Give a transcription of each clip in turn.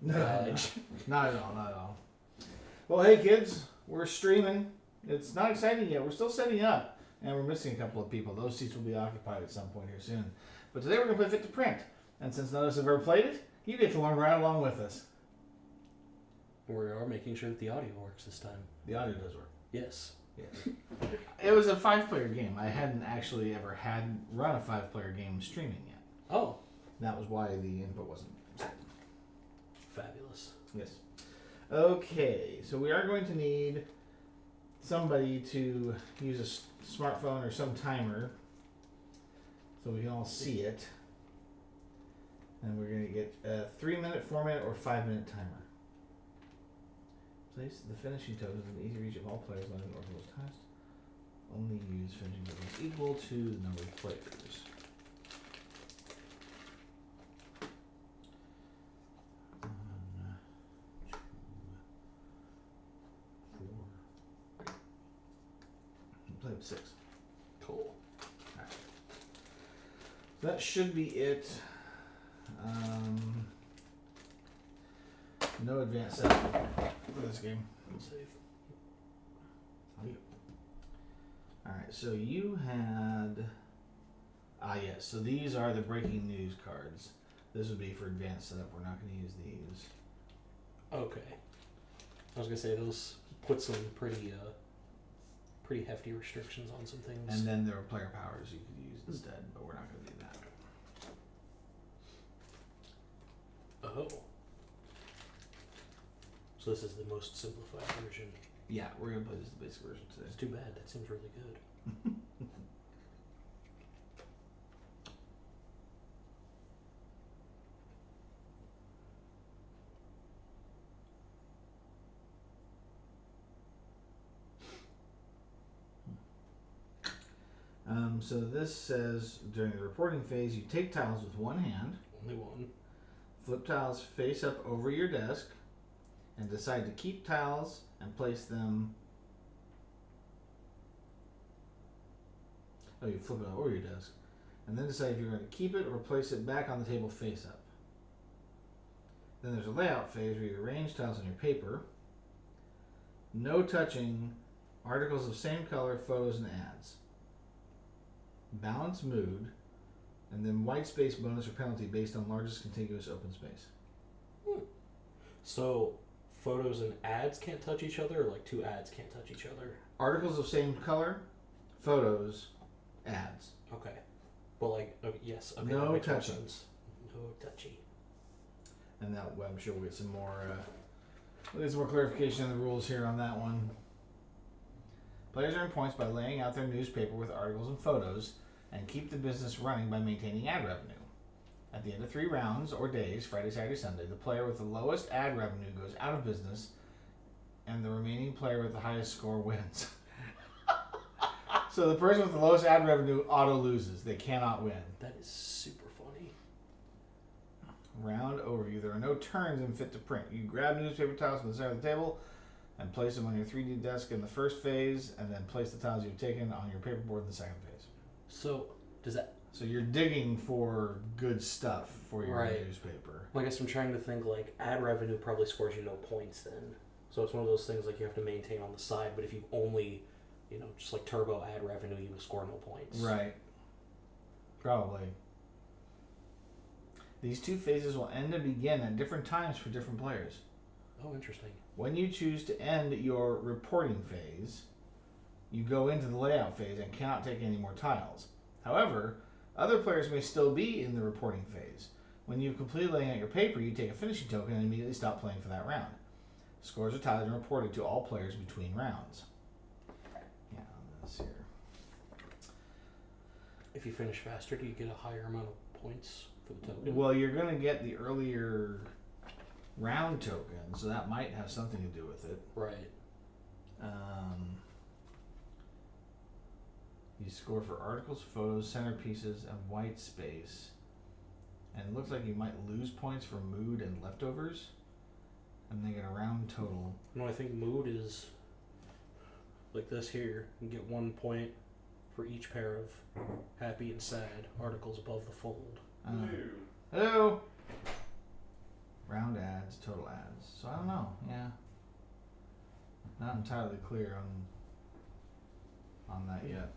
badge. Not at all, not at all. Well, hey kids, we're streaming. It's not exciting yet. We're still setting up, and we're missing a couple of people. Those seats will be occupied at some point here soon. But today we're going to play Fit to Print. And since none of us have ever played it, you get to learn right along with us. We are making sure that the audio works this time. The audio does work. Yes. Yes. It was a 5-player game. I hadn't actually ever run a 5-player game streaming yet. Oh. That was why the input wasn't set. Fabulous. Yes. Okay, so we are going to need somebody to use a smartphone or some timer so we can all see it. And we're going to get a 3-minute, 4-minute, or 5-minute timer. Place the finishing tokens in easy reach of all players on an orbital test. Only use finishing tokens equal to the number of players. Play with 6. Cool. Right. So that should be it. No advanced setup for this game. Save. Alright, so you had... yes, so these are the breaking news cards. This would be for advanced setup. We're not going to use these. Okay. I was going to say, those put some pretty hefty restrictions on some things. And then there are player powers you could use instead, but we're not going to do that. Oh. So this is the most simplified version. Yeah, we're going to play this the basic version today. It's too bad. That seems really good. So this says, during the reporting phase, you take tiles with one hand. Only one. Flip tiles face up over your desk. And decide to keep tiles and place them... Oh, you flip it over your desk. And then decide if you're going to keep it or place it back on the table face up. Then there's a layout phase where you arrange tiles on your paper. No touching articles of same color, photos, and ads. Balance mood. And then white space bonus or penalty based on largest contiguous open space. So... photos and ads can't touch each other, or like two ads can't touch each other? Articles of same color, photos, ads. Okay. But like, okay, yes. Okay, No that makes more touching. sense. No touchy. And that, well, I'm sure we'll get some more, there's more clarification of the rules here on that one. Players earn points by laying out their newspaper with articles and photos, and keep the business running by maintaining ad revenue. At the end of 3 rounds or days, Friday, Saturday, Sunday, the player with the lowest ad revenue goes out of business, and the remaining player with the highest score wins. So the person with the lowest ad revenue auto loses. They cannot win. That is super funny. Round overview. There are no turns in Fit to Print. You grab newspaper tiles from the center of the table and place them on your 3D desk in the first phase, and then place the tiles you've taken on your paperboard in the second phase. So, does that... So you're digging for good stuff for your Right. newspaper. I guess I'm trying to think, like, ad revenue probably scores you no points then. So it's one of those things, like, you have to maintain on the side, but if you only, just like turbo ad revenue, you will score no points. Right. Probably. These 2 phases will end and begin at different times for different players. Oh, interesting. When you choose to end your reporting phase, you go into the layout phase and cannot take any more tiles. However, other players may still be in the reporting phase. When you've completed laying out your paper, you take a finishing token and immediately stop playing for that round. Scores are tallied and reported to all players between rounds. Yeah, on this here. If you finish faster, do you get a higher amount of points for the token? Well, you're going to get the earlier round token, so that might have something to do with it. Right. You score for articles, photos, centerpieces, and white space. And it looks like you might lose points for mood and leftovers. And then get a round total. No, I think mood is like this here. You get 1 point for each pair of happy and sad articles above the fold. Hello. Round ads, total ads. So I don't know. Yeah. Not entirely clear on that yet.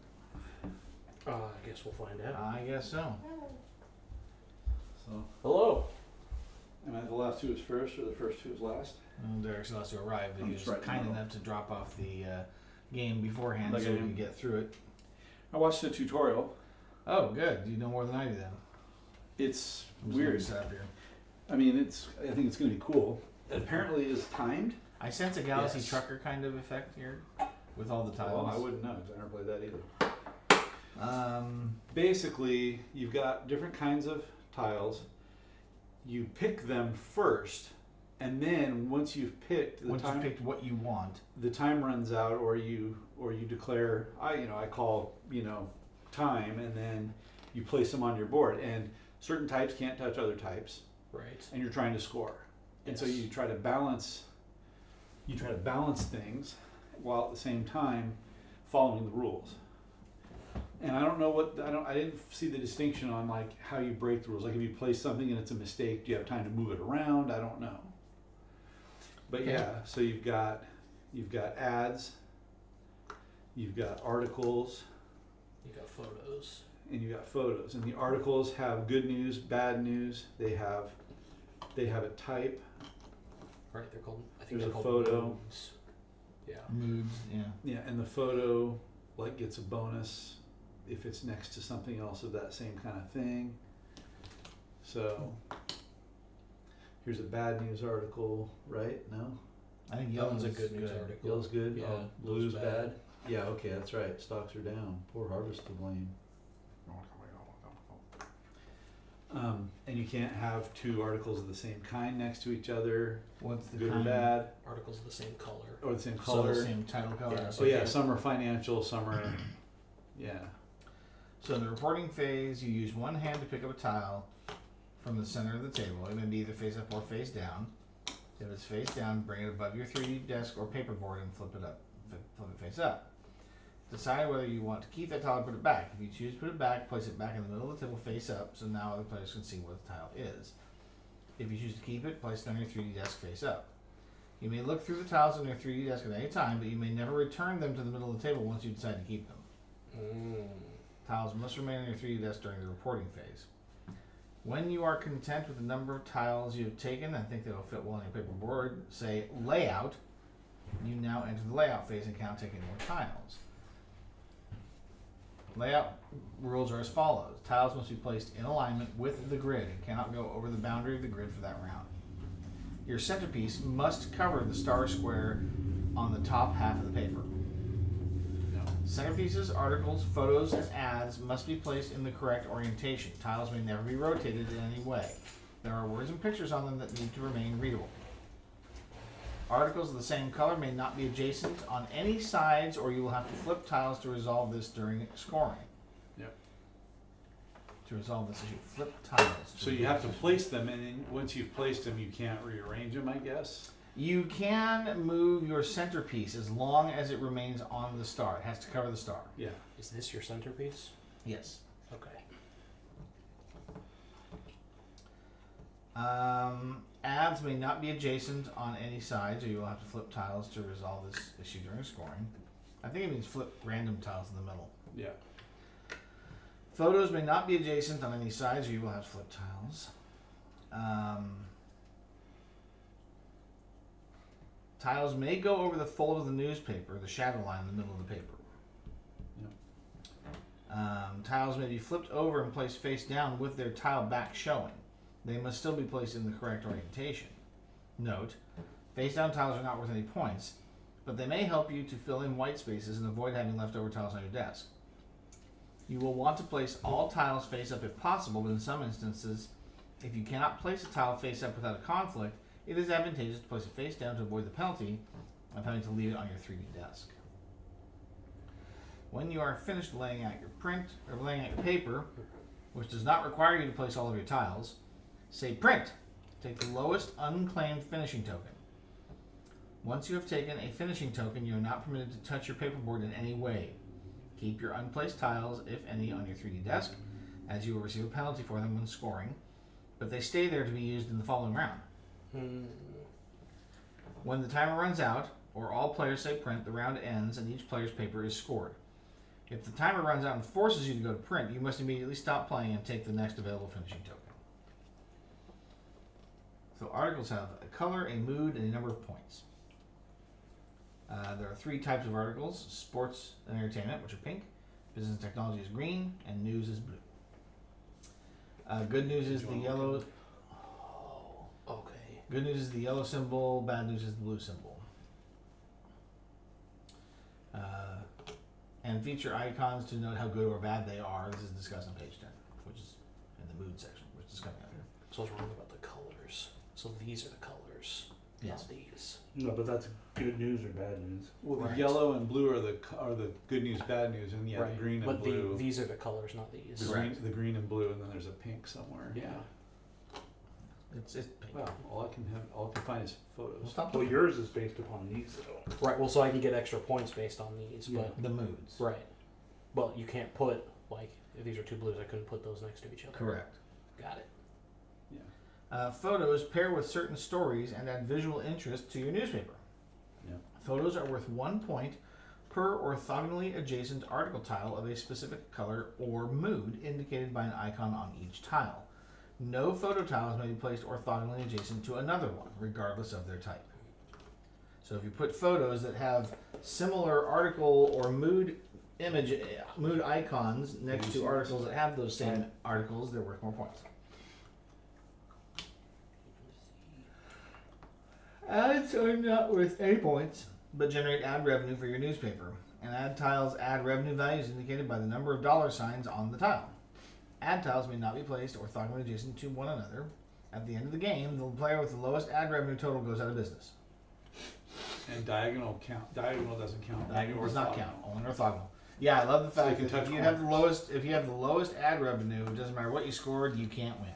I guess we'll find out. I guess so. So, Hello. am I the last two is first or the first two is last? Well, Derek still has to arrive, but I'm he was just writing kind it down. enough to drop off the game beforehand Like so I we am. could get through it. I watched the tutorial. Oh, good. You know more than I do then. It's I'm just weird. gonna set up here. I mean, I think it's going to be cool. It apparently is timed. I sense a Galaxy Yes. Trucker kind of effect here with all the tiles. Well, I wouldn't know 'cause I never played that either. Basically, you've got different kinds of tiles. You pick them first, and then once you've picked once you picked what you want, the time runs out, or you declare I call time, and then you place them on your board. And certain types can't touch other types, Right. and you're trying to score. And so Yes. you try to balance things while at the same time following the rules. And I don't know I didn't see the distinction on like how you break the rules. Like if you place something and it's a mistake, do you have time to move it around? I don't know. But Okay. yeah, so you've got ads, you've got articles, You got photos. and you got photos. And the articles have good news, bad news. They have a type. Right. They're called. I think There's they're a called photo. moods. Yeah. moods, yeah. Yeah, and the photo like gets a bonus if it's next to something else of that same kind of thing. So here's a bad news article, right? No? I think That one's yellow's a good news article. Yellow's good. Yeah. Oh, blue's bad. Yeah, okay, that's right. Stocks are down. Poor harvest to blame. And you can't have two articles of the same kind next to each other, What's the good kind? or bad, Articles of the same color. or the same So color. the same title color. Yeah, So yeah, some are financial, some are, yeah. So in the reporting phase, you use one hand to pick up a tile from the center of the table. It may be either face up or face down. If it's face down, bring it above your 3D desk or paperboard and flip it up. Flip it face up. Decide whether you want to keep that tile or put it back. If you choose to put it back, place it back in the middle of the table face up so now other players can see what the tile is. If you choose to keep it, place it on your 3D desk face up. You may look through the tiles on your 3D desk at any time, but you may never return them to the middle of the table once you decide to keep them. Tiles must remain on your 3D desk during the reporting phase. When you are content with the number of tiles you have taken and think they will fit well on your paperboard, say layout. You now enter the layout phase and cannot take any more tiles. Layout rules are as follows. Tiles must be placed in alignment with the grid and cannot go over the boundary of the grid for that round. Your centerpiece must cover the star square on the top half of the paper. Centerpieces, articles, photos, and ads must be placed in the correct orientation. Tiles may never be rotated in any way. There are words and pictures on them that need to remain readable. Articles of the same color may not be adjacent on any sides, or you will have to flip tiles to resolve this during scoring. Yep. To resolve this issue, flip tiles. So you have to place them, and then once you've placed them, you can't rearrange them, I guess. You can move your centerpiece as long as it remains on the star. It has to cover the star. Yeah. Is this your centerpiece? Yes. Okay. Ads may not be adjacent on any sides, or you will have to flip tiles to resolve this issue during scoring. I think it means flip random tiles in the middle. Yeah. Photos may not be adjacent on any sides, or you will have to flip tiles. Tiles may go over the fold of the newspaper, the shadow line in the middle of the paper. Tiles may be flipped over and placed face down with their tile back showing. They must still be placed in the correct orientation. Note, face down tiles are not worth any points, but they may help you to fill in white spaces and avoid having leftover tiles on your desk. You will want to place all tiles face up if possible, but in some instances, if you cannot place a tile face up without a conflict, it is advantageous to place it face down to avoid the penalty of having to leave it on your 3D desk. When you are finished laying out your print or laying out your paper, which does not require you to place all of your tiles, say print. Take the lowest unclaimed finishing token. Once you have taken a finishing token, you are not permitted to touch your paperboard in any way. Keep your unplaced tiles, if any, on your 3D desk, as you will receive a penalty for them when scoring, but they stay there to be used in the following round. When the timer runs out, or all players say print, the round ends and each player's paper is scored. If the timer runs out and forces you to go to print, you must immediately stop playing and take the next available finishing token. So articles have a color, a mood, and a number of points. There are 3 types of articles: sports and entertainment, which are pink; business and technology is green; and news is blue. Good news is the yellow. Oh, okay. Good news is the yellow symbol. Bad news is the blue symbol. And feature icons to note how good or bad they are. This is discussed on page 10, which is in the mood section, which is coming up here. So I was wrong about the colors. So these are the colors, Yes. not these. No, but that's good news or bad news. Well, the Right. yellow and blue are the good news, bad news, and Right. the green and But blue. these are the colors, not these. The green and blue, and then there's a pink somewhere. Yeah. It's pink. Well, all I can find is photos. Well, stop Well, looking. yours is based upon these, though. Right. Well, so I can get extra points based on these, but The moods. right. But you can't put like if these are 2 blues, I couldn't put those next to each other. Correct. Got it. Photos pair with certain stories and add visual interest to your newspaper. Yeah. Photos are worth 1 point per orthogonally adjacent article tile of a specific color or mood indicated by an icon on each tile. No photo tiles may be placed orthogonally adjacent to another one, regardless of their type. So if you put photos that have similar article or mood icons next to articles that have those same articles, they're worth more points. Ads are not worth any points, but generate ad revenue for your newspaper. And ad tiles add revenue values indicated by the number of dollar signs on the tile. Ad tiles may not be placed orthogonally adjacent to one another. At the end of the game, the player with the lowest ad revenue total goes out of business. And diagonal doesn't count. Diagonal Only does not orthogonal. count, only orthogonal. Yeah, I love the So you fact can that touch if you have corners. the lowest ad revenue, it doesn't matter what you scored, you can't win.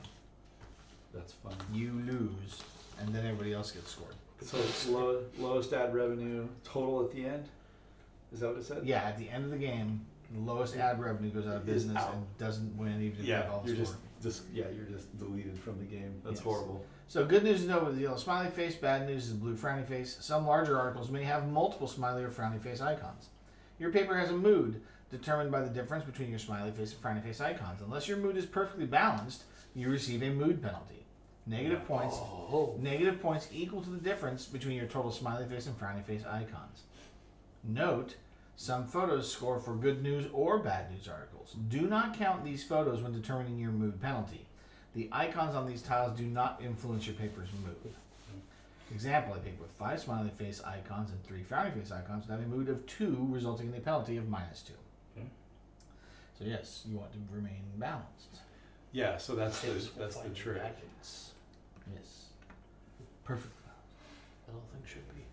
That's fun. You lose, and then everybody else gets scored. So it's lowest ad revenue total at the end? Is that what it said? Yeah, at the end of the game, the lowest ad revenue goes out of Is business out. and doesn't win even if you Yeah, have all the you're score. you're just deleted from the game. That's Yes. horrible. So good news is no with the yellow smiley face, bad news is the blue frowny face. Some larger articles may have multiple smiley or frowny face icons. Your paper has a mood determined by the difference between your smiley face and frowny face icons. Unless your mood is perfectly balanced, you receive a mood penalty. Negative points equal to the difference between your total smiley face and frowny face icons. Note, some photos score for good news or bad news articles. Do not count these photos when determining your mood penalty. The icons on these tiles do not influence your paper's mood. Example, a paper with 5 smiley face icons and 3 frowny face icons would have a mood of 2, resulting in a penalty of -2. Okay. So yes, you want to remain balanced. Yeah, so that's the Finding trick. gadgets. Yes. Perfect. That whole thing should be.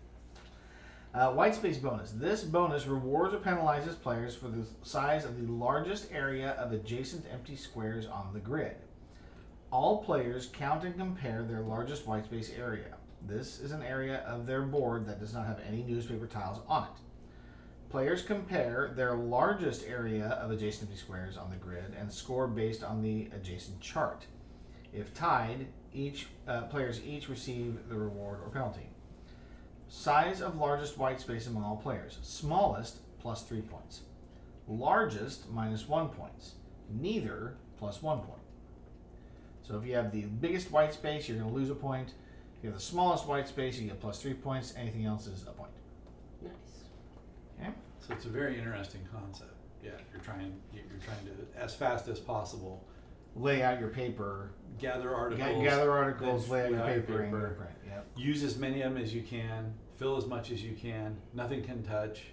White space bonus. This bonus rewards or penalizes players for the size of the largest area of adjacent empty squares on the grid. All players count and compare their largest white space area. This is an area of their board that does not have any newspaper tiles on it. Players compare their largest area of adjacent empty squares on the grid and score based on the adjacent chart. If tied, players each receive the reward or penalty. Size of largest white space among all players. Smallest, +3 points. Largest, -1 points. Neither, +1 point. So if you have the biggest white space, you're going to lose a point. If you have the smallest white space, you get +3 points. Anything else is a point. Nice. Okay? So it's a very interesting concept. Yeah, you're trying to, as fast as possible, Lay out your paper. gather articles. Gather articles, then lay out your lay out your paper, and paper. print. Yep. Use as many of them as you can. Fill as much as you can. Nothing can touch,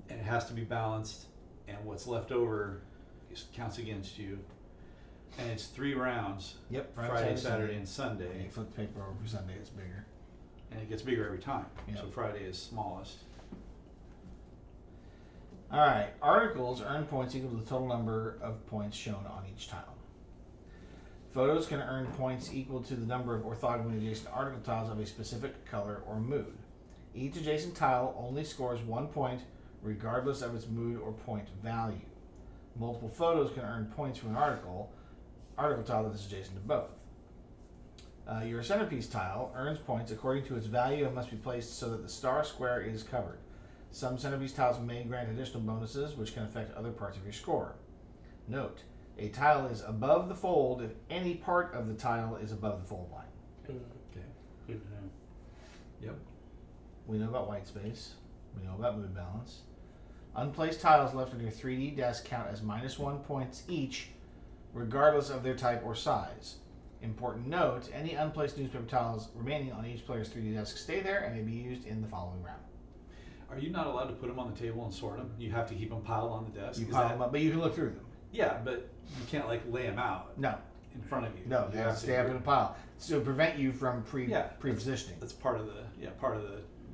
and it has to be balanced. And what's left over counts against you. And it's 3 rounds: Yep. Friday, Saturday, and And Sunday. you flip the paper over for Sunday, it's bigger. And it gets bigger every time. Yep. So Friday is smallest. Alright, articles earn points equal to the total number of points shown on each tile. Photos can earn points equal to the number of orthogonally adjacent article tiles of a specific color or mood. Each adjacent tile only scores 1 point regardless of its mood or point value. Multiple photos can earn points from an article tile that is adjacent to both. Your centerpiece tile earns points according to its value and must be placed so that the star square is covered. Some centerpiece tiles may grant additional bonuses which can affect other parts of your score. Note, a tile is above the fold if any part of the tile is above the fold line. Okay. Good to know. Yep. We know about white space. We know about mood balance. Unplaced tiles left on your 3D desk count as -1 points each, regardless of their type or size. Important note, any unplaced newspaper tiles remaining on each player's 3D desk stay there and may be used in the following round. Are you not allowed to put them on the table and sort them? You have to keep them piled on the desk? You Is pile that- them up, but you can look through them. Yeah, but you can't like lay them out No, in front of you. no, they have to stay up in a pile. So to prevent you from Yeah. pre-positioning. That's part of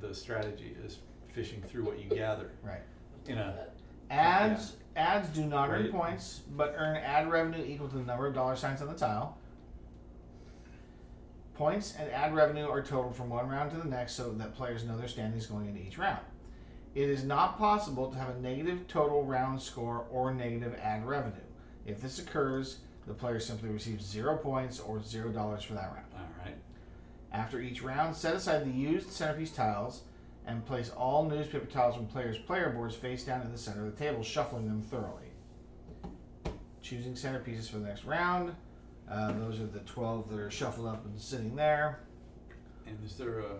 the strategy is fishing through what you gather. Right. In a Ads do not earn Right. points, but earn ad revenue equal to the number of dollar signs on the tile. Points and ad revenue are totaled from one round to the next so that players know their standings going into each round. It is not possible to have a negative total round score or negative ad revenue. If this occurs, the player simply receives 0 points or $0 for that round. all right. After each round, set aside the used centerpiece tiles and place all newspaper tiles from players' player boards face down in the center of the table, shuffling them thoroughly. Choosing centerpieces for the next round. Those are the 12 that are shuffled up and sitting there. And is there a?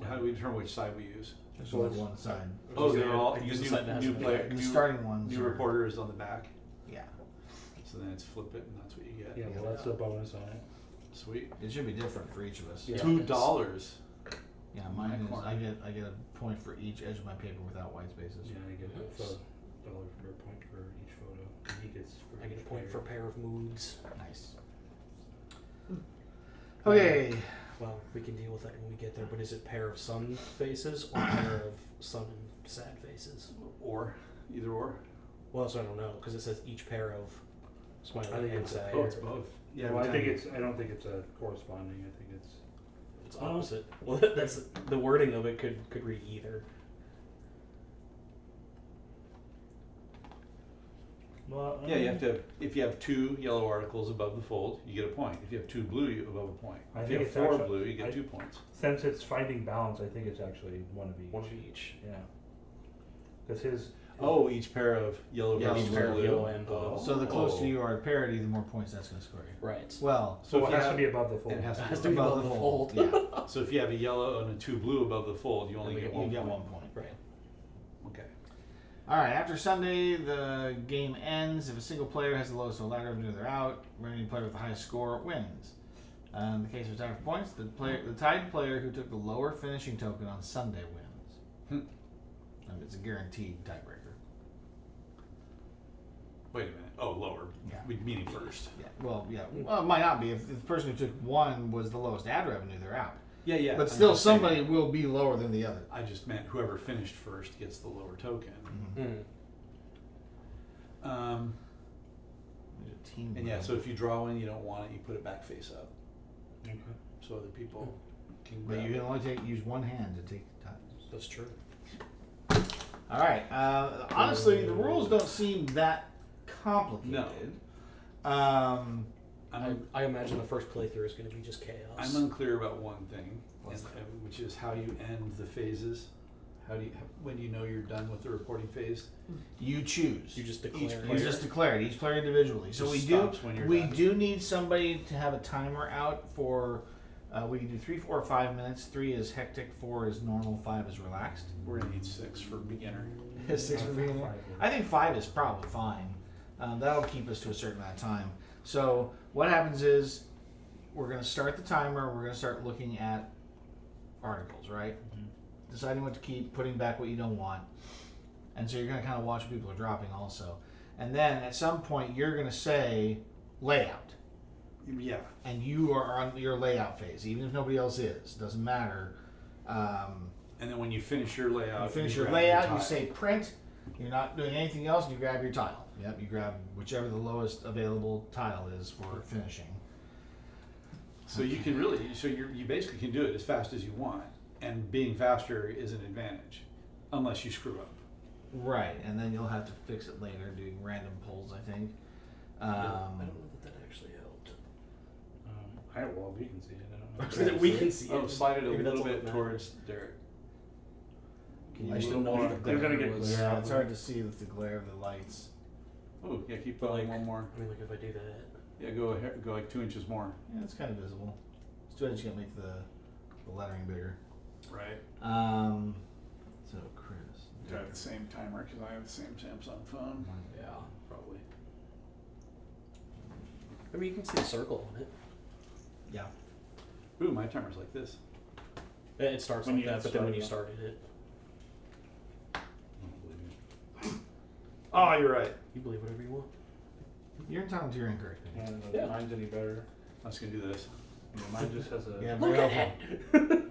How do we determine which side we use? There's So only it's- one side. Oh, they're all I the use the new, side that has new the player. The New, starting ones. new are- reporter is on the back, Yeah, so then it's flip it, and that's what you get. Yeah, well, that's a bonus on it. Sweet. it should be different for each of us. Yeah. $2. Yeah, mine is. corner. I get a point for each edge of my paper without white spaces. Yeah, I get a Nice. $1 for a point for each photo. And he gets for I get a each point for a player. pair of moods. Nice. Okay. Well, we can deal with that when we get there, but is it pair of sun faces or pair of sun and sad faces? Or either or. Well, that's what I don't know, because it says each pair of I smiley think and it's a sad. pair. Oh, it's both. Yeah, Well, I every think time. I don't think it's a corresponding. I think it's. It's opposite. Well, that's the wording of it could read either. Well, Yeah, you have to have, if you have 2 yellow articles above the fold, you get a point. If you have 2 blue, you above a point. I If think you have it's 4 actually- blue, you get I- 2 points. Since it's finding balance, I think it's actually one of each. One of each. Yeah. Because his. Oh, each pair of yellow Yeah, versus each pair of blue. yellow and blue. Oh. So the closer you are to parity, the more points that's going to score you. Right. Well, So So if it you has have, to be above the fold. it has to Has be to be above. above the fold. Yeah, So if you have a yellow and a 2 blue above the fold, you only Then we get get one you get point. 1 point. Right. Okay. All right. After Sunday, the game ends. If a single player has the lowest ad revenue, they're out. Remaining player with the highest score wins. In the case of tie for points, the tied player who took the lower finishing token on Sunday wins. It's a guaranteed tiebreaker. Wait a minute. Oh, lower. Yeah. Meaning first. Yeah. Well, yeah. Well, it might not be. If the person who took 1 was the lowest ad revenue, they're out. Yeah, yeah. But I'm still, just saying. somebody will be lower than the other. I just meant whoever finished first gets the lower token. Mm. There's a team. And yeah, so if you draw one, you don't want it, you put it back face up, Okay. so other people can But grab you it. can only use one hand to take the tiles. That's true. All right. Honestly, the rules don't seem that complicated. I'm I imagine the first playthrough is going to be just chaos. I'm unclear about one thing, What's that? which is how you end the phases. When do you know you're done with the reporting phase? You choose. You just Each declare. player. You just declare it. Each player individually. So Just we do. stops when you're We done. do need somebody to have a timer out for. We can do 3, 4, or 5 minutes. 3 is hectic. 4 is normal. 5 is relaxed. We're gonna need 6 for beginner. 6 for beginner. I think 5 is probably fine. That'll keep us to a certain amount of time. So what happens is we're going to start the timer. We're going to start looking at articles, right? Deciding what to keep, putting back what you don't want. And so you're going to kind of watch what people are dropping also. And then at some point you're going to say layout. Yeah. And you are on your layout phase, even if nobody else is. Doesn't matter. And then when you finish your layout, You finish your grab layout, tile. you say print, you're not doing anything else, and you grab your tile. Yep, you grab whichever the lowest available tile is for finishing. So you can really, you basically can do it as fast as you want, and being faster is an advantage, unless you screw up. Right, and then you'll have to fix it later doing random pulls, I think. I don't know that that actually helped. Well, we can see it. I don't know. So that we can see it. Oh, slide it a Maybe that's little what bit matters. towards Derek. Can I you just do don't know more? if the They're gonna glare get was- glare. Yeah, it's hard to see with the glare of the lights. Oh, yeah, keep But, going like, one more. I mean, like if I do that. Yeah, go ahead, go like 2 inches more. Yeah, it's kind of visible. It's too bad you can't make the lettering bigger. Right. So Chris. Do I have the same timer because I have the same Samsung phone? Yeah, probably. I mean, you can see the circle on it. Yeah. Ooh, my timer's like this. It starts When like you that, but then when you start started it, I don't believe you. Oh, you're right. you believe whatever you want. You're entitled to your incorrect I opinion. don't know if Yeah. mine's any better. I was gonna do this. I mean, mine just has a. Yeah, Look very at helpful. it!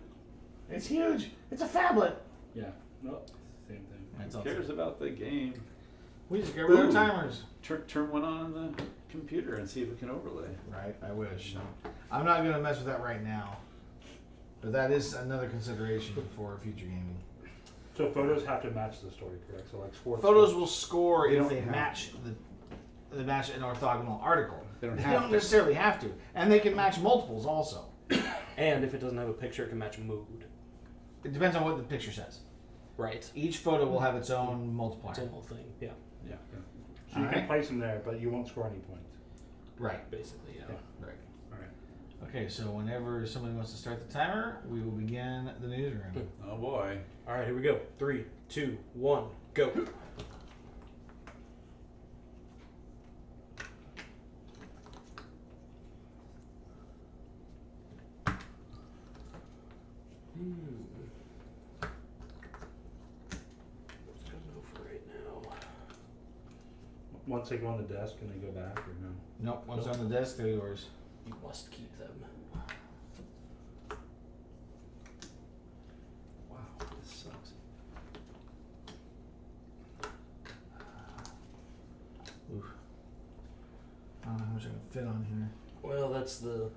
It's huge. It's a phablet. Yeah. No. Same thing. It's Who also- cares about the game? We just get rid of Ooh. timers. Turn one on the computer and see if it can overlay. Right, I wish. I'm not going to mess with that right now. But that is another consideration for future gaming. So photos have to match the story, correct? So like sports. Photos will score They if don't they have match they match an orthogonal article. They don't They have don't to. necessarily have to. And they can match multiples also. And if it doesn't have a picture, it can match mood. It depends on what the picture says. Right. Each photo will have its own multiplier. It's a whole thing. Yeah. Yeah. So you can Alright. place them there, but you won't score any points. Right. Basically, yeah. Yeah. Right. All right. Okay, so whenever somebody wants to start the timer, we will begin the newsroom. Oh boy. All right, here we go. 3, 2, 1, go. Let's go no for right now. Once they go on the desk, can they go back or no? Nope, once on the desk, they're yours. You must keep them. Wow, this sucks. Oof. I don't know how much I can fit on here. Well, that's the.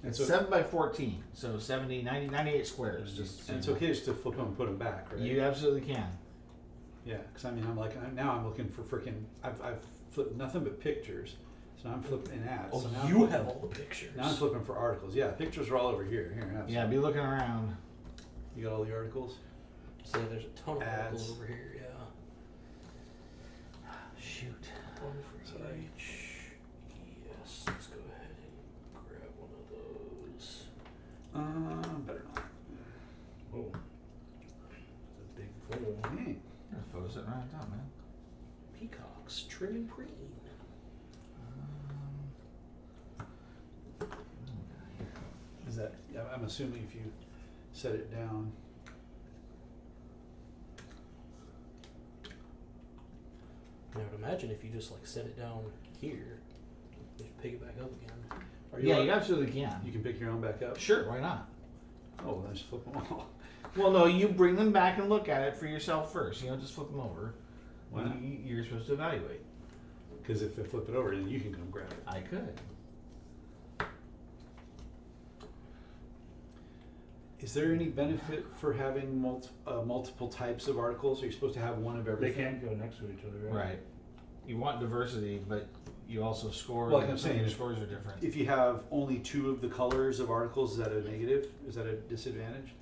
And It's so, 7 by 14, so 70, 90, 98 squares. Just so and it's you know. okay just to flip them and put them back, right? You absolutely can. Yeah, because I mean, now I'm looking for freaking. I've flipped nothing but pictures, so now I'm flipping ads. Oh, so now I'm you flipping- have all the pictures. Now I'm flipping for articles. Yeah, pictures are all over here. Here, have Yeah, some. be looking around. You got all the articles. So there's a ton of articles Ads. over here. Yeah. Shoot. One for Sorry. each. Yes. Let's go ahead and grab one of those. Better not. Oh. It's a big photo. Hey, There's a photo sitting right on top, man. Peacocks, trim and preen. is that? Yeah, I'm assuming if you set it down. I would imagine if you just like set it down here, just pick it back up again. Are Yeah, allowed- you absolutely can. You can pick your own back up. Sure, why not? Oh, then just flip them all. Well, no, you bring them back and look at it for yourself first. You don't just flip them over. Why not? You're supposed to evaluate. Because if I flip it over, then you can come grab it. I could. Is there any benefit for having multiple types of articles? Are you supposed to have one of They everything? can't go next to each other, right? Right. You want diversity, but you also score. Well, like I'm some of saying, your if- scores are different. If you have only two of the colors of articles, is that a negative? Is that a disadvantage?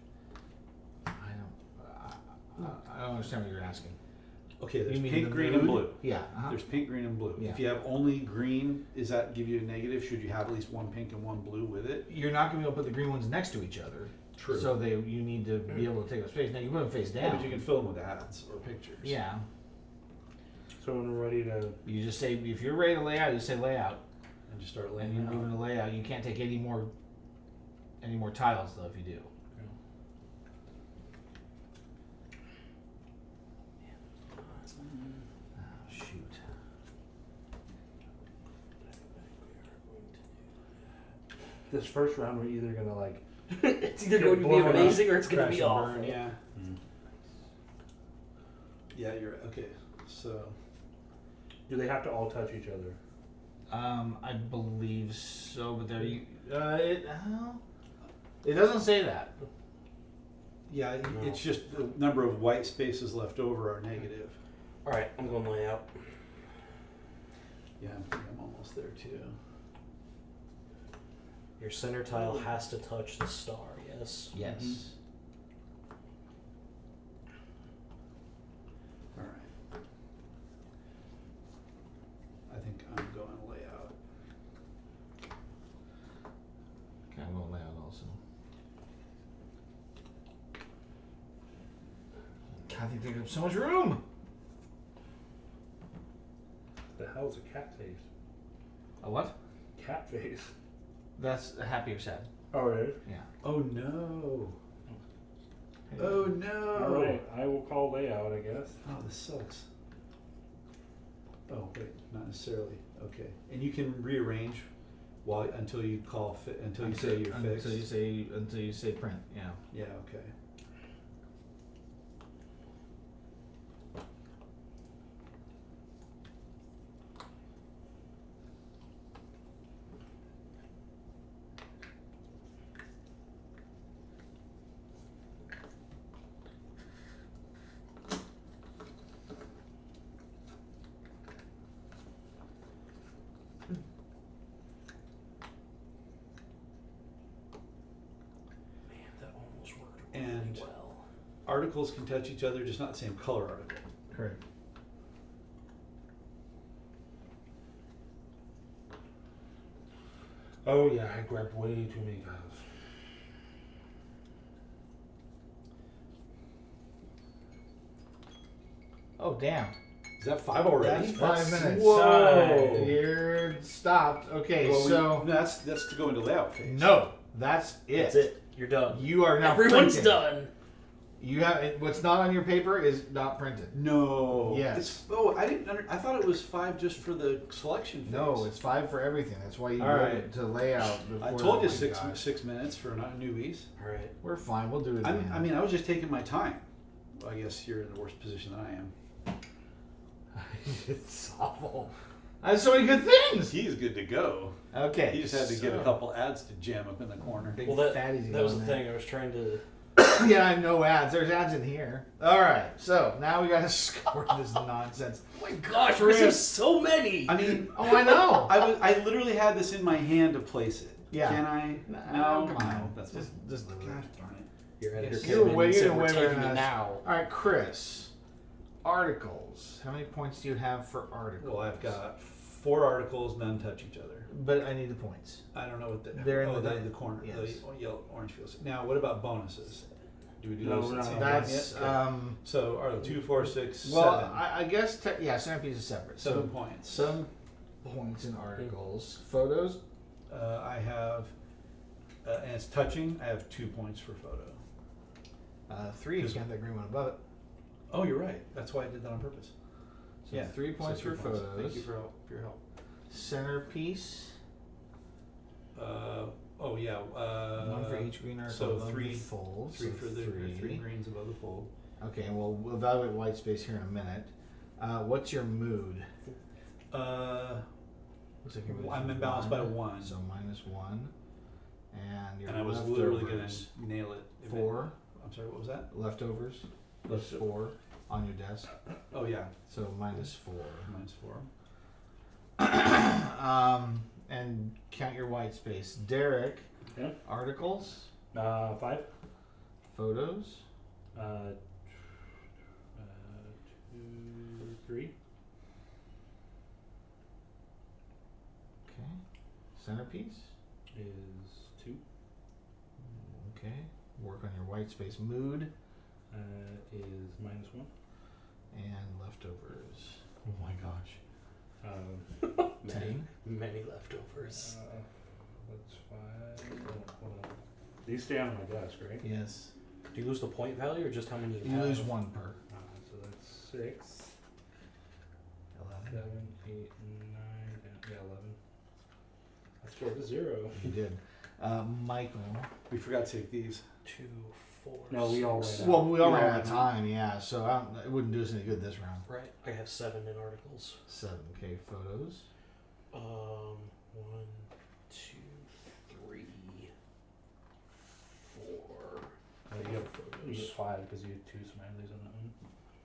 I don't understand what you're asking. Okay, there's You mean pink, the green, and mood? blue. Yeah. Uh-huh. There's pink, green, and blue. Yeah. If you have only green, does that give you a negative? Should you have at least one pink and one blue with it? You're not going to be able to put the green ones next to each other. True. So you need to be able to take up space. Now you put them face Yeah, down. but you can fill them with ads or pictures. Yeah. So when we're ready to. You just say if you're ready to lay out, you say lay out, And just start and laying you it move out. into layout. You can't take any more tiles though if you do. Oh, shoot. This first round, we're either gonna like. It's either Get going to be blown up, amazing or it's going to Crash be and awful. burn, yeah. Mm. Yeah, you're right. Okay. So Do they have to all touch each other? I believe so, but there you. It doesn't say that. yeah, No. it's just the number of white spaces left over are negative. All right, I'm going layout. Yeah, I'm almost there too. Your center tile has to touch the star, yes? Yes. All right. I think I'm going layout. Okay, I'm going layout also. God, they take up so much room. The hell's a cat face? A what? Cat face. That's happy or sad. Oh, it is? Yeah. Oh no. Oh no. All right, I will call layout, I guess. Oh, this sucks. Oh wait, not necessarily. Okay, and you can rearrange while until you call until you say you're fixed. Until you say print. Yeah. Yeah. Okay. Man, that almost worked And- really well. Articles can touch each other, just not the same color article. Correct. Oh yeah, I grabbed way too many tiles. Oh damn. Is that 5 already? That's 5 minutes. Whoa. You're stopped. Okay, Well, so that's to go into layout phase. no, that's it. That's it. You're done. You are now Everyone's printing. done. You have what's not on your paper is not printed. No. Yes. I didn't. I thought it was 5 just for the selection phase. No, it's 5 for everything. That's why you All go right. to layout. I before told you that. 6 minutes for not newbies. All right. We're fine. We'll do it again. I mean, I was just taking my time. Well, I guess you're in the worst position than I am. it's awful. I have so many good things. He's good to go. Okay. He just had to get a so- couple ads to jam up in the corner. Big Well, that fatties was the going thing. I was trying to. there. Yeah, I have no ads. There's ads in here. All right. So now we got to score this nonsense. Oh my gosh, Chris, there's so many. I mean, Oh, I know. I literally had this in my hand to place it. Yeah. Can I? No, come on. That's Just live with it. gosh darn it. Your editor Yes. came You're in way- and said, you're "We're way better taking than it us." now." All right, Chris. Articles. How many points do you have for articles? Well, I've got 4 articles, none touch each other. But I need the points. I don't know what the. They're in the- the corner. yes. The yellow, orange fields. Now, what about bonuses? Do we do No, those we're at the not. same time That's yet? Okay. so. Are the 2, 4, 6, Well, 7? I guess yeah, centerpiece is separate. 7 points. Some points in articles, photos. I have, and it's touching. I have 2 points for photo. 3 if you count that green one above it. Oh, you're right. That's why I did that on purpose. So 3 points So for 3 points. photos. Thank you for your help. Centerpiece. Oh yeah. 1 for each green article. so above 3 the fold. 3 so for the 3 greens above the fold. Okay, and we'll evaluate white space here in a minute. What's your mood? Looks like your mood's I'm imbalanced by 1. So -1. And your And I was leftovers. literally gonna nail it. 4 I'm sorry. What was that? leftovers. Plus Lefto- 4 on your desk. Oh yeah. So -4. -4. And count your white space. Derek, Yeah. articles, 5. photos, 2, 3. okay, centerpiece, Is 2. okay, work on your white space. Mood Is -1. and leftovers. Oh my gosh. Many, 10. many leftovers. That's 5. Hold on. These stay on my desk, right? Yes. Do you lose the point value or just how many you You have? lose 1 per. So that's 6, 11. 7, 8, 9, 10, yeah, 11. I scored a 0. You did. Michael. We forgot to take these. 2, 4. No, we all 6. ran Well, we all You ran all out of ran time, yeah. So it wouldn't do us any good this round. Right. I have 7 in articles. 7. Okay, photos. 1, 2, 3, 4. You get 5 because you had 2 smileys on that one.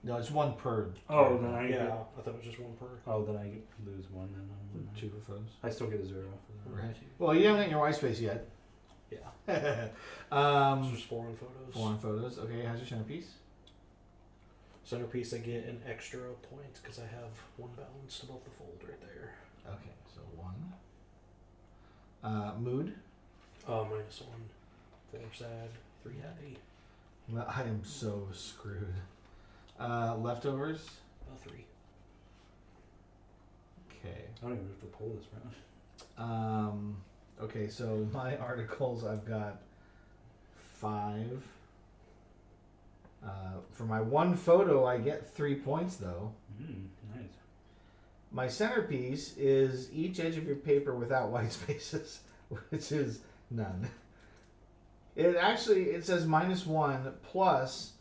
No, it's one per. Oh, then I Yeah, get. I thought it was just one per. Oh, then I lose one. Then Two for photos. I still get a 0 for that. Right. Well, you haven't got your white space yet. Yeah. It's um, just 4 on photos. 4 on photos. Okay, how's your centerpiece? Centerpiece, I get an extra point because I have one balanced above the fold right there. Okay, so 1. Mood. -1. 4 sad. 3 happy. Well, I am so screwed. Leftovers. 3. Okay. I don't even have to pull this round. Okay, so my articles, I've got 5. For my one photo, I get 3 points though. Nice. My centerpiece is each edge of your paper without white spaces, which is none. It says -1 plus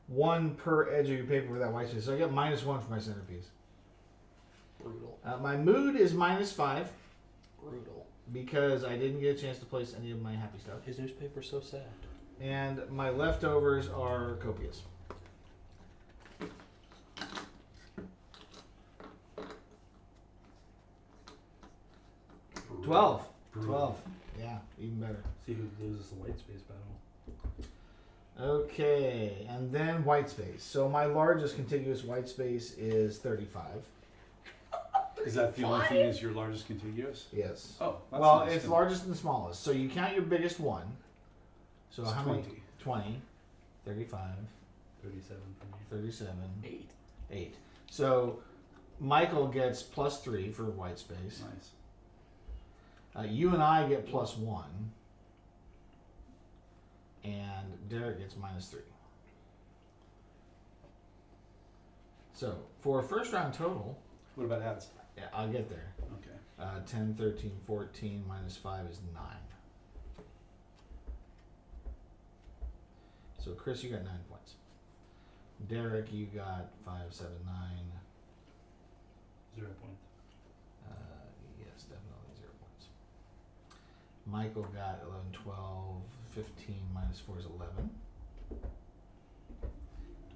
1 per edge of your paper without white spaces. So I get -1 for my centerpiece. Brutal. My mood is -5 Brutal. because I didn't get a chance to place any of my happy stuff. His newspaper's so sad. And my leftovers are copious. Brutal. 12. Brutal. 12. Yeah, even better. See who loses the white space battle. Okay, and then white space. So my largest contiguous white space is 35. Is that the only thing? Is your largest contiguous? Yes. Oh, that's Well, nice it's then. largest and the smallest. So you count your biggest one. So It's how 20. many? 20, 35, 37 for me. 37, 8. 8. So Michael gets +3 for white space. Nice. You and I get +1. And Derek gets -3. So for a first round total, What about ads? yeah, I'll get there. Okay. 10, 13, 14 -5 is 9. So Chris, you got 9 points. Derek, you got 5, 7, 9. 0 points. Yes, definitely 0 points. Michael got 11, 12, 15 -4 is 11.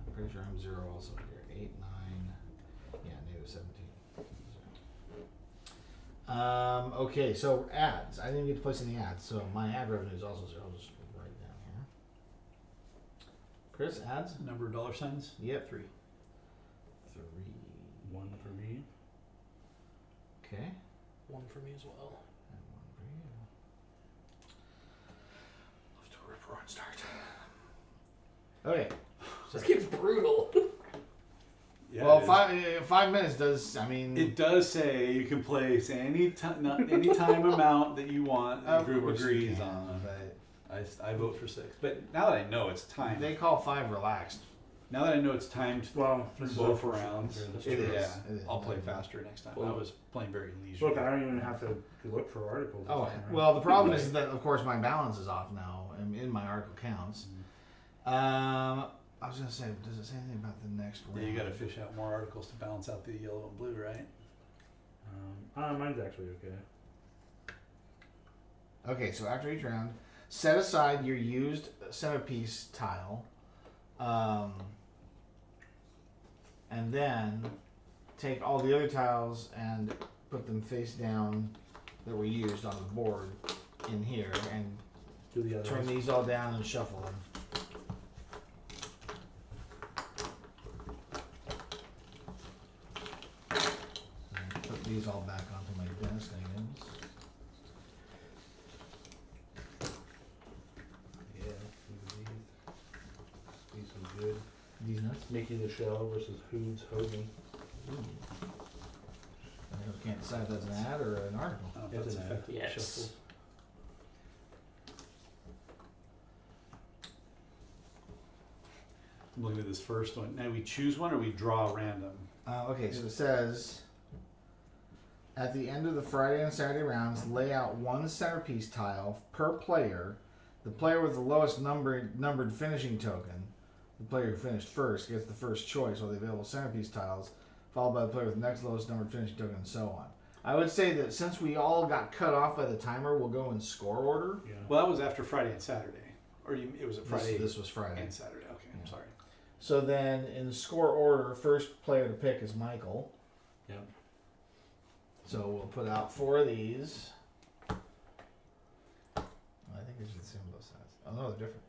I'm pretty sure I'm 0 also here. 8, 9. Yeah, -17. Okay, so ads. I didn't get to place any ads, so my ad revenue is also 0. I'll just write it down here. Chris, ads? Number of dollar signs? Yep. 3. 3. 1 for me. Okay. 1 for me as well. And 1 for you. Off to a rip-roaring start. Okay. This game's brutal. Yeah. Well, it is. 5 minutes does. I mean, It does say you can place any time amount that you want. The of group course you agrees can, on. but I vote for 6. But now that I know it's time, they call 5 relaxed. now that I know it's time to Well, through this is both all rounds, That's It true. is. yeah, It is. I'll play faster next time. I Well, was playing very leisurely. Look, I don't even have to look for articles. this Oh, time around. well, the problem is that, of course, my balance is off now, and in my article counts. I was gonna say, does it say anything about the next round? Yeah, you got to fish out more articles to balance out the yellow and blue, right? Mine's actually okay. Okay, so after each round, set aside your used centerpiece tile, and then take all the other tiles and put them face down that were used on the board in here, and Do the other turn ones. these all down and shuffle them. And put these all back onto my desk, I guess. Yeah, look at these. These are good. These nuts. Mickey the Shell versus Hoods Hogan. I can't decide if that's an ad or an article. I don't know if It's that's an ad. effective Yes. shuffle. I'm looking at this first one. Now we choose one or we draw random. Okay, so it says at the end of the Friday and Saturday rounds, lay out one centerpiece tile per player. The player with the lowest numbered finishing token, the player who finished first, gets the first choice of the available centerpiece tiles, followed by the player with the next lowest numbered finishing token, and so on. I would say that since we all got cut off by the timer, we'll go in score order. Yeah. Well, that was after Friday and Saturday. Or it was a Friday This was Friday. and Saturday. Okay, I'm Yeah. sorry. So then, in score order, first player to pick is Michael. Yep. So we'll put out 4 of these. I think these are the same on both sides. Oh no, they're different.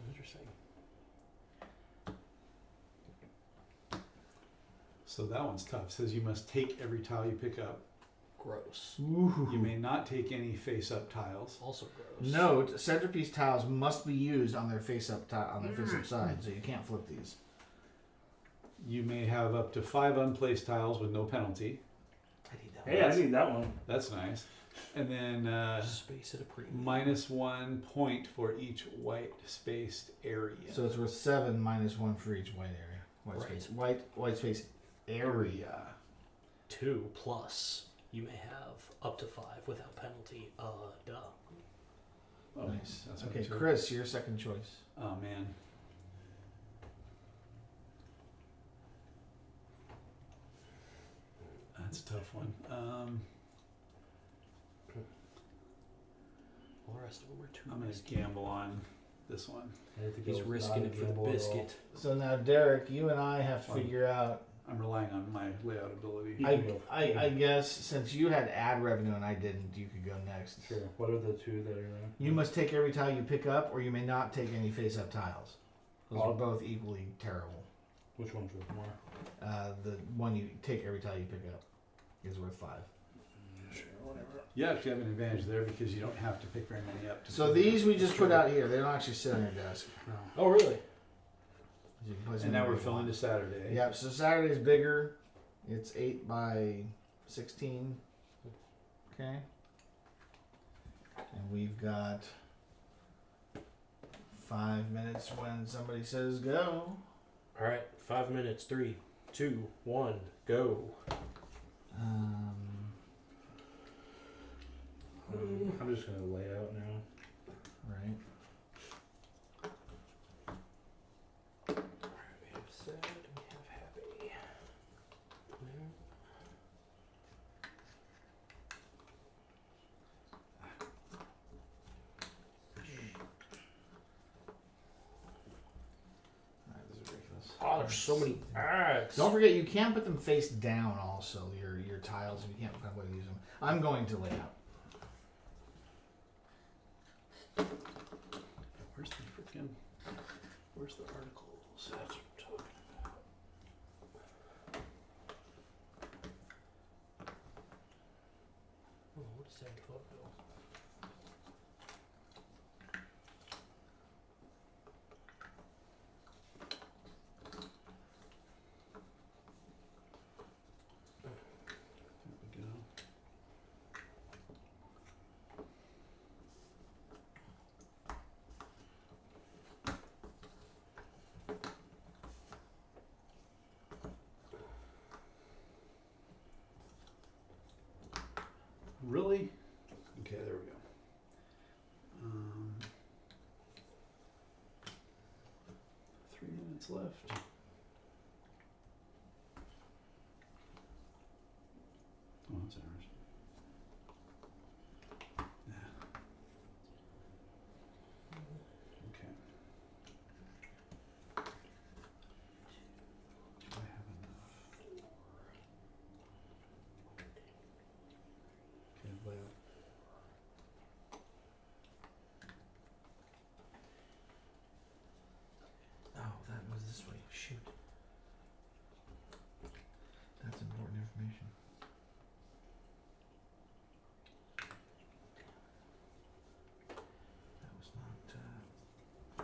Interesting. So that one's tough. It says you must take every tile you pick up. Gross. Ooh. You may not take any face-up tiles. Also gross. Note: centerpiece tiles must be used on their face-up side, so you can't flip these. You may have up to 5 unplaced tiles with no penalty. I need that Hey, I need that one. That's nice. And then space at a premium. -1 point for each white spaced area. So it's worth 7 minus 1 for each white area. White Right. space. White space area. 2 plus. You may have up to 5 without penalty. Duh. Oh, Nice. that's Okay, what it Chris, your second choice. Oh man. That's a tough one. All the rest of them are too I'm gonna risky. gamble on this one. I think He's it was risking not it a for the gamble at all. biscuit. So now, Derek, you and I have to Fine. figure out. I'm relying on my layout ability. You I, can go. I guess since you had ad revenue and I didn't, you could go next. Sure. What are the 2 that are in? You must take every tile you pick up, or you may not take any face-up tiles. Those are I'll- both equally terrible. Which one's worth more? The one you take every tile you pick up is worth 5. Sure, whatever. You actually have an advantage there because you don't have to pick very many up. To So these we just put out here. They don't actually sit on your desk. No. Oh, really? You can place And them now we're wherever you filling want. to Saturday. Yeah, so Saturday's bigger. It's 8 by 16. Okay. And we've got 5 minutes when somebody says go. All right. 5 minutes. 3, 2, 1, go. Um, I'm just gonna lay out now. right. All right. We have sad. We have happy. This is ridiculous. Oh, there's so many ads. Don't forget, you can't put them face down. Also, your tiles. You can't find a way to use them. I'm going to lay out. Where's the freaking? Where's the articles? That's what I'm talking about. Oh, what is that photo? There we go. Really? Okay, there we go. 3 minutes left. Oh, that's ours. Yeah. Okay. Do I have enough? Okay, lay out. Oh, that was this way. Shoot. That's important information. That was not what I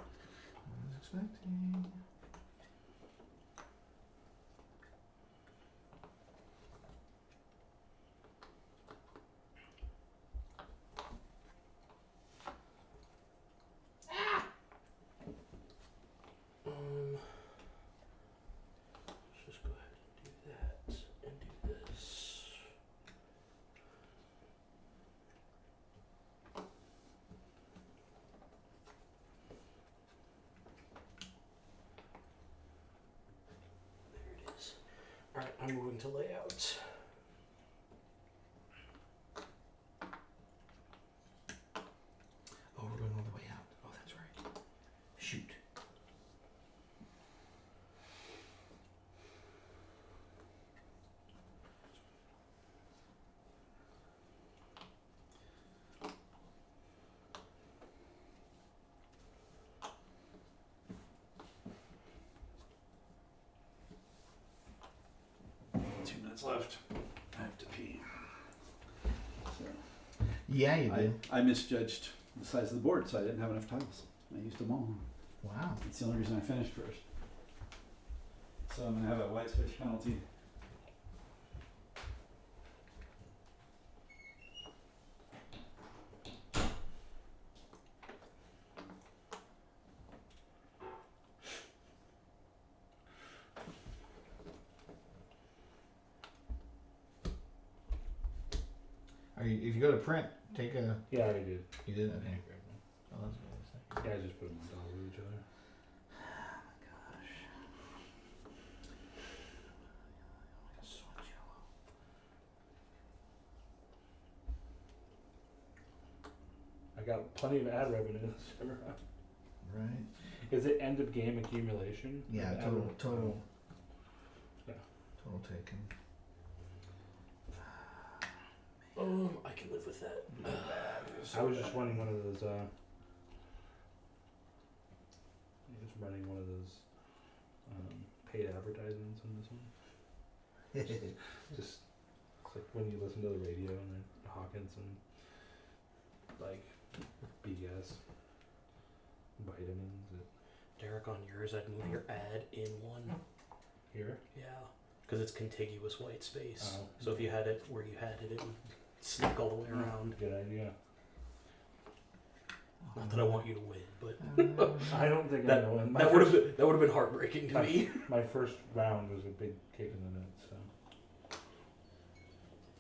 was expecting. Let's just go ahead and do that and do this. There it is. All right, I'm moving to layout. Oh, we're going all the way out. Oh, that's right. Shoot. Yeah, you did. I misjudged the size of the board, so I didn't have enough tiles. I used them all. Wow. That's the only reason I finished first. So I'm gonna have a white space penalty. If you go to print, take a. Yeah, I did. You did? Okay. Oh, that's good. Yeah, I just put them on top of each other. I got plenty of ad revenue. Right. Is it end of game accumulation? Yeah, Ad total, rev- total. Yeah. Total taken. I can live with that. I was just running one of those. Just running one of those paid advertisements in this one. Just it's like when you listen to the radio and then Hawkins and like BS vitamins Derek, on yours, I'd move your ad in one. here. Yeah. Because it's contiguous white space. Oh. So if you had it where you had it, it would sneak all the way around. Good idea. Not that I want you to win, but I don't think That- I know. that would have been heartbreaking to my- me. My first round was a big kick in the nuts.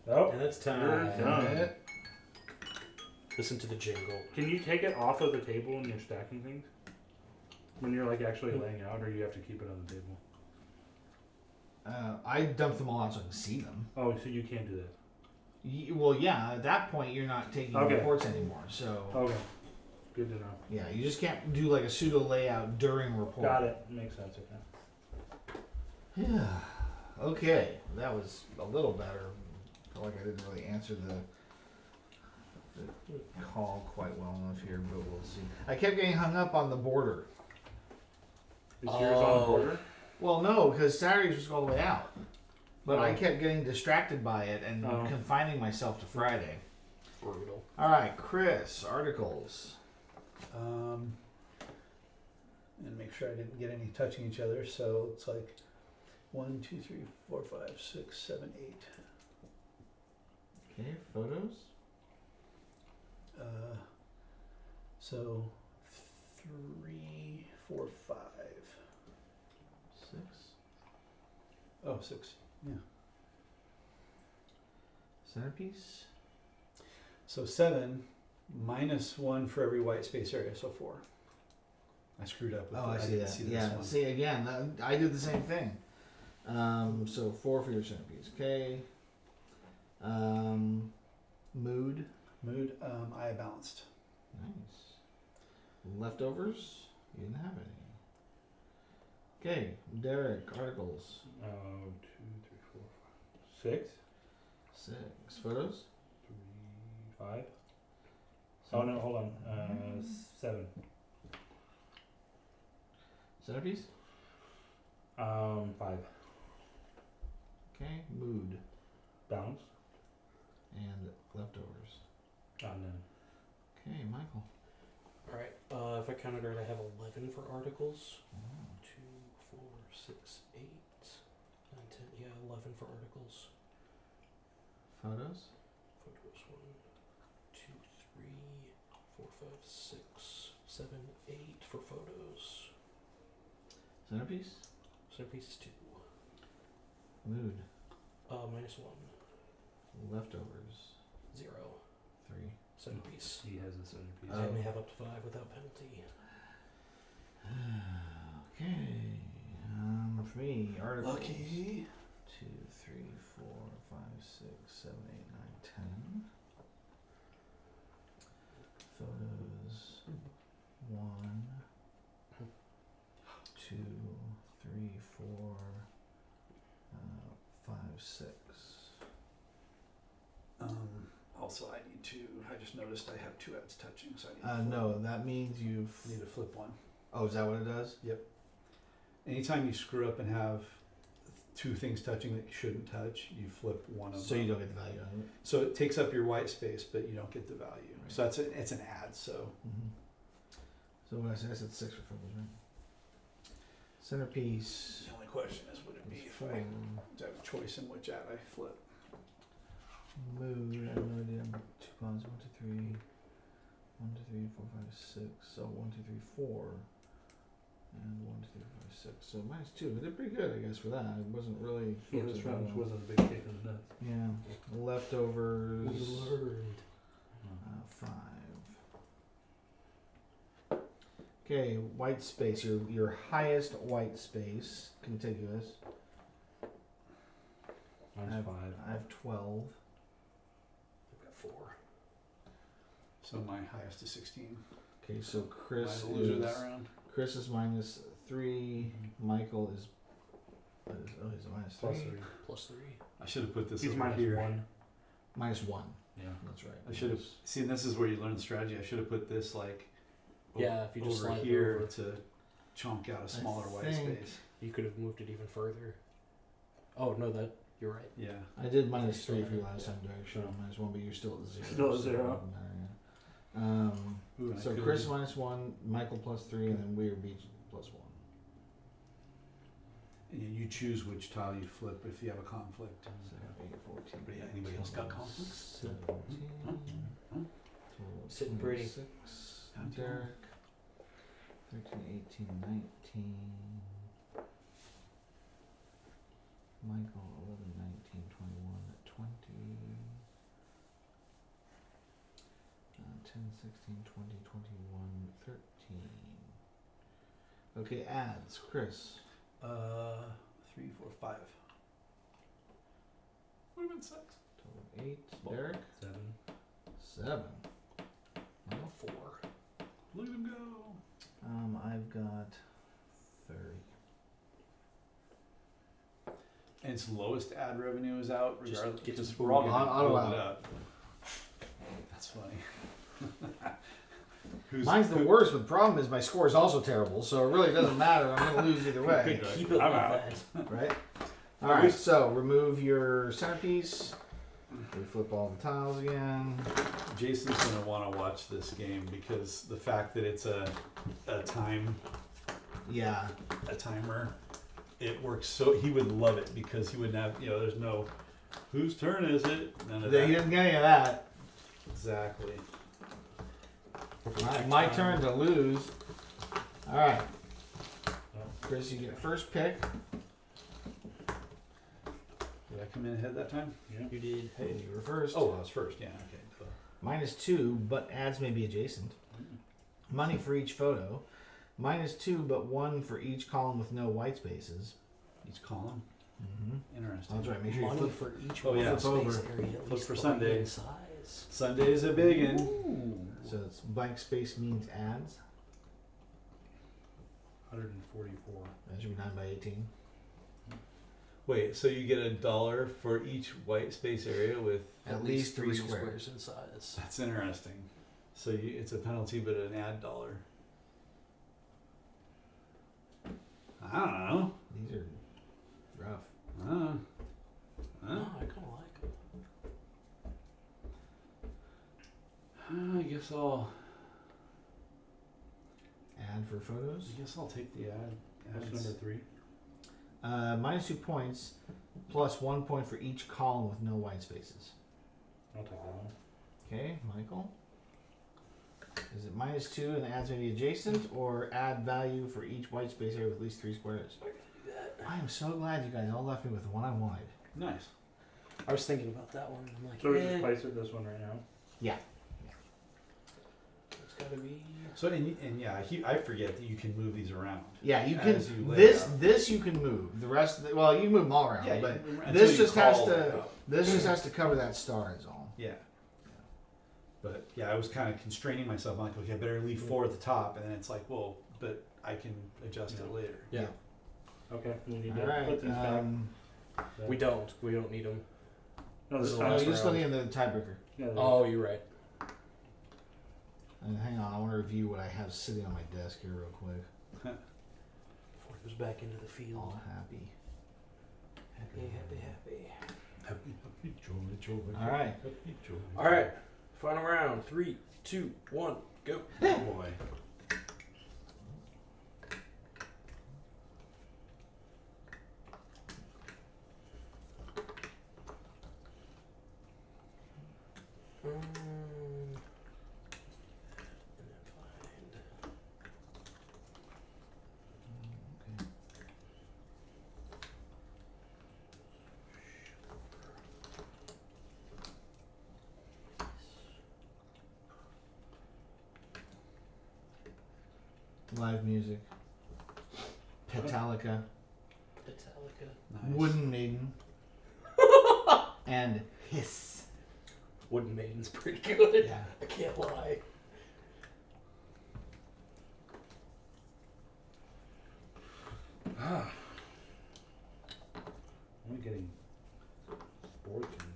So. Oh, And that's You're time. done. Listen to the jingle. Can you take it off of the table when you're stacking things? When you're like actually laying out, or you have to keep it on the table? I dumped them all out so I can see them. Oh, so you can't do that. Well, yeah. At that point, you're not taking Okay. reports anymore. So Okay, good to know. yeah, you just can't do like a pseudo layout during report. Got it. Makes sense. Okay. Yeah. Okay, that was a little better. Felt like I didn't really answer the call quite well enough here, but we'll see. I kept getting hung up on the border. Is yours on the Oh. border? Well, no, because Saturdays was all the way out. But I Oh. kept getting distracted by it and Oh. confining myself to Friday. Brutal. All right, Chris, articles. And make sure I didn't get any touching each other. So it's like 1, 2, 3, 4, 5, 6, 7, 8. Okay, photos. So 3, 4, 5. 6. Oh, 6. Yeah. Centerpiece. So 7 minus 1 for every white space area. So 4. I screwed up with Oh, I see didn't that. see this Yeah, one. see again. I did the same thing. So 4 for your centerpiece. Okay. Mood. Mood, I balanced. Nice. Leftovers. You didn't have any. Okay, Derek. Articles. 2, 3, 4, 5, 6, 6 photos. 3, 5. Oh no, hold on. 7. Centerpiece. 5. Okay, mood Bounce. and leftovers. None. Okay, Michael. Alright, if I counted right, I have 11 for articles. Oh. 2, 4, 6, 8, 9, 10. Yeah, 11 for articles. Photos. Photos 1, 2, 3, 4, 5, 6, 7, 8 for photos. Centerpiece. Centerpiece is 2. Mood. Minus 1. Leftovers. 0. 3. Centerpiece. He has a centerpiece. I may have up to 5 without penalty. Okay. For me, articles. Lucky. 2, 3, 4, 5, 6, 7, 8, 9, 10. Photos. 1, 2, 3, 4, 5, 6. Also, I need to. I just noticed I have 2 ads touching, so I need to No, that means you've. need to flip one. Oh, is that what it does? Anytime you screw up and have two things touching that you shouldn't touch, you flip one of So them. you don't get the value out of it. So it takes up your white space, but you don't get the value. Right. So it's an ad. So So what I said 6 for focus, right? Centerpiece. the only question is, would it be if I have a choice in which ad I flip? Mood, I have no idea. 2 pawns, 1, 2, 3. 1, 2, 3, 4, 5, 6. So 1, 2, 3, 4. And 1, 2, 3, 4, 5, 6. So -2. We did pretty good, I guess, for that. It wasn't really. Yeah, this focused round on- wasn't a big kick in the nuts. Yeah. Leftovers. We learned. 5. Okay, white space. Your highest white space, contiguous. Mine's 5. I have 12. I've got 4. So my highest is 16. Okay, so Am I Chris the loser is that round? Chris is -3. Michael is he's a -3. Plus 3. Plus 3. I should have put this He's over minus here. 1. -1. Yeah. That's right. I should have see. And this is where you learn the strategy. I should have put this like Yeah, if you just over slide it here over. to chunk out a smaller white think- space. You could have moved it even further. Oh no, you're right. Yeah. I did -3 for you last time, Derek. Sure, Yeah. -1, but you're still at 0. Still at so it 0. doesn't matter, yeah. Ooh, and I So could've- Chris -1, Michael +3, and then Weird Beach +1. And you choose which tile you flip if you have a conflict. So 8, 14. But yeah, anybody else got conflicts? 17. Huh? Sitting pretty. 6. How do you- Derek. 13, 18, 19. Michael 11, 19, 21, 20. 10, 16, 20, 21, 13. Okay, ads. Chris. 3, 4, 5. Would have been 6. Total 8. Derek. 7. 7. Michael. 4. Look at him go. I've got 30. And its lowest ad revenue is out, Just regardless. get Because some we're all food. gonna Auto build out. it up. That's funny. Who's, Mine's the who- worst, but the problem is my score is also terrible, so it really doesn't matter. I'm going to lose either way, Keep it I'm like out. that. right? All right, so remove your centerpiece. We flip all the tiles again. Jason's gonna want to watch this game because the fact that it's a Yeah, timer, it works so he would love it because he wouldn't have there's no whose turn is it? None of he that. didn't get any of that. Exactly. All right, my turn to lose. All right, Chris, you get first pick. Did I come in ahead that time? Yeah. You did. And you were first. Oh, I was first. Yeah. Okay. Duh. -2, but ads may be adjacent. Money for each photo. -2, but 1 for each column with no white spaces. Each column. Mm-hmm. Interesting. That's right. Make sure you Money flip. for each Oh, one yeah. of the Flip space over. area, at Flip least for 3 Sunday. in size. Sunday's a big one. So it's blank space means ads. 144. That should be 9 by 18. Wait, so you get $1 for each white space area with. At least 3 squares squares. in size. That's interesting. So it's a penalty, but an ad dollar. I don't know. These are rough. No, I kind of like it. I guess I'll Ad for photos. take the ad. What's ads. number 3? -2 points, plus 1 point for each column with no white spaces. I'll take that one. Okay, Michael. Is it -2 and the ads may be adjacent, or add value for each white space area with at least 3 squares? I am so glad you guys all left me with the one I wanted. Nice. I was thinking about that one. I'm like, So we just place it this one right now. it's gotta be. So and yeah, I forget that you can move these around. Yeah, you can. As you lay This it out. this you can move. The rest, you can move them all around. Yeah, but until this you just has call to. it out. This just has to cover that star. Is all. Yeah. But yeah, I was kind of constraining myself. I'm like, okay, I better leave 4 at the top, and then it's like, well, but I can adjust it later. Yeah. Okay, we need All to right. put these back. We don't need them. No, this No, No, time. you still need the tiebreaker. Yeah, Oh, you're right. And hang on, I want to review what I have sitting on my desk here real quick. Before it goes back into the field. All happy. Happy, happy, happy. Happy, happy, joy, joy. All right. Happy, joy. All right. Final round. 3, 2, 1, go. Oh boy. And then find. Live music. Metallica. Metallica. Nice. Wooden Maiden. And Hiss. Wooden Maiden's pretty good. Yeah. I can't lie. Ah. I'm getting sports and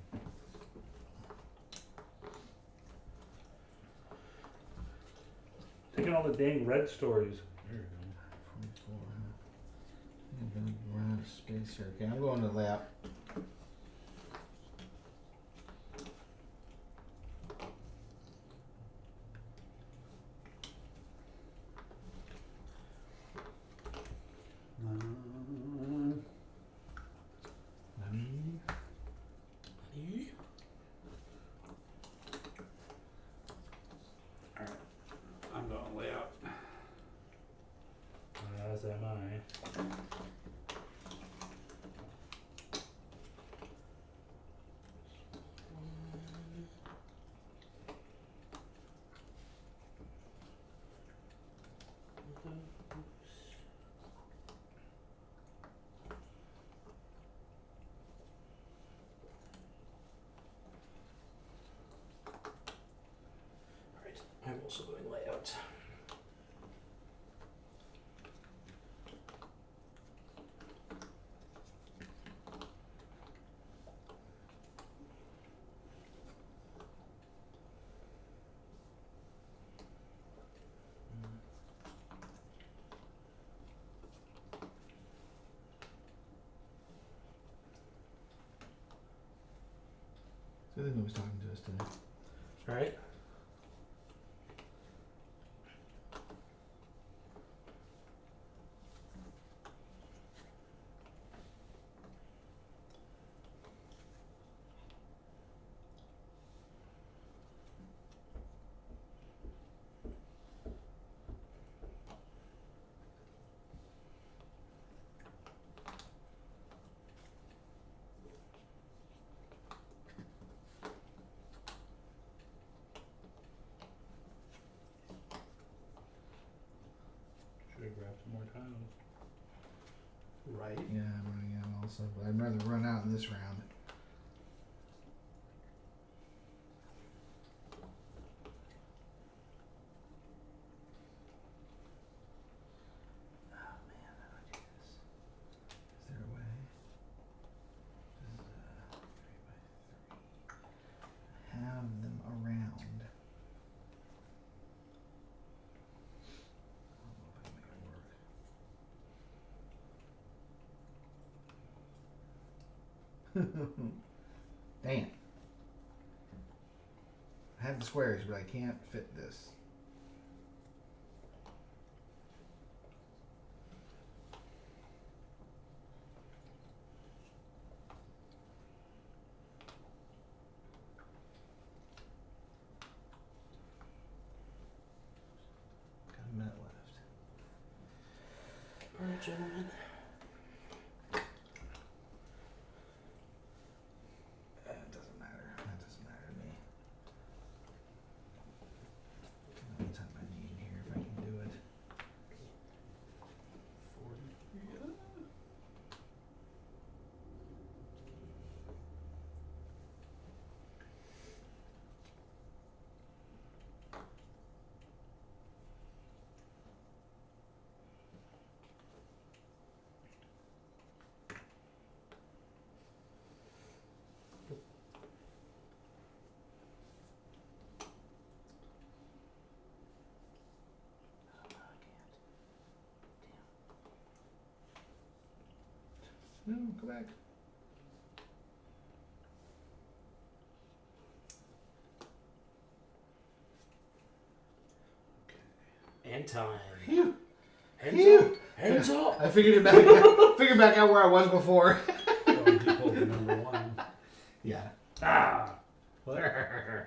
taking all the dang red stories. There you go. 44. I'm gonna run out of space here. Okay, I'm going to layout. I'm going layout. As am I. Alright, I'm also going layout. So I think he was talking to us today. Alright. Should have grabbed some more tiles. Right. Yeah, I'm running out also, but I'd rather run out in this round. Oh man, how do I do this? Is there a way? This is 3 by 3. Have them around. I don't know if I can make it work. Damn. I have the squares, but I can't fit this. Got a minute left. Alright, gentlemen. It doesn't matter. That doesn't matter to me. How much time I need here if I can do it? 40. No, go back. And time. Phew. Hands Phew. up. Hands up. I figured it back. Figured back out where I was before. Oh, you pulled the number one. Yeah. Ah. What? I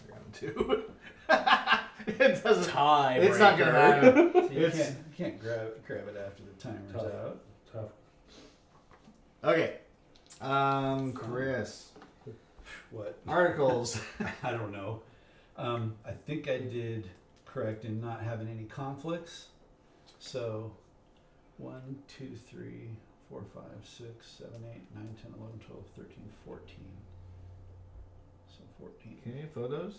got him too. It doesn't. Tie. It's not gonna matter. So you It's- can't grab it after the timer's Tough. out. Tough. Okay. Chris. What? Articles. I don't know. I think I did correct in not having any conflicts. So 1, 2, 3, 4, 5, 6, 7, 8, 9, 10, 11, 12, 13, 14. So 14. Okay. Photos.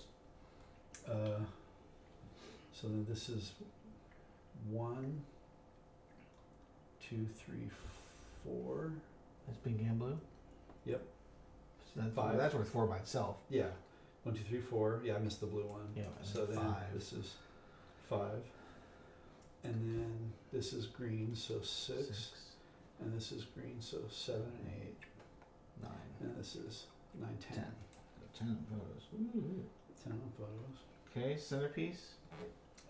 So then this is 1, 2, 3, 4. That's pink and blue. Yep. So that's, 5. that's worth 4 by itself. Yeah. 1, 2, 3, 4. Yeah, I missed the blue one. Yeah. So then 5. this is 5. And then this is green, so 6. And this is green, so 7 and 8. 9. And this is 9, 10. 10. 10 photos. Ooh. 10 photos. Okay. Centerpiece.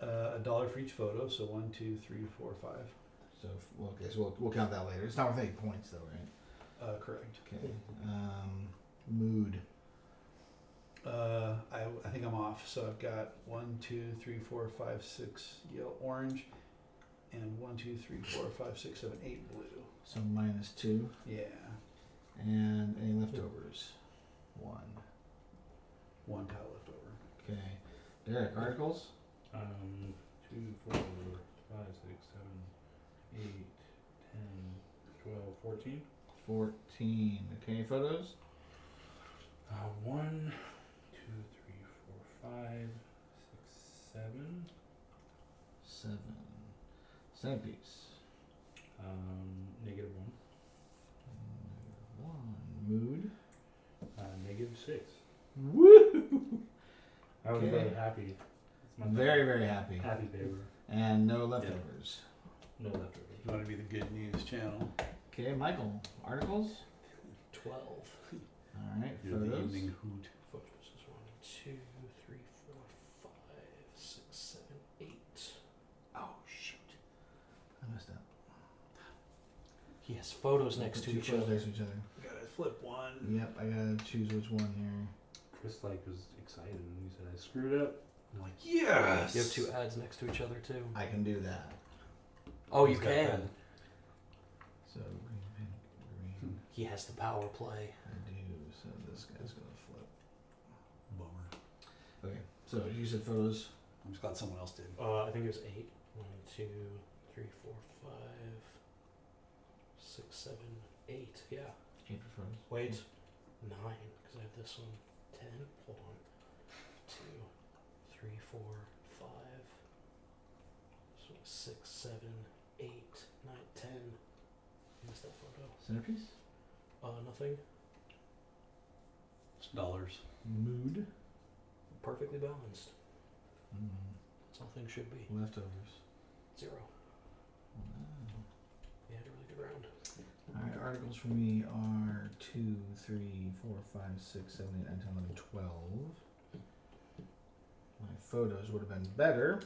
$1 for each photo, so 1, 2, 3, 4, 5. So okay. So we'll count that later. It's not worth any points though, right? Correct. Okay. Mood. I think I'm off. So I've got 1, 2, 3, 4, 5, 6 yellow, orange, and 1, 2, 3, 4, 5, 6, 7, 8 blue. So -2. Yeah, And any leftovers? 1. 1 tile left over. Okay. Derek. Articles. 2, 4, 5, 6, 7, 8, 10, 12, 14. 14. Okay. Photos. 1, 2, 3, 4, 5, 6, 7. 7. Centerpiece. -1. 1. Mood. -6. Woo! I was Okay. very happy. It's my Very, very happy. happy paper. And no leftovers. No leftovers. You want to be the good news channel. Okay, Michael. Articles. 12. All right. You're the Photos. evening hoot. Photos is 1, 2, 3, 4, 5, 6, 7, 8. Oh, shoot. I messed up. He has photos next Put to two each photos other. next to each other. Gotta flip one. Yep, I gotta choose which one here. Chris was excited and he said I screwed up. I'm like, yes. You have 2 ads next to each other, too. I can do that. Oh, you He's got can. that. So green, pink, green. He has the power play. I do. So this guy's gonna flip. Bummer. Okay. So you said photos. I'm just glad someone else did. I think it was 8. 1, 2, 3, 4, 5, 6, 7, 8. Yeah. 8 for photos. Wait. 9, because I have this one. 10. Hold on. 2, 3, 4, 5. So 6, 7, 8, 9, 10. Missed that photo. Centerpiece. Nothing. It's dollars. Mood. Perfectly balanced. Mm. That's how things should be. Leftovers. 0. Wow. You had a really good round. Alright, articles for me are 2, 3, 4, 5, 6, 7, 8, 9, 10, 11, 12. My photos would have been better,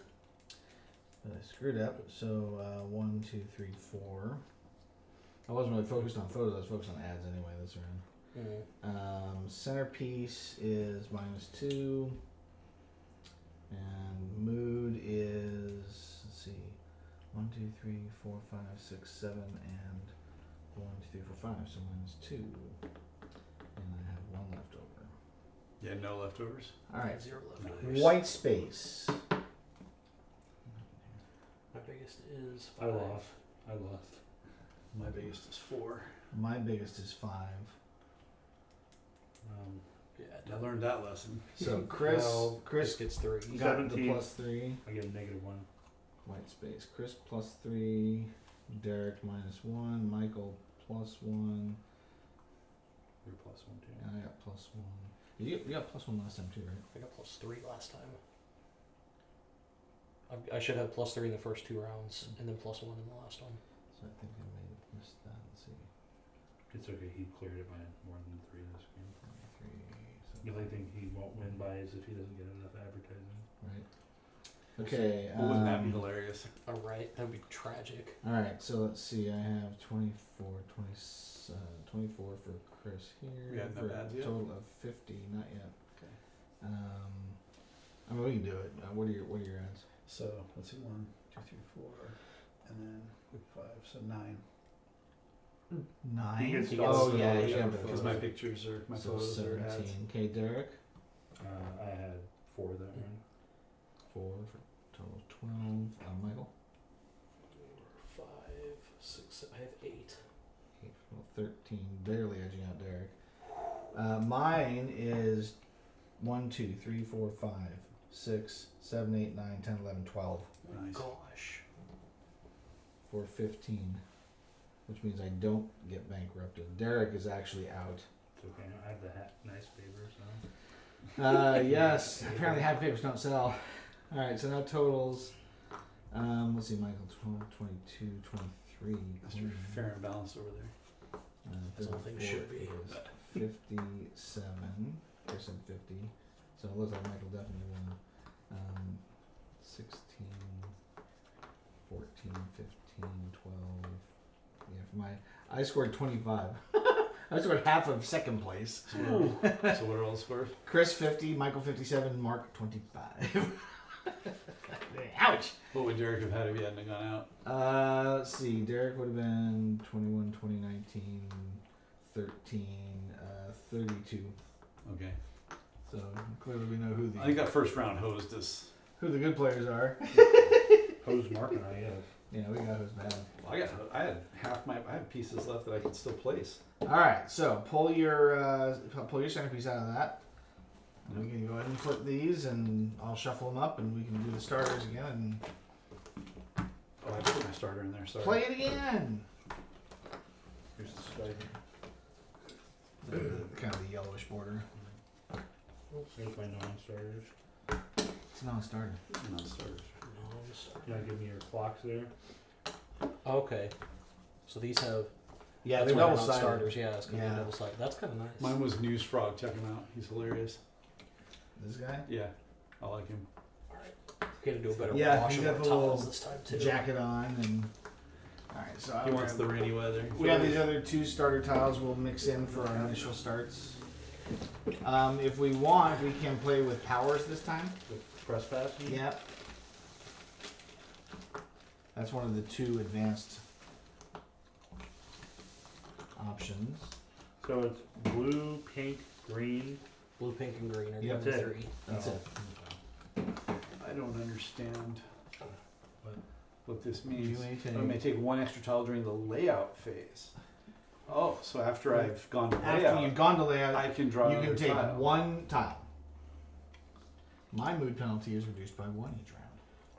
but I screwed up. So 1, 2, 3, 4. I wasn't really focused on photos, I was focused on ads anyway this round. Centerpiece is -2. And mood is, let's see, 1, 2, 3, 4, 5, 6, 7, and 1, 2, 3, 4, 5, so -2. And I have 1 left over. Yeah, no leftovers. Alright, 0 leftovers. white space. My biggest is I 5. lost. My biggest is 4. My biggest is 5. Yeah, I learned that lesson. So Chris, Well, Chris gets 3. got the 17. +3. I get a -1. White space. Chris +3. Derek -1. Michael +1. You're +1 too. And I got +1. You got +1 last time too, right? I got +3 last time. I should have +3 in the first 2 rounds, and then +1 in the last one. So I think I may have missed that. Let's see. It's okay. He cleared it by more than 3 this game. 3, The only thing he won't win by is if he doesn't get enough advertising. right. Okay. Well, wouldn't that be hilarious? All right, that would be tragic. All right, so let's see. I have 24 for Chris here. We had no for ads a yet? total of 50. Not yet. Okay. I mean, we can do it. What are your ads? So let's see, 1, 2, 3, 4, and then 5, so 9. 9. He gets Oh dollars yeah, for yeah. all Because my pictures are my So photos are ads. 17. Okay, Derek. I had 4 that one. 4 for total of 12. Michael. 4, 5, 6. I have 8. 8, well, 13. Barely edging out Derek. Mine is 1, 2, 3, 4, 5, 6, 7, 8, 9, 10, 11, 12 Nice. Gosh. for 15, which means I don't get bankrupted. Derek is actually out. It's okay. I have the nice favors now. Yes, apparently happy papers don't sell. All right, so now totals. Let's see, Michael, 12, 22, 23. That's your fair and balanced over there. As all things should be. 57. Chris said 50. So it looks like Michael definitely won. 16, 14, 15, 12. Yeah, for I scored 25. I scored half of second place. So what are all the scores? Chris 50, Michael 57, Mark 25. Ouch! What would Derek have had if he hadn't gone out? Let's see. Derek would have been 21, 2019, 13, 32. Okay. So clearly we know who I think that first round hosed us. who the good players are. Hose Mark and I have. Yeah, we got who's bad. Well, I had I had pieces left that I could still place. All right, so pull your centerpiece out of that. And we can go ahead and flip these, and I'll shuffle them up, and we can do the starters again and Oh, I put my starter in there. Sorry. play it again. Here's the striker. Kind of the yellowish border. Here's my non-starters. It's not a starter. Not starters. No, I'm sorry. You want to give me your clocks there? Okay. So these have. Yeah, that's they're why double not sided. starters. Yeah, it's gonna Yeah. be double sided. That's kind of nice. Mine was News Frog. Check him out. He's hilarious. This guy. Yeah, I like him. We're gonna do a better Yeah, wash he's of got our the little towels this time too. Jacket on, and all right. So He wants the rainy weather. We have these other 2 starter tiles we'll mix in for our initial starts. If we want, we can play with powers this time. With press pass? Yep. That's one of the 2 advanced options. So it's blue, pink, green. Blue, pink, and green are Yep. the That's it. 3. That's it. I don't understand what this You means. may I may take 1 extra tile during the layout phase. Oh, so after I've gone to After layout, you've gone to layout, I can draw you can another take tile. 1 tile. My mood penalty is reduced by 1 each round.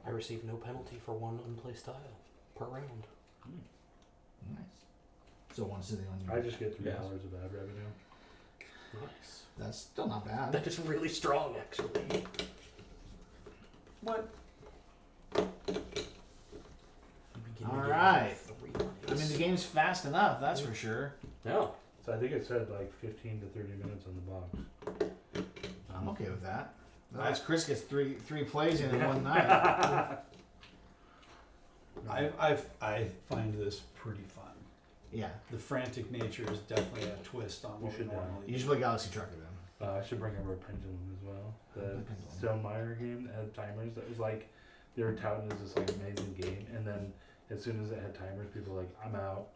I receive no penalty for 1 unplaced tile per round. Nice. So 1 sitting on you. I just get $3 Yes. of ad revenue. Nice. That's still not bad. That is really strong, actually. What? All right. I mean, the game's fast enough, that's for sure. No. So I think it said like 15 to 30 minutes on the box. I'm okay with that. Otherwise, Chris gets three plays in one night. I find this pretty fun. Yeah. The frantic nature is definitely a twist on what we should normally You should play Galaxy Trucker then. I should bring over a pendulum as well. The Pendulum. Stonemaier game that had timers. That was like they were touting as this like amazing game, and then as soon as it had timers, people were like, "I'm out."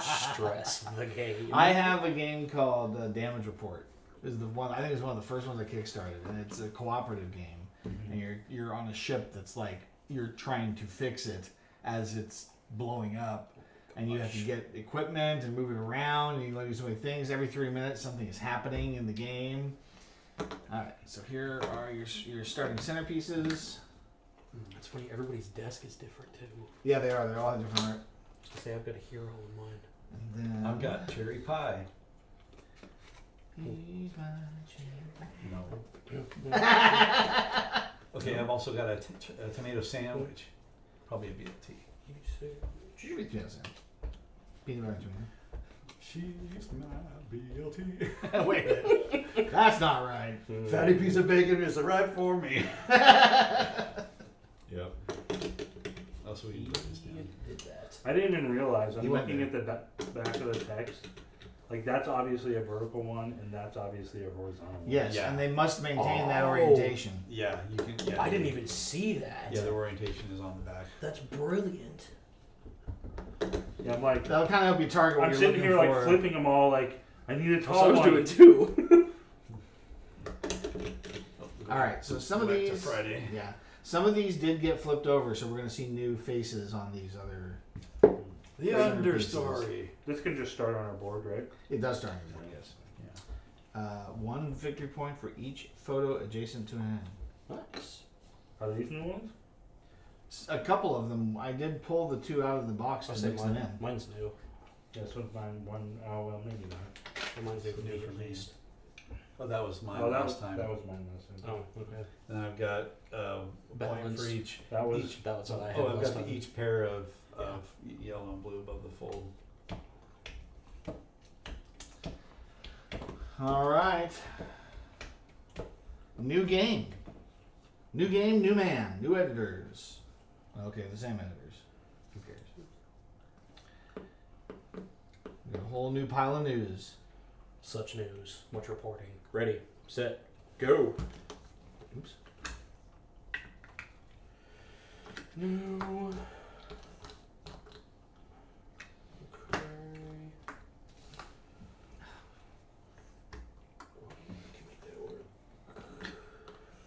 Stress the game. I have a game called Damage Report. This is the one I think it's one of the first ones I kickstarted, and it's a cooperative game. And you're on a ship that's like you're trying to fix it as it's blowing up, and you have to get equipment and move it around, and you do so many things. Every 3 minutes, something is happening in the game. All right, so here are your starting centerpieces. It's funny. Everybody's desk is different too. Yeah, they are. They all have different art. Just say I've got a hero in mind. And then I've got cherry pie. He's my cherry. No. Okay, I've also got a tomato sandwich. Probably a BLT. You say Should be peanut sandwich. Peanut butter and tomato. She's my BLT. Wait a minute. That's not right. Fatty piece of bacon is right for me. can put this down. did that. I didn't even realize. I'm He went looking at the back of the text. Like that's obviously a vertical one, and that's obviously a horizontal one. Yes, Yeah. and they must maintain that Oh. orientation. Yeah, you can. Yeah, I didn't even see that. Yeah, the orientation is on the back. That's brilliant. Yeah, I'm like, That'll kind of help you target what I'm you're sitting looking here for. like flipping them all. Like I need a So tall I was one. doing too. All right, so some of Go back these, to Friday. yeah, some of these did get flipped over, so we're gonna see new faces on these other. The understory. This can just start on our board, right? It does start with one, yes. One victory point for each photo adjacent to an end. Nice. Are these new ones? A couple of them, I did pull the two out of the box I'll to say mix them in. mine's new. This one's mine. One. Oh well, maybe not. Mine's new for me for at me. least. Oh, that was mine Oh, that last was time. that was mine last time. Oh, okay. And I've got a point Balance. for each. That was each That was what I had Oh, I've last got time. each pair of yellow and blue above the fold. All right. New game. New game, new man, new editors. Okay, the same editors. Who cares? We got a whole new pile of news. Such news. Much reporting. Ready, set, go. Oops. No. Okay. Give me that order.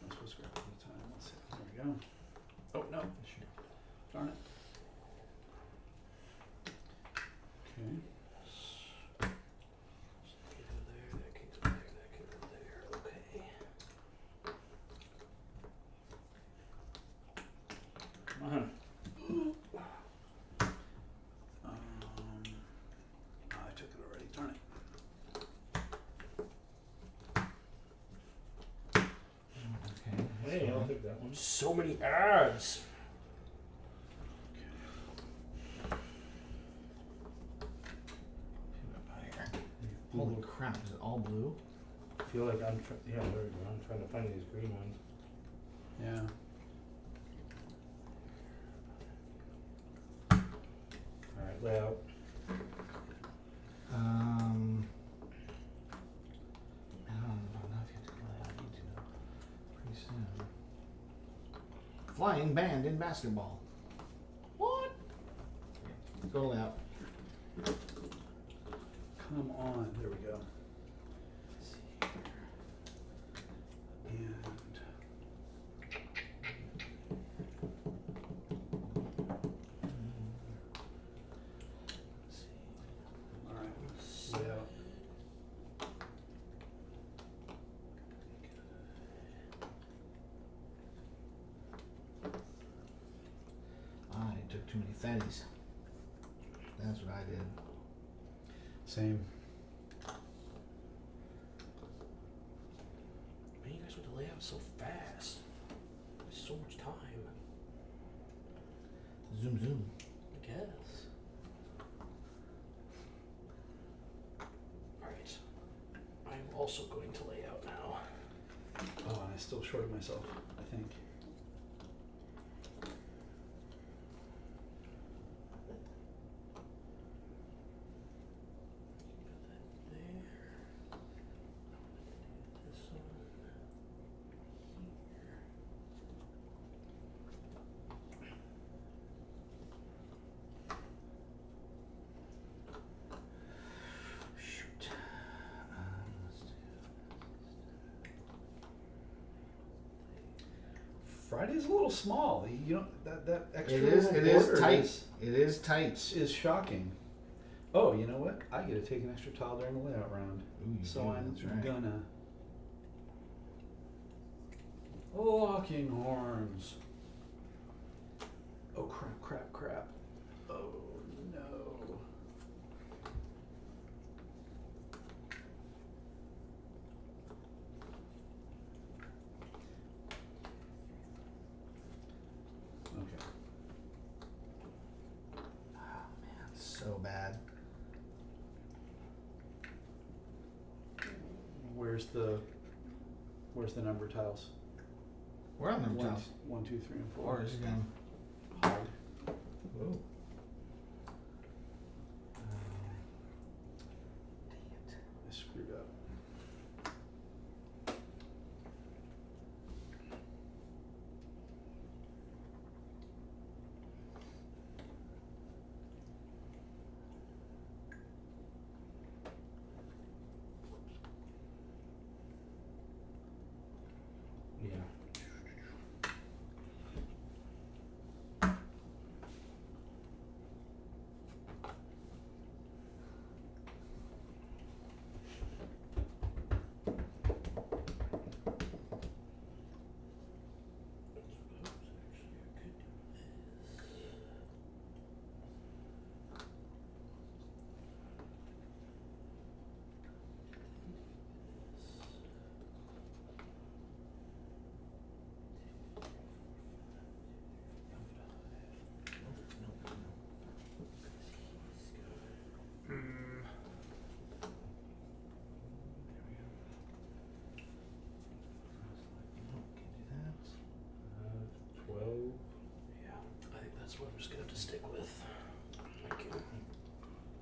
I'm supposed to grab one at a time. Let's see. There we go. Oh no. Darn it. Okay. That can go there, that can go there, that can go there. Okay. come on. I took it already. Darn it. Okay. Hey, I'll take that one. So many ads. Holy crap, is it all blue? I feel like I'm yeah, there we go. I'm trying to find these green ones. Yeah. All right, layout. I don't know if you have to play out YouTube pretty soon. Flying banned in basketball. What? Go to layout. Come on. There we go. And all right. Layout. I took too many fatties. That's what I did. Same. Man, you guys went to lay out so fast. So much time. Zoom, zoom. I guess. Alright. I'm also going to lay out now. Oh, and I still shorted myself, I think. Put that there. This one here. Shoot. Let's do Friday's a little small. You know that extra It is. little It is border tight. It is tight. is shocking. Oh, you know what? I get to take an extra tile during the layout round. Ooh, you So do, I'm that's right. gonna. Locking horns. Oh crap! Crap! Crap! Oh no! Okay. So bad. Where's the number tiles? We're on number One, tiles. 1, 2, 3, and 4. Or is it going? Hog. what I'm just gonna have to stick with. Thank you.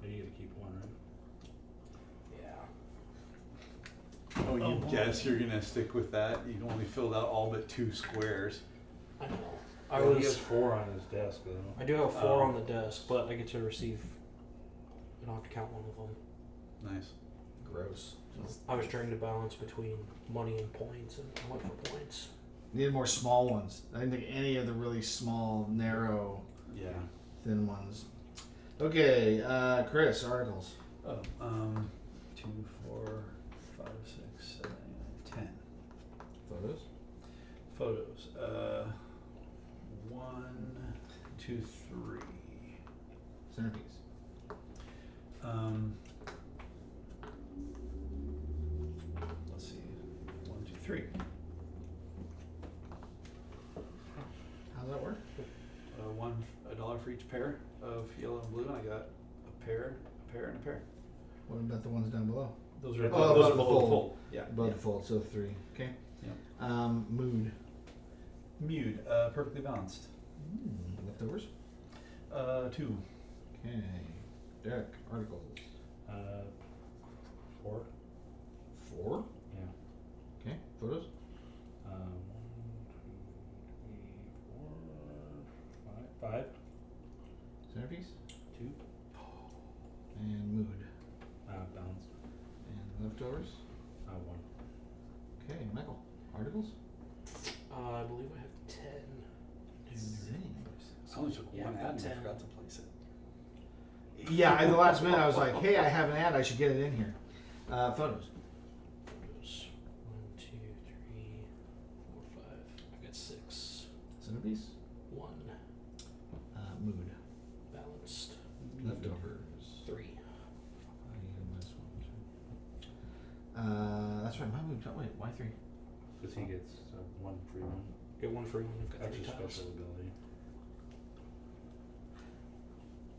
You get to keep one, right? Yeah. Oh, you Oh, guess you're gonna stick with that? You only filled out all but 2 squares. I know. I Well, he has was. 4 on his desk, though. I do have 4 Oh. on the desk, but I get to receive. I don't have to count one of them. Nice. Gross. I was trying to balance between money and points, and I went for points. Needed more small ones. I didn't think any of the really small, narrow, Yeah. thin ones. Okay, Chris, articles. Oh, 2, 4, 5, 6, 7, 8, 9, 10 Photos. photos. 1, 2, 3. Centerpiece. Let's see. 1, 2, 3. How's that work? $1 for each pair of yellow and blue, and I got a pair, and a pair. What about the ones down below? Those are Oh, those above are the below fold. Yeah. Above the fold, so 3. Okay. Yep. Mood. Mute, perfectly balanced. Leftovers. 2. Okay. Derek, articles. 4. 4. Yeah. Okay. Photos. 1, 2, 3, 4, 5. 5. Centerpiece. 2. And mood. Balanced. And leftovers. 1. Okay, Michael. Articles. I believe I have 10. I only took Yeah, one I've ad got and I 10. forgot to place it. Yeah, at the last minute I was like, hey, I have an ad, I should get it in here. Photos. Photos. 1, 2, 3, 4, 5. I got 6. Centerpiece. 1. Mood. Balanced. Leftovers. 3. I need a minus 1. That's right, my mood. Wait, why 3? Because he gets 1 free one. Get 1 free one. I've got 3 Extra tiles. special ability.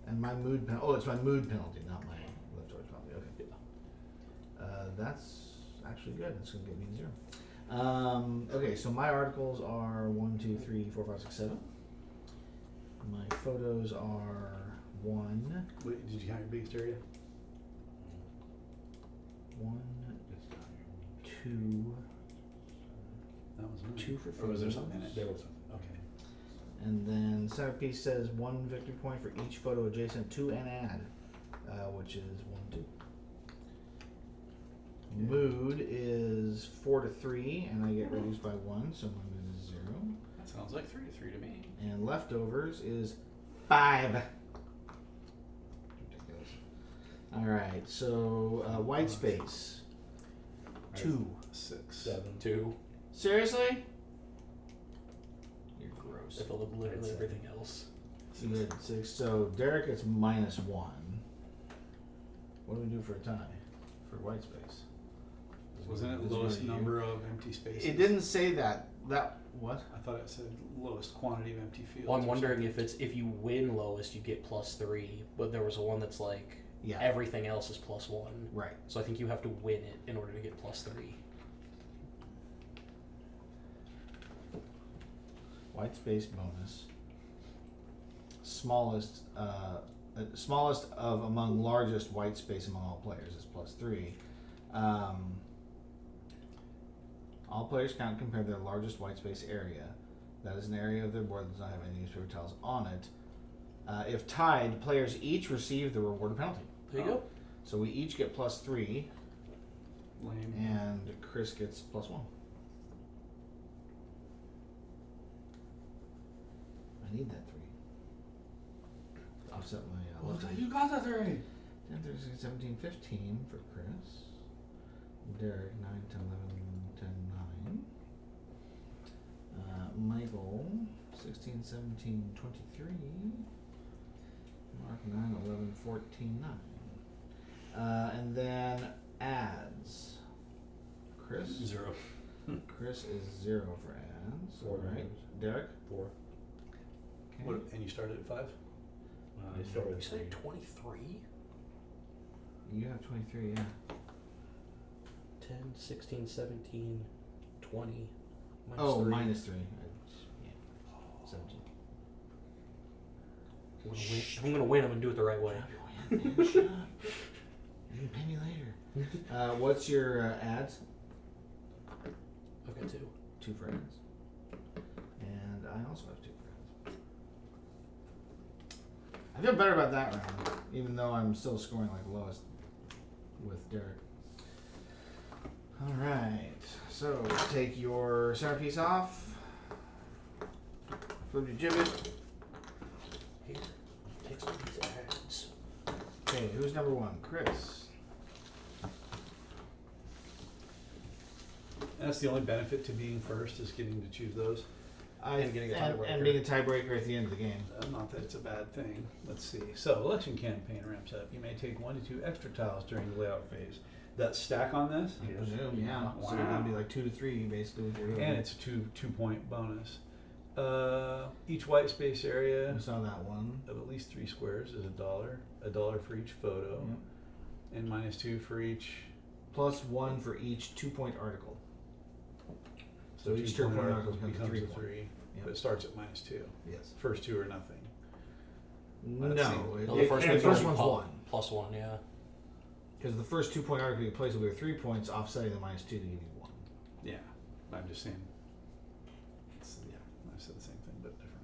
And my mood penalty. Oh, it's my mood penalty, not my leftovers penalty. Okay. Yeah. That's actually good. It's going to get me 0. Okay, so my articles are 1, 2, 3, 4, 5, 6, 7. My photos are 1, Wait, did you count your biggest area? 1, It's down here. 2, That was mine. 2 for Or was there photos. something in it? There was something. Okay. And then centerpiece says 1 victory point for each photo adjacent to an ad, which is 1, 2. Yeah. Mood is 4 to 3, and I get reduced by 1, so my mood is 0. That sounds like 3 to 3 to me. And leftovers is 5. Ridiculous. All right, so white space. 2. 6. 7. 2. Seriously? You're gross. I filled up literally I'd say. everything else. You did 6. So Derek gets minus 1. What do we do for a tie for white space? Wasn't it This is lowest what you- number of empty spaces? It didn't say that. What? I thought it said lowest quantity of empty fields. Well, I'm or wondering something. if you win lowest, you get +3. But there was one that's like Yeah. everything else is +1. Right. So I think you have to win it in order to get +3. White space bonus. Smallest of among largest white space among all players is +3. All players count compare their largest white space area. That is an area of their board that does not have any newspaper tiles on it. If tied, players each receive the reward penalty. There you go. So we each get +3, Lame. and Chris gets +1. I need that 3. Offset my leftovers. You got that 3. 10, 13, 17, 15 for Chris. Derek, 9, 10, 11, 10, 9. Michael, 16, 17, 23. Mark, 9, 11, 14, 9. And then ads. Chris? 0. Chris is 0 for ads. 4 All right. members. Derek? 4. Okay. What, and you started at 5? I started You at said 3. 23? You have 23, yeah. 10, 16, 17, 20. Oh, -3. minus 3. Yeah. 17. If I'm gonna win, I'm gonna do it the right way. Shut up, man. Shut up. You can pay me later. What's your ads? I've got 2. 2 friends. And I also have 2 friends. I feel better about that round, even though I'm still scoring like lowest with Derek. Alright, so take your centerpiece off. Flip your gibbet. Here, take some of these ads. Okay, who's number 1? Chris. That's the only benefit to being first is getting to choose those. And getting a tiebreaker. And being a tiebreaker at the end of the game. Not that it's a bad thing. Let's see. So, election campaign ramps up. You may take 1 to 2 extra tiles during the layout phase. That stack on this, I presume, yeah. So Wow. it'd be like 2 to 3 basically. With your and it's a 2-point bonus. Each white space area I saw that one. of at least 3 squares is $1. $1 for each photo, Yep. and -2 for each. Plus 1 for each 2-point article. So each 2-point 2-point article article becomes a 3 point. 3. Yep. But it starts at -2. Yes. First 2 are nothing. No, Let's see. No, the first, first one's one's 1. +1, yeah. Because the first 2-point article you place will be 3 points, offsetting the -2 to give you 1. Yeah, I'm just saying. Yeah, I said the same thing, but different.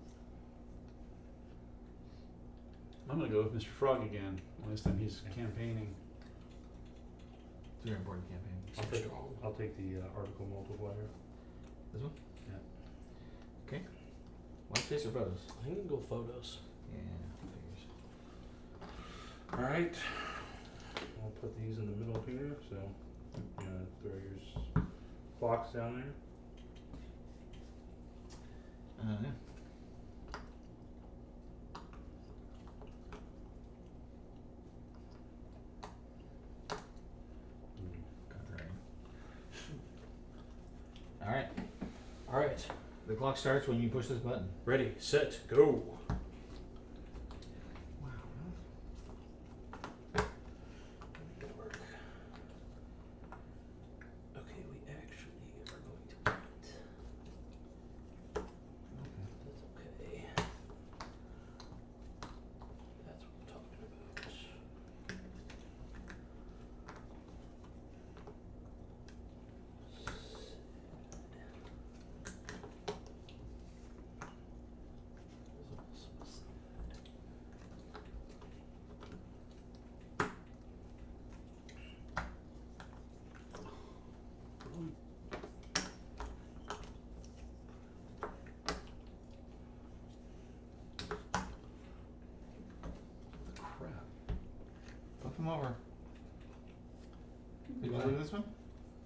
I'm gonna go with Mr. Frog again. This time he's campaigning. It's a very important campaign. I'll take the article multiplier. This one? Yeah. Okay. White space or photos? I think we can go with photos. Yeah, figures. Alright. I'll put these in the middle here, so throw your clocks down there. Yeah. Alright. Alright, The clock starts when you push this button. ready, set, go. Wow. Good work. Okay, we actually are going to wait. That's okay. That's what we're talking about. Crap. Flip them over. Did you look at this one?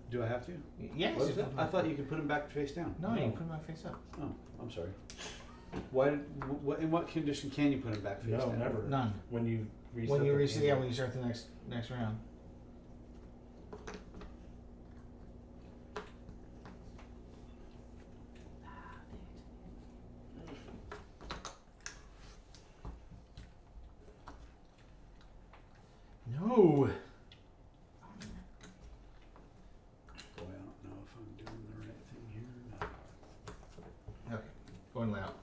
Do I have to? Yes. What you is it? flip them I over. thought you could put them back face down. No, you put them back face up. Oh, I'm sorry. Why? In what condition can you put them back face No, down? never. None. When you reset When you the reset, game. yeah, when you start the next round. No. Boy, I don't know if I'm doing the right thing here or not. Okay. Go and lay out.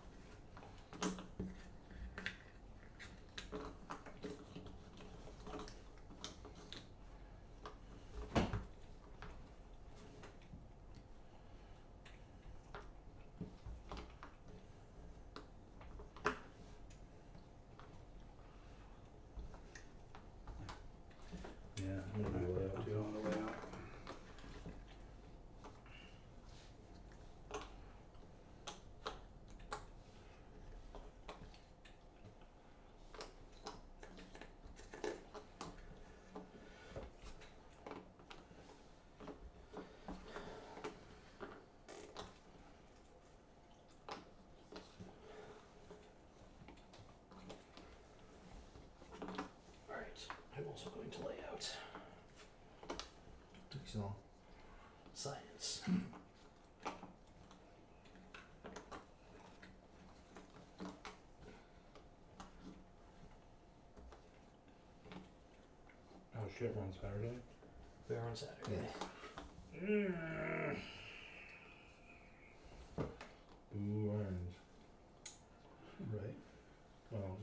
Yeah, I'm gonna do layout I'm too. going the layout. Alright, I'm also going to lay out Took you so long. science. Oh shit, we're on Saturday? We are on Saturday. Ooh, orange. Right. Well,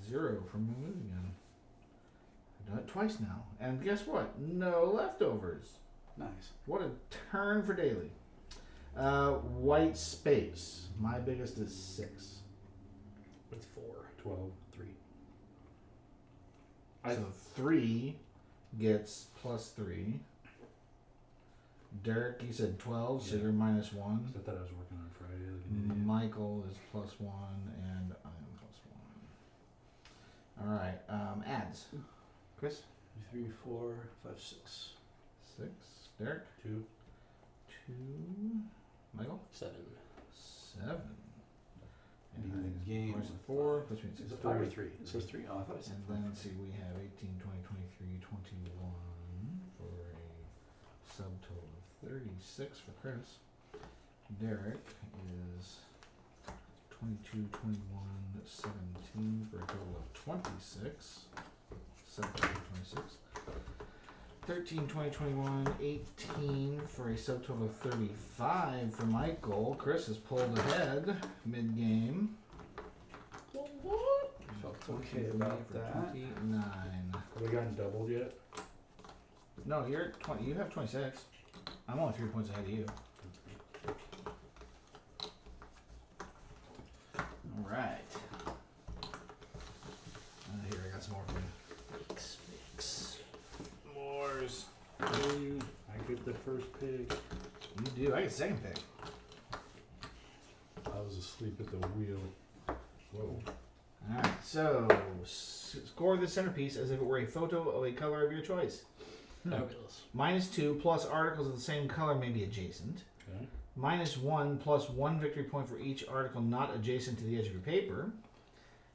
0 from Remove Again. I've done it twice now. And guess what? No leftovers. Nice. What a turn for daily. White space. My biggest is 6. It's 4. 12. 3. So 3 gets +3. Derek, you said 12, so Yeah. you're -1. I thought I was working on Friday. Like an idiot. Michael is +1, and I'm +1. All right, ads. Chris, 3, 4, 5, 6. 6. Derek, 2. 2. Michael, 7. 7. And And the game Chris, with 4, five. which means Is it's it 5 or 3. 3? It says 3. Oh, I thought I said And 5. then see, we have 18, 20, 23, 21 for a subtotal of 36 for Chris. Derek is 22, 21, 17 for a total of 26. Subtotal of 26. 13, 20, 21, 18 for a subtotal of 35 for Michael. Chris has pulled ahead mid-game. Felt 23 okay about for that. 29. Have we gotten doubled yet? No, you're at 20. You have 26. I'm only 3 points ahead of you. All right. Here, I got some more for you. Mix. Moors. I get the first pick. You do. I get second pick. I was asleep at the wheel. Whoa. All right. So, score the centerpiece as if it were a photo of a color of your choice. Fabulous. -2 plus articles of the same color may be adjacent. Okay. -1 plus 1 victory point for each article not adjacent to the edge of your paper,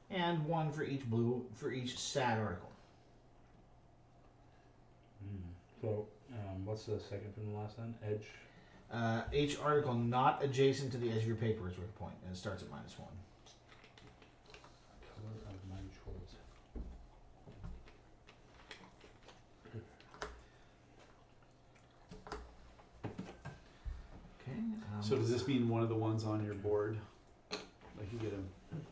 and 1 for each blue for each sad article. So, what's the second from the last then? Edge. Each article not adjacent to the edge of your paper is worth a point, and it starts at -1. Color of my choice. Okay. So does this mean one of the ones on your board? Like you get a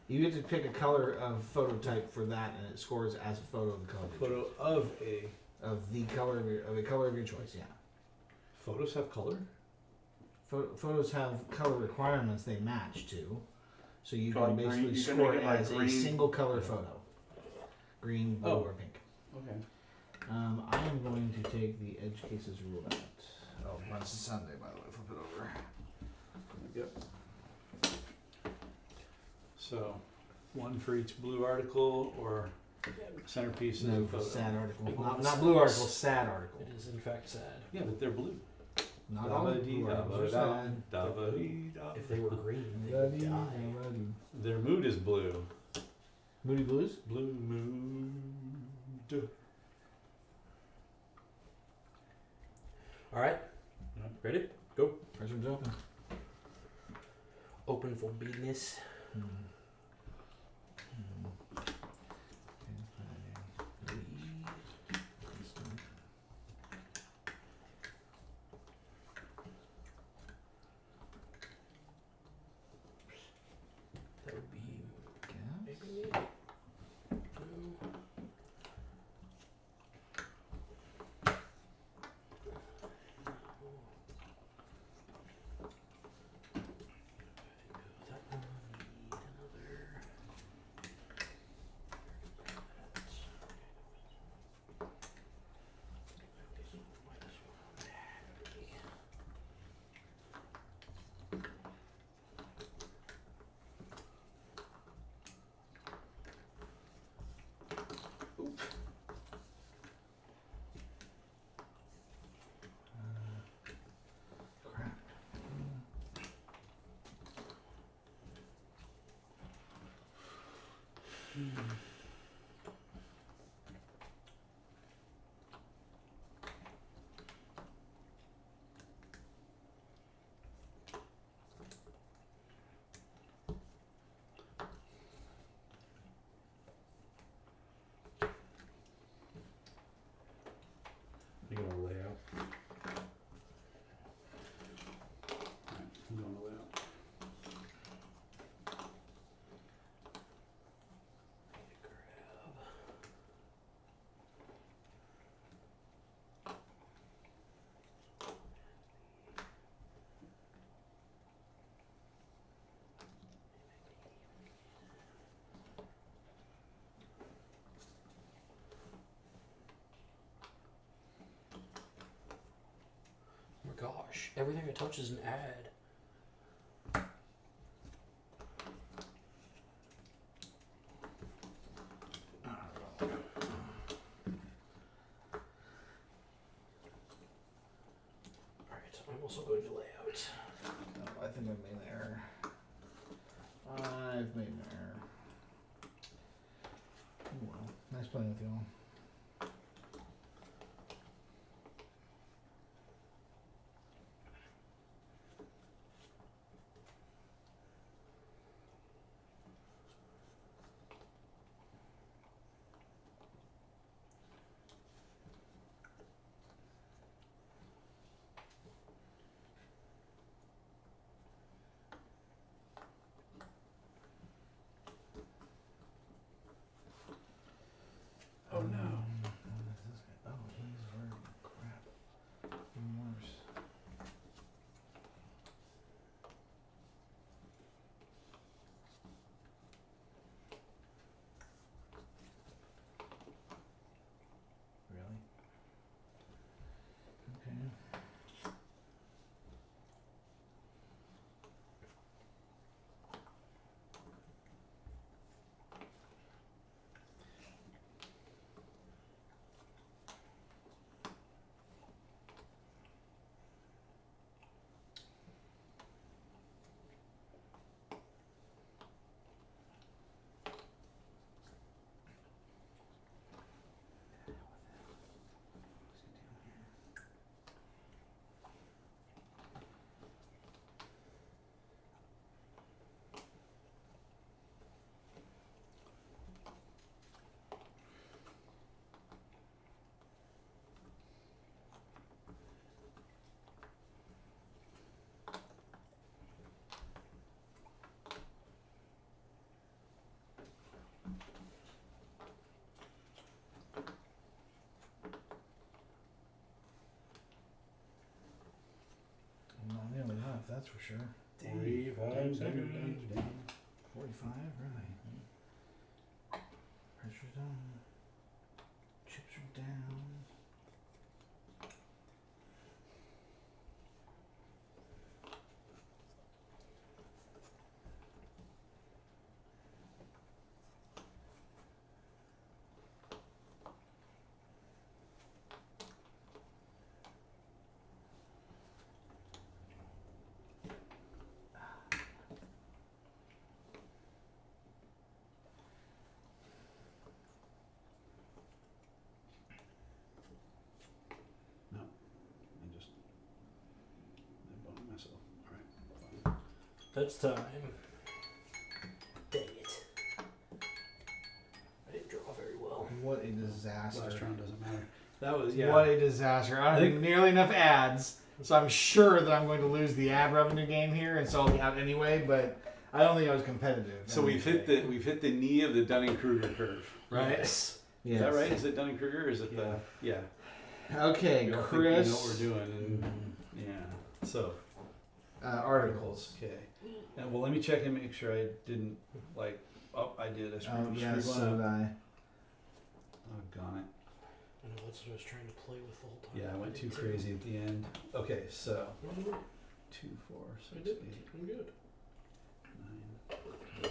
You get to pick a color of photo type for that, and it scores as a photo of the color. Of, your photo of a. choice. Of the color of a color of your choice. Yeah. Photos have color? Photos have color requirements they match to, so you So can like green- basically you can score make it it like as a green. single color photo. Green, blue, Oh. or pink. Okay. I am going to take the edge cases rule out. Oh, mine's Sunday, by the way. Flip it over. Yep. So, one for each blue article or centerpiece is a No, photo. sad article. Big Not, one. not blue article, sad article. It is in fact sad. Yeah, but they're blue. Not all blue articles are sad. If they were green, they would die. Their mood is blue. Moody Blues? Blue mood. All right. Yep. Ready? First one's open. Open for business. That would be maybe me. No. That one need another. Crap. You gonna lay out? Alright, I'm going to lay out. gosh, everything I touch is an ad. Alright, I'm also going to layout. Oh, I think I've made an error. I've made an error. Oh well. Nice playing with you all. Oh no. What is this guy? Oh, he's very crap. Even worse. Really? Okay. Not nearly enough, that's for sure. 45 seconds. 45, really? Pressure's on. Chips are down. I bumped myself. All right. That's time. Dang it. I didn't draw very well. What a disaster. Last round doesn't matter. That was What a disaster. I don't have nearly enough ads, so I'm sure that I'm going to lose the ad revenue game here, and so I'll be out anyway, but I don't think I was competitive. So we've hit the knee of the Dunning-Kruger curve, right? Yes. Is that right? Is it Dunning-Kruger or is it yeah. Okay, We all think Chris. we know what we're doing, and yeah. So Articles. okay. And well, let me check and make sure I didn't like. Oh, I did. I Oh, screwed, yes, screwed so one did up. I. Oh, gone it. I know, that's what I was trying to play with the whole time. Yeah, I went too did crazy at the end. Okay, so No, 2, 4, I 6, did. 8, I'm good. 9, 10, Yeah,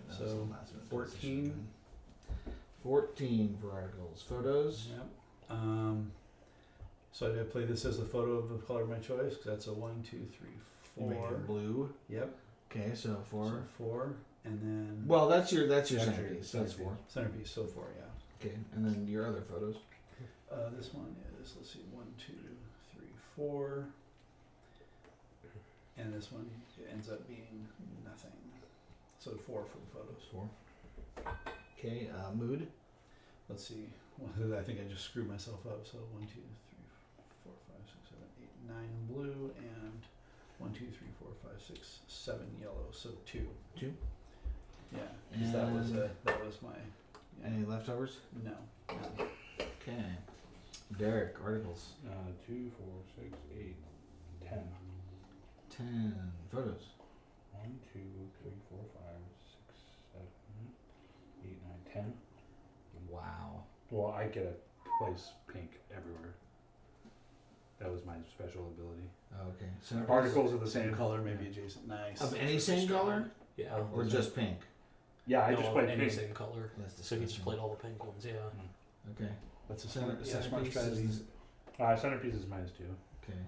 that So, was the last minute 14. decision. 14 for articles. Photos. Yep. So I did play this as the photo of the color of my choice because that's a 1, 2, 3, You make 4. it blue. Yep. Okay, so 4. So 4, and then Well, that's your That's centerpiece. your That's 4. centerpiece. So 4, yeah. Okay, and then your other photos. This one is, let's see, 1, 2, 3, 4. And this one ends up being nothing. So 4 for the photos. 4. Okay, mood. Let's see. Well, I think I just screwed myself up. So 1, 2, 3, 4, 5, 6, 7, 8, 9 blue, and 1, 2, 3, 4, 5, 6, 7 yellow. So 2. 2. Yeah, 'cause that was And- that was my Any leftovers? no. Okay. Derek, articles. 2, 4, 6, 8, 10. 10 photos. 1, 2, 3, 4, 5, 6, 7, 8, 9, 10. Wow. Well, I get to place pink everywhere. That was my special ability. Oh, okay. Centerpiece Articles are the Same same color, maybe adjacent. Nice. of any same color Yeah. or just pink. Yeah, I No, just played any pink. same color. That's So you just disgusting. played all the pink ones, yeah. Okay. That's a Center, smart, smart centerpiece strategy. is Centerpiece is -2. okay.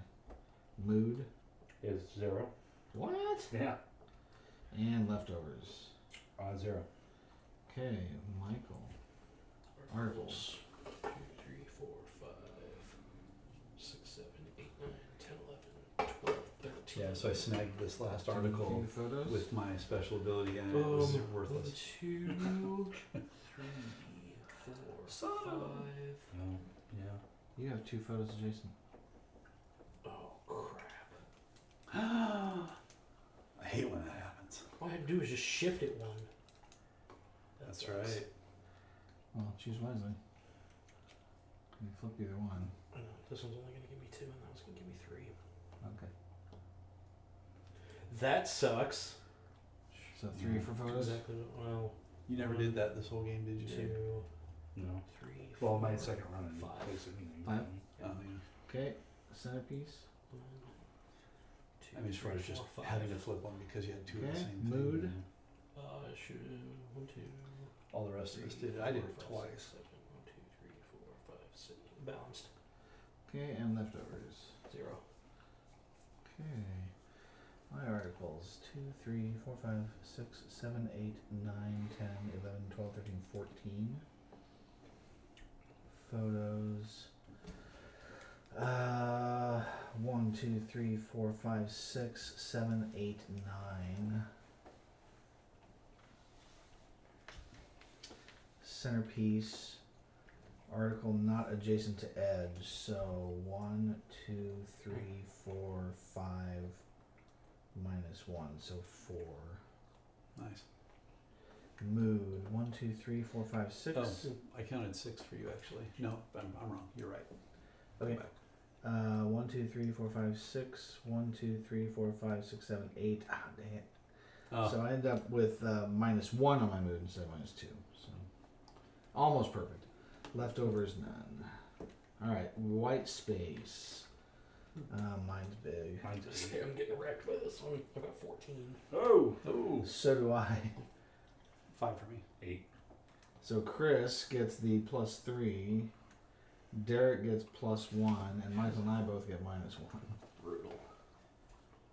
Mood. Is 0. What? Yeah. And leftovers. 0. Okay, Michael. Articles. 2, 3, 4, 5, 6, 7, 8, 9, 10, 11, 12, 13. Yeah, so I snagged this last Do you article do photos? with my special ability, and it was worthless. 1, 2, 3, 4, Son 5. of a- Oh, yeah. You have 2 photos of Jason. Oh crap! I hate when that happens. All I had to do was just shift it one. That That's sucks. right. Well, choose wisely. You flip either one. I know, this one's only gonna give me 2, and that one's gonna give me 3. Okay. That sucks. So 3 for photos. Exactly. Well, You never did that this whole game, did you? 2, No. 3, Well, my 4, second run in 5. basically. Five? Oh, yeah. Okay. Centerpiece. 1, 2, I mean, as far as 3, just 4, 5. having to flip one because you had 2 of the Okay, same mood. thing. Should 1, 2. All the rest of us did it. I did it twice. 7, 1, 2, 3, 4, 5, 6. Balanced. Okay, and leftovers. 0. Okay. My articles 2, 3, 4, 5, 6, 7, 8, 9, 10, 11, 12, 13, 14. Photos. 1, 2, 3, 4, 5, 6, 7, 8, 9. Centerpiece. Article not adjacent to edge. So 1, 2, 3, 4, 5, -1. So 4. Nice. Mood 1, 2, 3, 4, 5, 6. Oh, I counted 6 for you actually. No, I'm wrong. You're right. Okay. Go back. 1, 2, 3, 4, 5, 6. 1, 2, 3, 4, 5, 6, 7, 8. Ah, dang it. Oh, So I end up with -1 on my mood instead of -2. So almost perfect. Leftovers, none. All right, white space. Mine's big. Mine's Just 8. say I'm getting wrecked by this one. I got 14. Oh! oh, So do I. 5 for me. 8. So Chris gets the +3. Derek gets +1, and Michael and I both get -1. Brutal.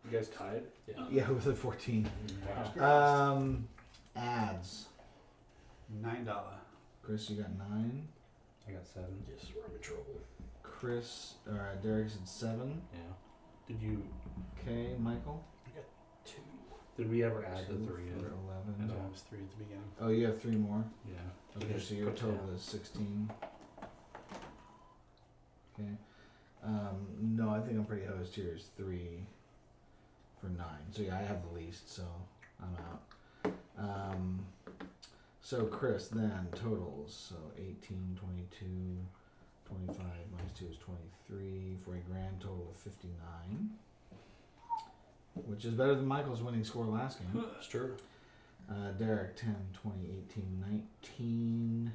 You guys tied? Yeah. Yeah, with a 14. Wow. Ads. $9. Chris, you got 9. I got 7. Yes, we're in trouble. Derek's at 7. Yeah. Did you? Okay, Michael. 2. Did we ever add the 2 3 for in? 11. No, it was 3 at the beginning. Oh, you have 3 more. Yeah. Okay, so your total is 16. Okay. No, I think I'm pretty hosed here. Is 3 for 9. So yeah, I have the least, so I'm out. So Chris then totals. So 18, 22, 25 minus 2 is 23 for a grand total of 59. Which is better than Michael's winning score last game. It's true. Derek 10, 20, 18, 19,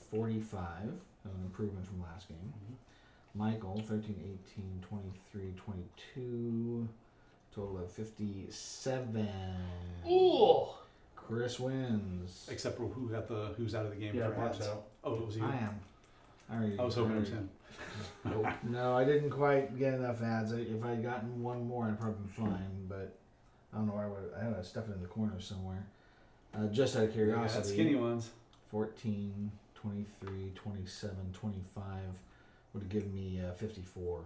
45. An improvement from last game. Michael 13, 18, 23, 22. Total of 57. Ooh! Chris wins. Except for who's out of the game Yeah, for Mark's ads. out. Oh, it was you. I am. I was hoping it was him. No, I didn't quite get enough ads. If I had gotten one more, I'd probably been fine. But I don't know where I would. I had to stuff it in the corner somewhere. Just out of Yeah, curiosity. skinny ones. 14, 23, 27, 25 would have given me 54.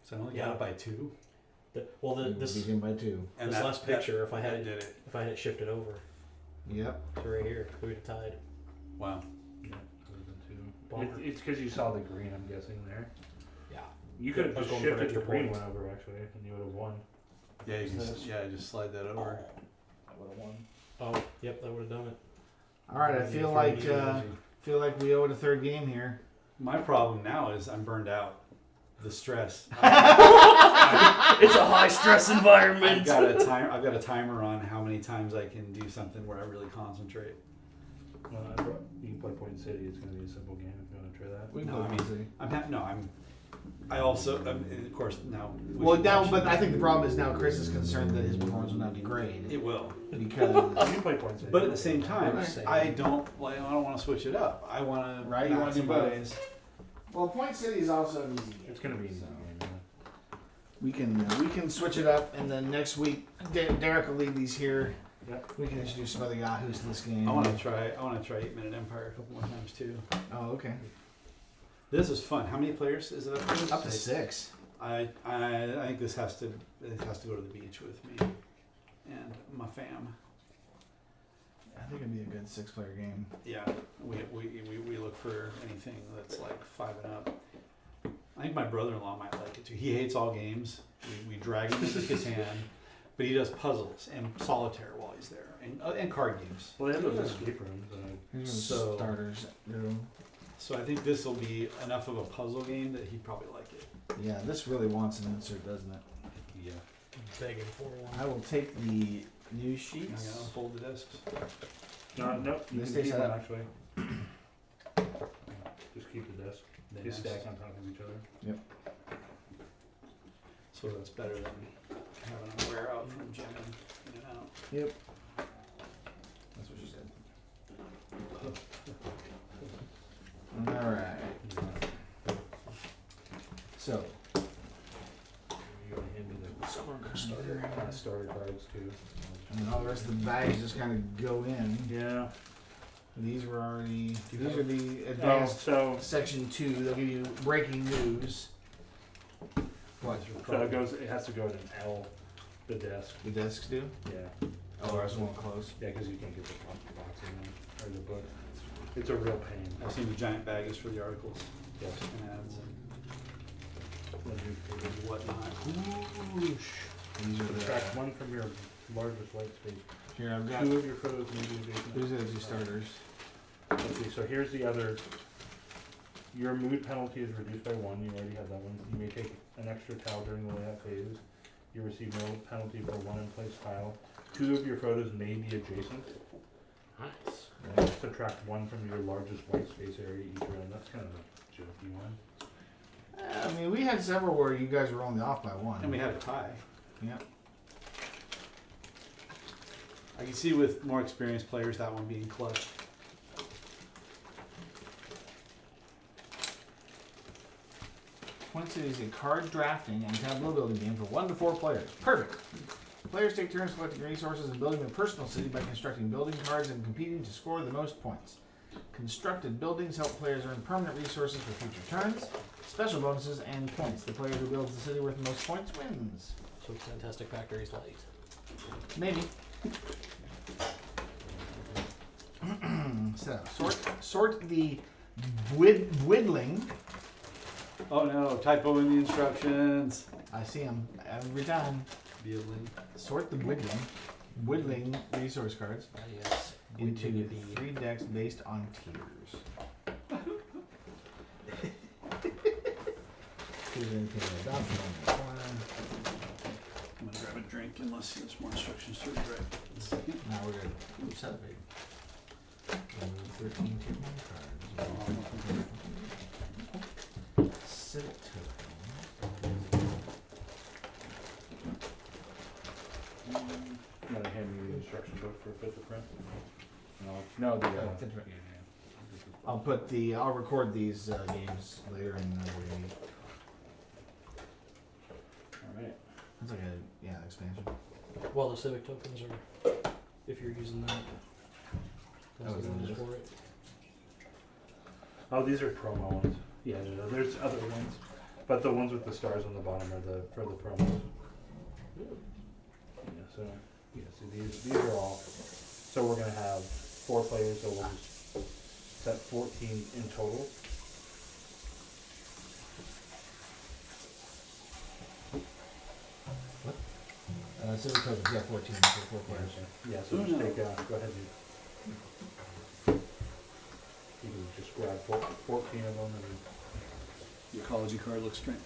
So I only Yeah. got it by 2. This begin by 2. And this that- last picture, if I had that it, did it. if I had it shifted over Yep. to right here, we would have tied. Wow. Yeah. Would have been 2. Bummer. It's because you saw the green, I'm guessing, there. Yeah. You could have I was just going for an shifted the extra green point. one over, actually, and you would have won. Yeah, you Yes. just, just slide that over. I would have won. Oh, yep, that would have done it. All right. I Maybe feel for like easy. we owe it a third game here. My problem now is I'm burned out. The stress. It's a high stress environment. I've got a timer on how many times I can do something where I really concentrate. Well, you can play Point City. It's going to be a simple game if you want to try that. We can No, play I mean, Point City. I also, and of course, now. we Well, should now, watch but it. I think the problem is now Chris is concerned that his performance will not degrade It will. because You can play Point City. But at the same time, Right. I don't want to switch it up. I want to Right, you wanna do both. maximize. well, Point City is also an easy game. it's going to be easy. So Yeah. we can switch it up, and then next week Derek will leave these here. Yep. We can introduce some other yahoos to this game. I want to try 8 Minute Empire a couple more times too. Oh, okay. This is fun. How many players is it up to? Up to 6. I think this has to go to the beach with me and my fam. I think it'd be a good 6-player game. Yeah, we look for anything that's like 5 and up. I think my brother-in-law might like it too. He hates all games. We drag him into Catan, but he does puzzles and solitaire while he's there, and card games. Well, they have those escape rooms. Here's So- some starters. So I think this will be enough of a puzzle game that he'd probably like it. Yeah, this really wants an insert, doesn't it? Yeah. Begging for one. I will take the news I'm gonna sheets. unfold the discs. No, nope. You This can stays keep set one up. actually. Just keep the desk. Then They that's- stack on top of each other. So that's better than having them wear out from jamming in and out. Yep. That's what she said. All right. So, You want to hand me the starter cards too. and then all the rest of the bags just kind of go in. Yeah. These were already. you These have- are the Oh, advanced so section 2. They'll give you breaking news. What? it goes. It has to go in an L. The desk. The desks do? Yeah. Oh, the rest won't close. Yeah, because you can't get the box in there or the book. It's a real pain. I've seen the giant baggies for the articles Yes. and ads and When whatnot. Whoosh. These are you subtract the. one from your largest white space. Here, I've got. 2 of your photos may be adjacent. These are the 2 starters. Let's see, so here's the other. Your mood penalty is reduced by 1. You already have that one. You may take an extra tile during the layout phase. You receive no penalty for 1 in place tile. 2 of your photos may be adjacent. Nice. Subtract 1 from your largest white space area each round. That's kind of a jokey one. I mean, we had several where you guys were only off by 1. And we had a tie. Yeah. I can see with more experienced players that one being clutch. Point City is a card drafting and tableau building game for 1 to 4 players. Perfect. Players take turns collecting resources and building their personal city by constructing building cards and competing to score the most points. Constructed buildings help players earn permanent resources for future turns, special bonuses, and points. The player who builds the city worth the most points wins. So Fantastic Factories light. Maybe. So, sort the whittling. Oh no, typo in the instructions. I see them every time. Building. Sort the whittling resource cards Yes. into the 3 decks based on tiers. Here's anything like that from the corner. I'm gonna grab a drink unless there's more instructions to read. Now we're good. Ooh, celebrate. 13 tier 1 cards. Civic token. I'm gonna hand you the instruction book for fit to print. No, the Oh, fit to print. I'll record these games later and we're gonna meet. Alright. That's like a, expansion. Well, the Civic tokens are, if you're using that, that's Oh, the is ones it? for it. Oh, these are promo ones. Yeah, there's other ones. But the ones with the stars on the bottom are for the promos. Yeah, so these are all. So we're gonna have 4 players, so we'll just set 14 in total. Civic tokens, yeah, 14 for 4 players. Yeah, so just take, go ahead and you can just grab 14 of them and The ecology card looks strange.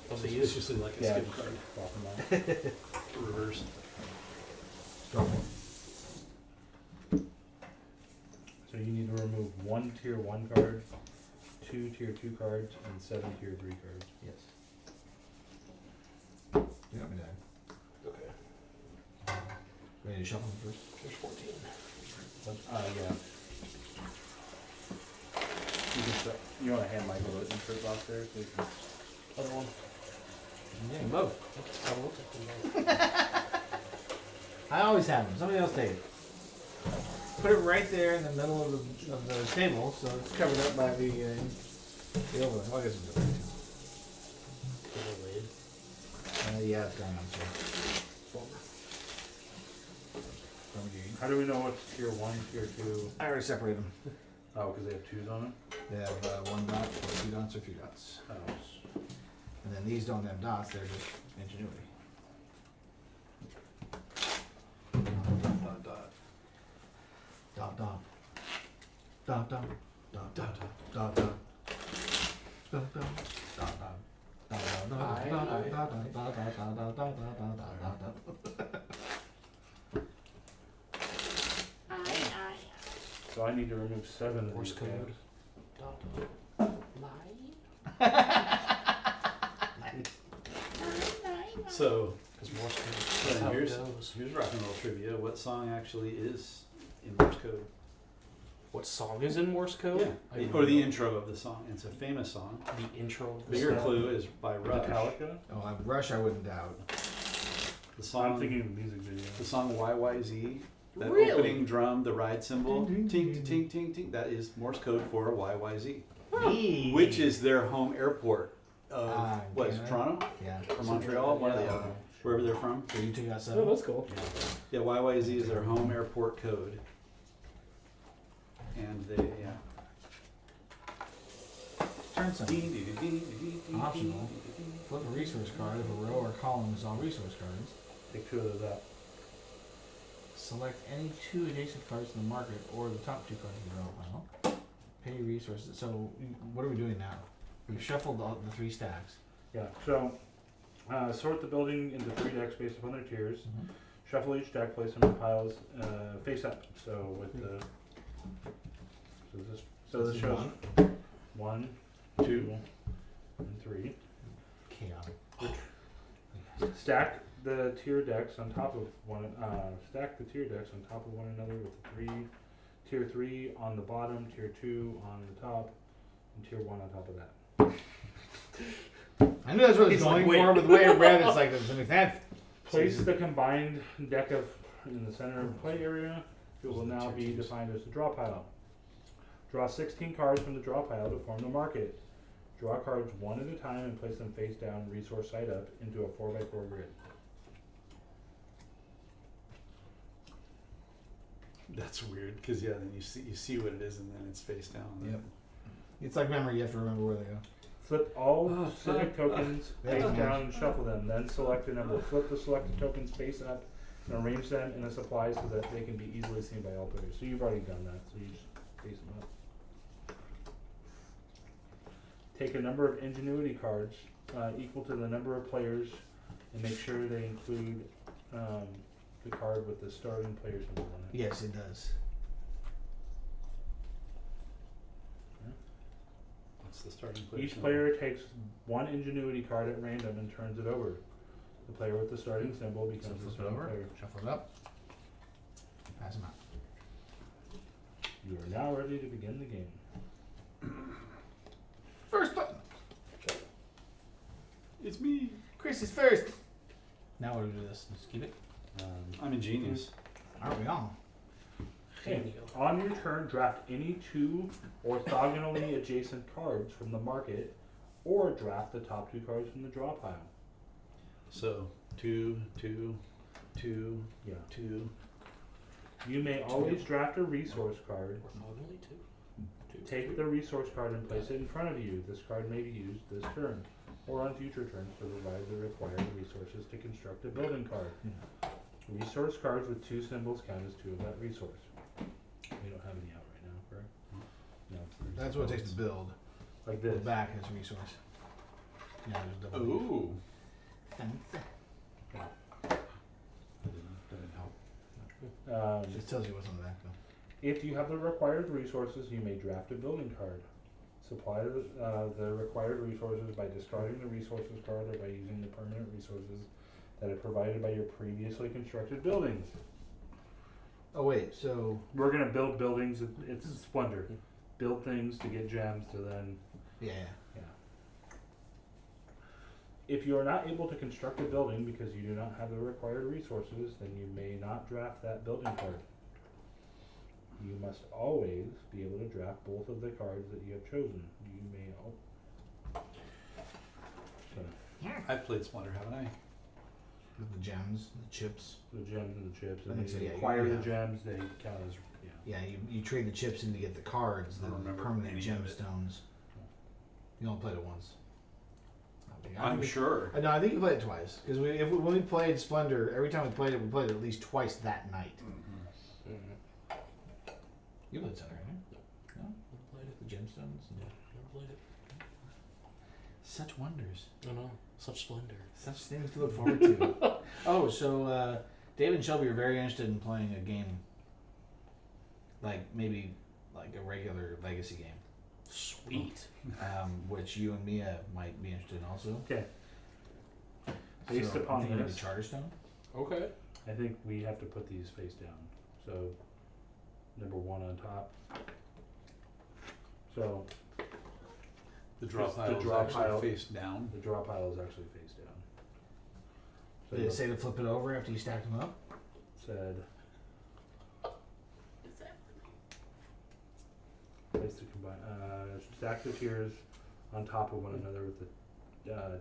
Suspiciously like a yeah, skip just card. drop them out. Reverse. Drop So So you need to remove 1 tier 1 card, 2 tier 2 cards, and 7 tier 3 cards. Yes. You got me there. Okay. Ready to shuffle them first? There's 14. Yeah. You can start, you want to hand Michael those inserts off there so you can. Other one. Yeah, both. That looks like them. I always have them. Somebody else take it. Put it right there in the middle of the table, so it's covered up by the overlay. Well, I guess it's over Overlaid. yeah, it's gone. I'm sorry. Bummer. How do we know what's tier 1, tier 2? I already separated them. Oh, because they have 2s on it? They have 1 dot, or 2 dots, or 3 dots. Oh. And then these don't have dots, they're just ingenuity. Dot, dot. Dot, dot. Dot, dot. Dot, dot. Dot, dot. Dot, dot. Dot, dot, dot, dot, dot, dot, dot, dot, dot, dot, dot, dot. So I need to remove 7 of Morse these code. guys. Dot. So, Because Morse code. so That's how it here's goes. rock and roll trivia. What song actually is in Morse code? What song is in Morse code? Yeah, I or the don't intro of the song. It's a famous song. know. The intro. Of the Bigger song. clue is by Rush. Metallica? Oh, Rush I wouldn't doubt. The I'm song, thinking of the music video. the song YYZ. That Really? opening drum, the ride cymbal, Ding, ting, ding, ting, ding. ting, ting. That is Morse code for YYZ, Hey. which is their home airport of what is it, Canada? Toronto Yeah. or Montreal, one of the Yeah. other, wherever they're from. So you took out Oh, 7? that's cool. Yeah, YYZ is their home airport code, and they Turn some. yeah. Optional. Flip a resource card if a row or column is all resource cards. Take 2 of those out. Select any 2 adjacent cards in the market or the top 2 cards in the row pile. Pay resources. So what are we doing now? We've shuffled all the 3 stacks. Yeah, so sort the building into 3 decks based upon their tiers. Shuffle each deck, place them in piles face up. So with the so this shows 1, 2, and 3. Chaotic. Stack the tier decks on top of one. Stack the tier decks on top of one another with tier 3 on the bottom, tier 2 on the top, and tier 1 on top of that. I knew that's what it's He's like, going wait. for, but the way I read it's like, does it make sense? Place the combined deck of in the center of the play area. It will now be defined as the draw pile. Draw 16 cards from the draw pile to form the market. Draw cards one at a time and place them face down, resource side up, into a 4x4 grid. That's weird because then you see what it is and then it's face down. Yep. It's like memory, you have to remember where they go. Flip all civic tokens face That's down nice. and shuffle them. Then select a number. Flip the selected tokens face up and arrange them in a supply so that they can be easily seen by all players. So you've already done that, so you just face them up. Take a number of ingenuity cards equal to the number of players and make sure they include the card with the starting player symbol on it. Yes, it does. What's the starting player? Each player takes one ingenuity card at random and turns it over. The player with the starting symbol So becomes the flip it starting over, player. shuffle it up, pass them out. You are now ready to begin the game. First button. It's me. Chris is first. Now what do we do this? Just keep it? I'm a genius. Aren't we all? There you go. On your turn, draft any 2 orthogonally adjacent cards from the market, or draft the top 2 cards from the draw pile. So 2, 2, 2, Yeah. 2. You may always draft a resource card. Orthogonally too. Take the resource card and place it in front of you. This card may be used this turn, or on future turns to provide the required resources to construct a building card. Resource cards with 2 symbols count as 2 of that resource. We don't have any out right now, correct? No. That's what it takes to build. Like The this. back has resource. Yeah, there's double. Ooh. Fancy. That didn't help. It just tells you what's on the back though. If you have the required resources, you may draft a building card. Supply the required resources by discarding the resources card or by using the permanent resources that are provided by your previously constructed buildings. Oh wait, so We're gonna build buildings. It's Splendor. Build things to get gems to then. yeah. If you are not able to construct a building because you do not have the required resources, then you may not draft that building card. You must always be able to draft both of the cards that you have chosen. You may I've played Splendor, haven't I? With the gems, the chips. the gems and the chips, I and think if so, you yeah, acquire yeah. the gems, they count as Yeah, you trade the chips in to get the cards, I the don't remember permanent any of it. gemstones. You only played it once. I'm sure. No, I think you played it twice. Because when we played Splendor, every time we played it at least twice that night. Mm-hmm. You played Center, right? No? Never played it. The gemstones? Yeah, never played it. Such wonders. I know. Such splendor. Such things to look forward to. Oh, so David and Shelby are very interested in playing a game. Maybe a regular Legacy game. Sweet. Which you and Mia might be interested in also. Okay. Based so upon I think this, Charterstone? Okay. I think we have to put these face down. So, number 1 on top. So, The draw Just the pile draw is actually pile. face down. the draw pile is actually face down. So Did it say to flip it over after you stacked them up? said place to combine stack the tiers on top of one another with the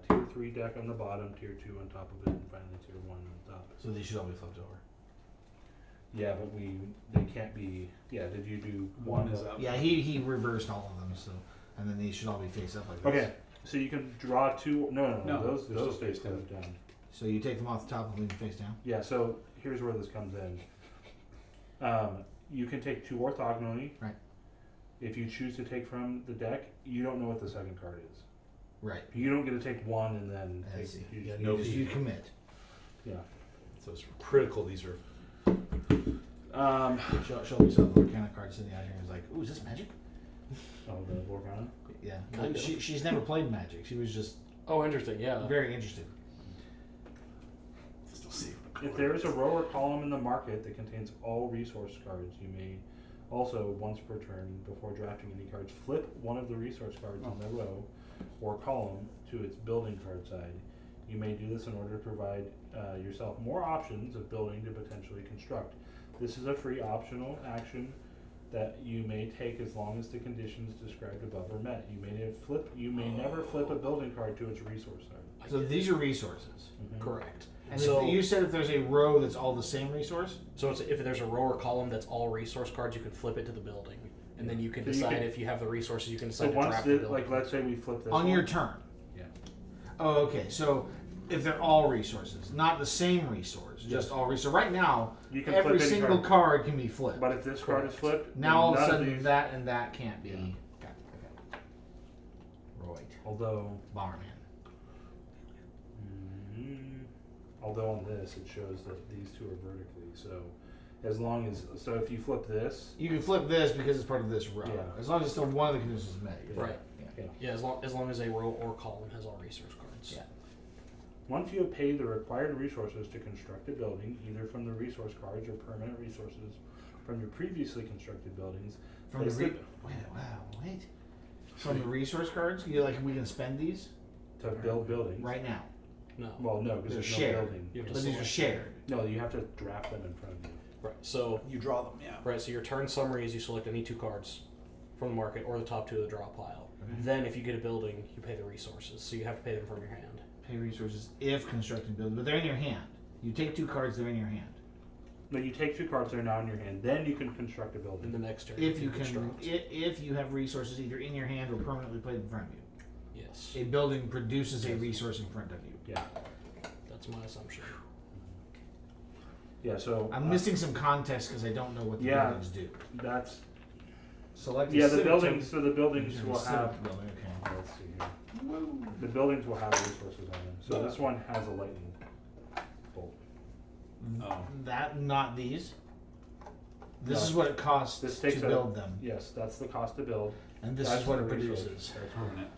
tier 3 deck on the bottom, tier 2 on top of it, and finally tier 1 on top. So they should all be flipped over. Yeah, but they can't be. Yeah, did you do One one is up. Yeah, he reversed all of them, so and then these should all be face up like this. Okay, so you can draw 2. No, No, those they're still stay face closed down. So you take them off the top and leave them face down. Yeah, so here's where this comes in. You can take 2 orthogonally. Right. If you choose to take from the deck, you don't know what the second card is. Right. You don't get to take one and then I take. see. You, Yeah, you no just- You commit. yeah. So it's critical. These are. Shelby saw the Arcana card sitting out here and was like, "Ooh, is this magic?" Oh, the Lorcana? Yeah. Kind of. She's never played Magic. She was just Oh, interesting. Yeah. very interested. Still see. If there is a row or column in the market that contains all resource cards, you may also, once per turn, before drafting any cards, flip one of the resource cards in the row or column to its building card side. You may do this in order to provide yourself more options of building to potentially construct. This is a free optional action that you may take as long as the conditions described above are met. You may never flip a building card to its resource card. So these are resources. Mhm. Correct. And So- if you said if there's a row that's all the same resource, So it's, if there's a row or column that's all resource cards, you can flip it to the building, and then you can So you decide can- if you have the resources. You can So decide to once, draft the building. like, let's say we flip this on one. your turn. Yeah. Oh, okay. So if they're all resources, not the same resource, just Yes. all resources. So right now, You can every flip any single card. card can be flipped. But if this card is Correct. flipped, Now all of a none sudden these, that and that can't be. Yeah. Okay. Right. although Bomberman. although on this it shows that these two are vertically, so as long as if you flip this, You can flip this because it's part of this row. Yeah. As long as still one of the conditions is met. you're Right. fine. Yeah. Yeah, as long as a row or column has all resource cards. Yeah. once you have paid the required resources to construct a building, either from the resource cards or permanent resources from your previously constructed buildings, From the place re- them wait. From the resource cards, we can spend these to build buildings. right now. No. Well, no, because They're there's shared. no building. You have to But these are select. shared. No, you have to draft them in front of you. Right. So You draw them. Yeah. right. So your turn summary is you select any 2 cards from the market or the top 2 of the draw pile. Okay. Then if you get a building, you pay the resources. So you have to pay them from your hand. Pay resources if constructing building, but they're in your hand. You take 2 cards, they're in your hand. No, you take 2 cards that are now in your hand, then you can construct a building. In the next turn, If you can, construct. if you have resources either in your hand or permanently placed in front of you. Yes, A building produces a resource in front of you. Yeah. that's my assumption. Yeah, so I'm missing some context because I don't know what the Yeah. buildings do. that's Select a yeah, the civic buildings type- so the buildings Civic will have building, okay. let's see here. The buildings will have resources on them. So this one has a lightning bolt. Oh. That not these. This No. is what it costs This to takes a- build them, Yes, that's the cost to build. and this That's is what the it resource. produces. They're permanent.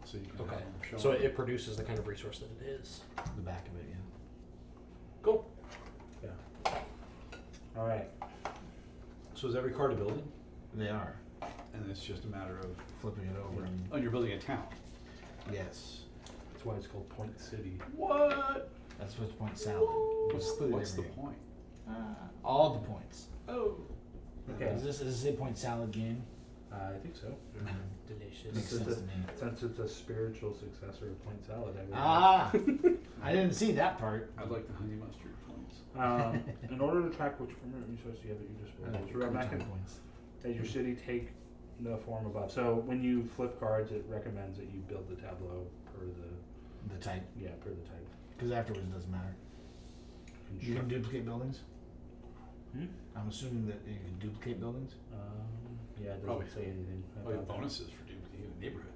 So you can Okay. have them show So them. it produces the kind of resource that it is. The back of it, yeah. Cool. All right. So is every card a building? They are And it's just a matter of, flipping it over, and oh, you're building a town. yes, That's why it's called Point City. What? that's what's point salad. What's Completely the different game. point? All the points. Oh. Okay. Is this a point salad game? I think so. Delicious. Makes It's sense a- to me. Since it's a spiritual successor of Point Salad, I would. Ah, I didn't see that part. I'd like the honey mustard points. In order to track which permanent resource you have at your disposal, so back in, points. at your city, take the form above. So when you flip cards, it recommends that you build the tableau per the The type, per the type. because afterwards it doesn't matter. You can duplicate buildings. Hmm? I'm assuming that you can duplicate buildings. Yeah, it doesn't Probably. say anything Oh, you about have that. bonuses for duplicating the neighborhood.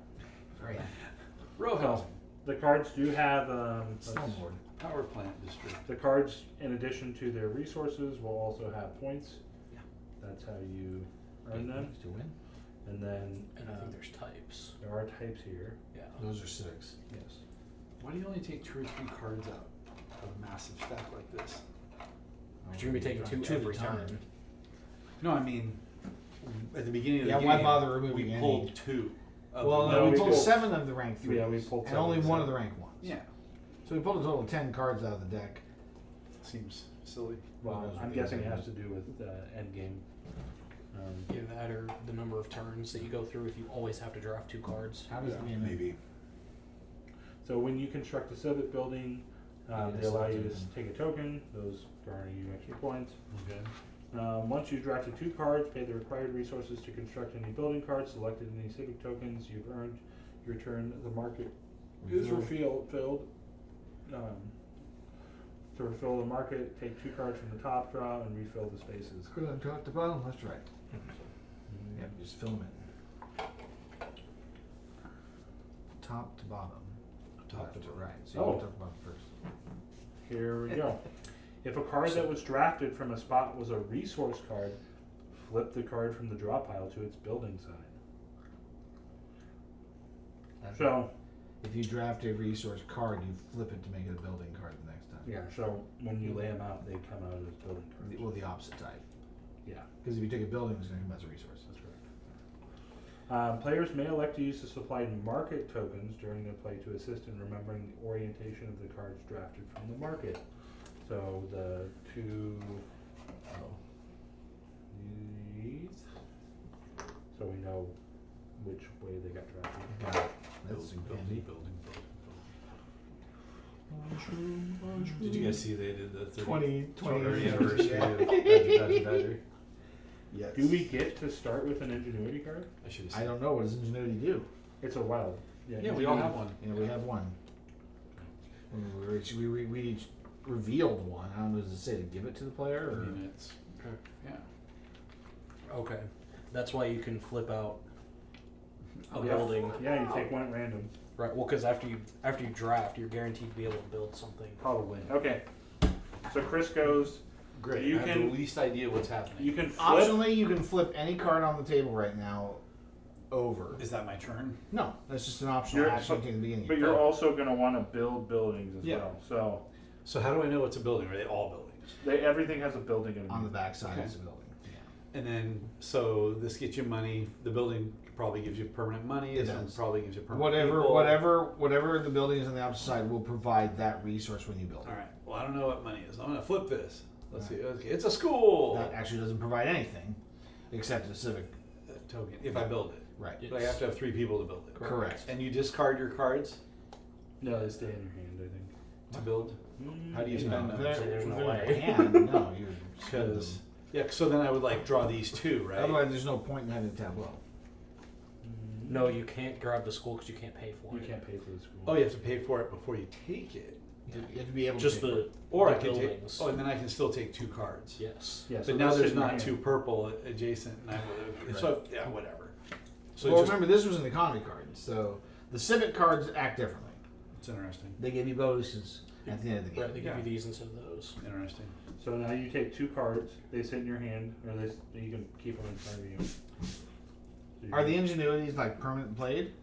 Right. Row housing. The cards do have Snowboard. Power plant district. the cards, in addition to their resources, will also have points. Yeah. That's how you earn them. To win. And then And I think there's types. there are types here. Yeah. Those are civics. Yes. Why do you only take 2 or 3 cards out of a massive stack like this? But you're gonna be taking two every time. No, I mean, at the beginning of the Yeah, game, why bother removing we any? pulled 2. Of Well, the no, we we pulled pulled- 7 of the rank 3s. Yeah, we pulled and only 7. one of the rank 1s. Yeah, So we pulled a total of 10 cards out of the deck. seems silly. Well, those I'm would be guessing it the- has to do with end game. Either that or the number of turns that you go through if you always have to draft 2 cards. How does the game maybe. So when you construct a civic building, Yeah, they allow you to that's- take a token. Those garner you extra points. Okay. Once you've drafted 2 cards, pay the required resources to construct any building cards, selected any civic tokens you've earned your turn. The market is filled. To refill the market, take 2 cards from the top draw and refill the spaces. Go on top to bottom, left to right. Yep, just film it. Top to bottom. Top left to to right. So you Oh. want to talk about it first. Here we go. If a card that was drafted from a spot was a resource card, flip the card from the draw pile to its building side. So, if you draft a resource card, you flip it to make it a building card the next time. yeah, so when you lay them out, they come out as building cards. Well, the opposite type. Yeah, Because if you take a building, it's going to come as a resource. that's correct. Players may elect to use the supplied market tokens during their play to assist in remembering the orientation of the cards drafted from the market. So the 2 these, so we know which way they got drafted. Got it. That's handy. Did you guys see they did the 20 20th years. anniversary Yeah. of Badger Badger? Yes. Do we get to start with an ingenuity card? I should have I seen. don't know. What does ingenuity do? It's a wild. Yeah, we all have one. Yeah, we have one. We each revealed one. I don't know. Does it say to give it to the player? I Or? mean, it's yeah. Okay. That's why you can flip out a Yeah. building. Yeah, you take one at random. Right. Well, because after you draft, you're guaranteed to be able to build something. Probably. Okay. So Chris goes. Great. You I have can- the least idea what's happening. You can flip. Optionally, you can flip any card on the table right now over. Is that my turn? No, that's just an optional You're- action at the beginning. But you're also going to want to build buildings as Yeah. well. So So how do I know it's a building? Are they all buildings? everything has a building in it. on the back side Okay. is a building. And then so this gets you money. The building probably gives you permanent money. It This one does. probably gives you permanent. Whatever, people. whatever the building is on the opposite side will provide that resource when you build All it. right. Well, I don't know what money is. I'm gonna flip this. Let's see. Okay, it's a school That actually doesn't provide anything except a civic. token. If I build it, Right. but I have to have 3 people to build it. Correct. And you discard your cards No, they stay in your hand, I think. to build. How do you spend them? There's no way. No, you spend them. Because yeah, so then I would like draw these 2, right? Otherwise, there's no point in having a tableau. No, you can't grab the school because you can't pay for You it. can't pay for the school. Oh, you have to pay for it before you take it. You have to be able Just to. pay for the it. Or the I can take. buildings. Oh, and then I can still take 2 cards. Yes. Yeah, so But now those there's sit in your not hand. 2 purple adjacent, and I would. So yeah, whatever. So Well, it's just, remember, this was an economy card, so the civic cards act differently. it's interesting. They give you bonuses at the end of the game. Right. They give Yeah. you these instead of those. Interesting. So now you take 2 cards. They sit in your hand, or you can keep them in front of you. So you Are the can- ingenuities like permanent played?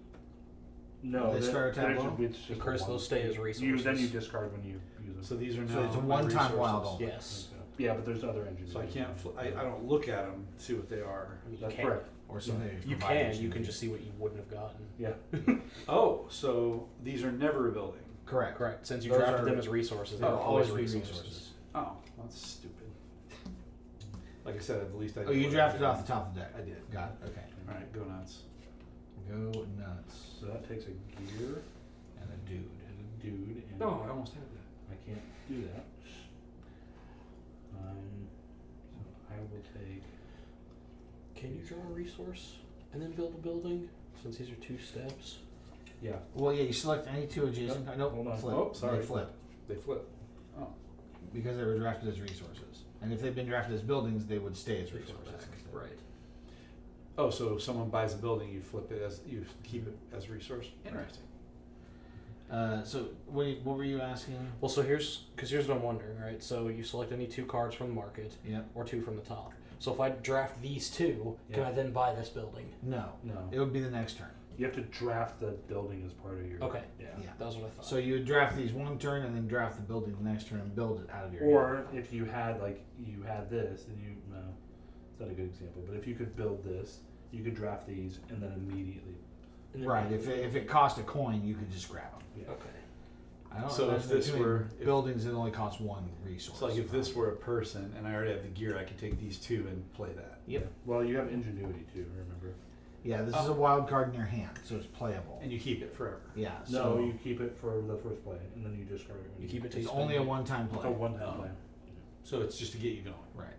No, they start a they're tableau? It's just a Chris, one. those stay as Then resources. you discard when you use them. So these are now. So it's a my one-time resources. wild only. Yes. Yeah, but there's other engines. So I can't. I don't look at them, see what they are. I mean, That's you can. correct. Or something? You can. You can just see what you wouldn't have gotten. Yeah. Oh, so these are never a building. Correct. Correct. Since you Those drafted are- them as resources, they Oh, were always always be resources. resources. Oh, that's stupid. Like I said, at least I. Oh, you drafted off the top of the deck. I did. Got it. Okay. All right, go nuts. Go nuts. So that takes a gear And a dude. and a dude, and No, I almost had that. I can't do that. So I will take. Can you draw a resource and then build a building? Since these are 2 steps. Yeah. Well, yeah, you select any 2 adjacent. Nope, Nope. hold on. Flip. Oh, sorry. They flip They flip. Oh, because they were drafted as resources. And if they'd been drafted as buildings, they would stay as They flip resources. back. instead. Right. oh, so if someone buys a building, you flip it as you keep it as a resource. Interesting. So what were you asking? Well, so here's what I'm wondering, right? So you select any 2 cards from the market Yep. or 2 from the top. So if I draft these 2, can Yeah. I then buy this building? No. No. It would be the next turn. You have to draft the building as part of your. Okay. Yeah. Yeah. That was what I thought. So you would draft these one turn and then draft the building the next turn and build it out of your Or if you had this, and it's not a good example, but if you could build this, you could draft these and then immediately. And then- Right. If it cost a coin, you could just grab them. Yeah. Okay. I don't So if imagine this too many were- if- buildings, it only costs 1 resource. So like if this were a person and I already have the gear, I could take these 2 and play that. Yep. Well, you have ingenuity too. Remember? Yeah, this is a wild card in your hand, so it's playable. And you keep it forever. Yeah. No, So you keep it for the first play, and then you discard it. When You keep it till it's you only a spend it. one-time It's a play. one-time Oh. play. So it's just to get you going. Right.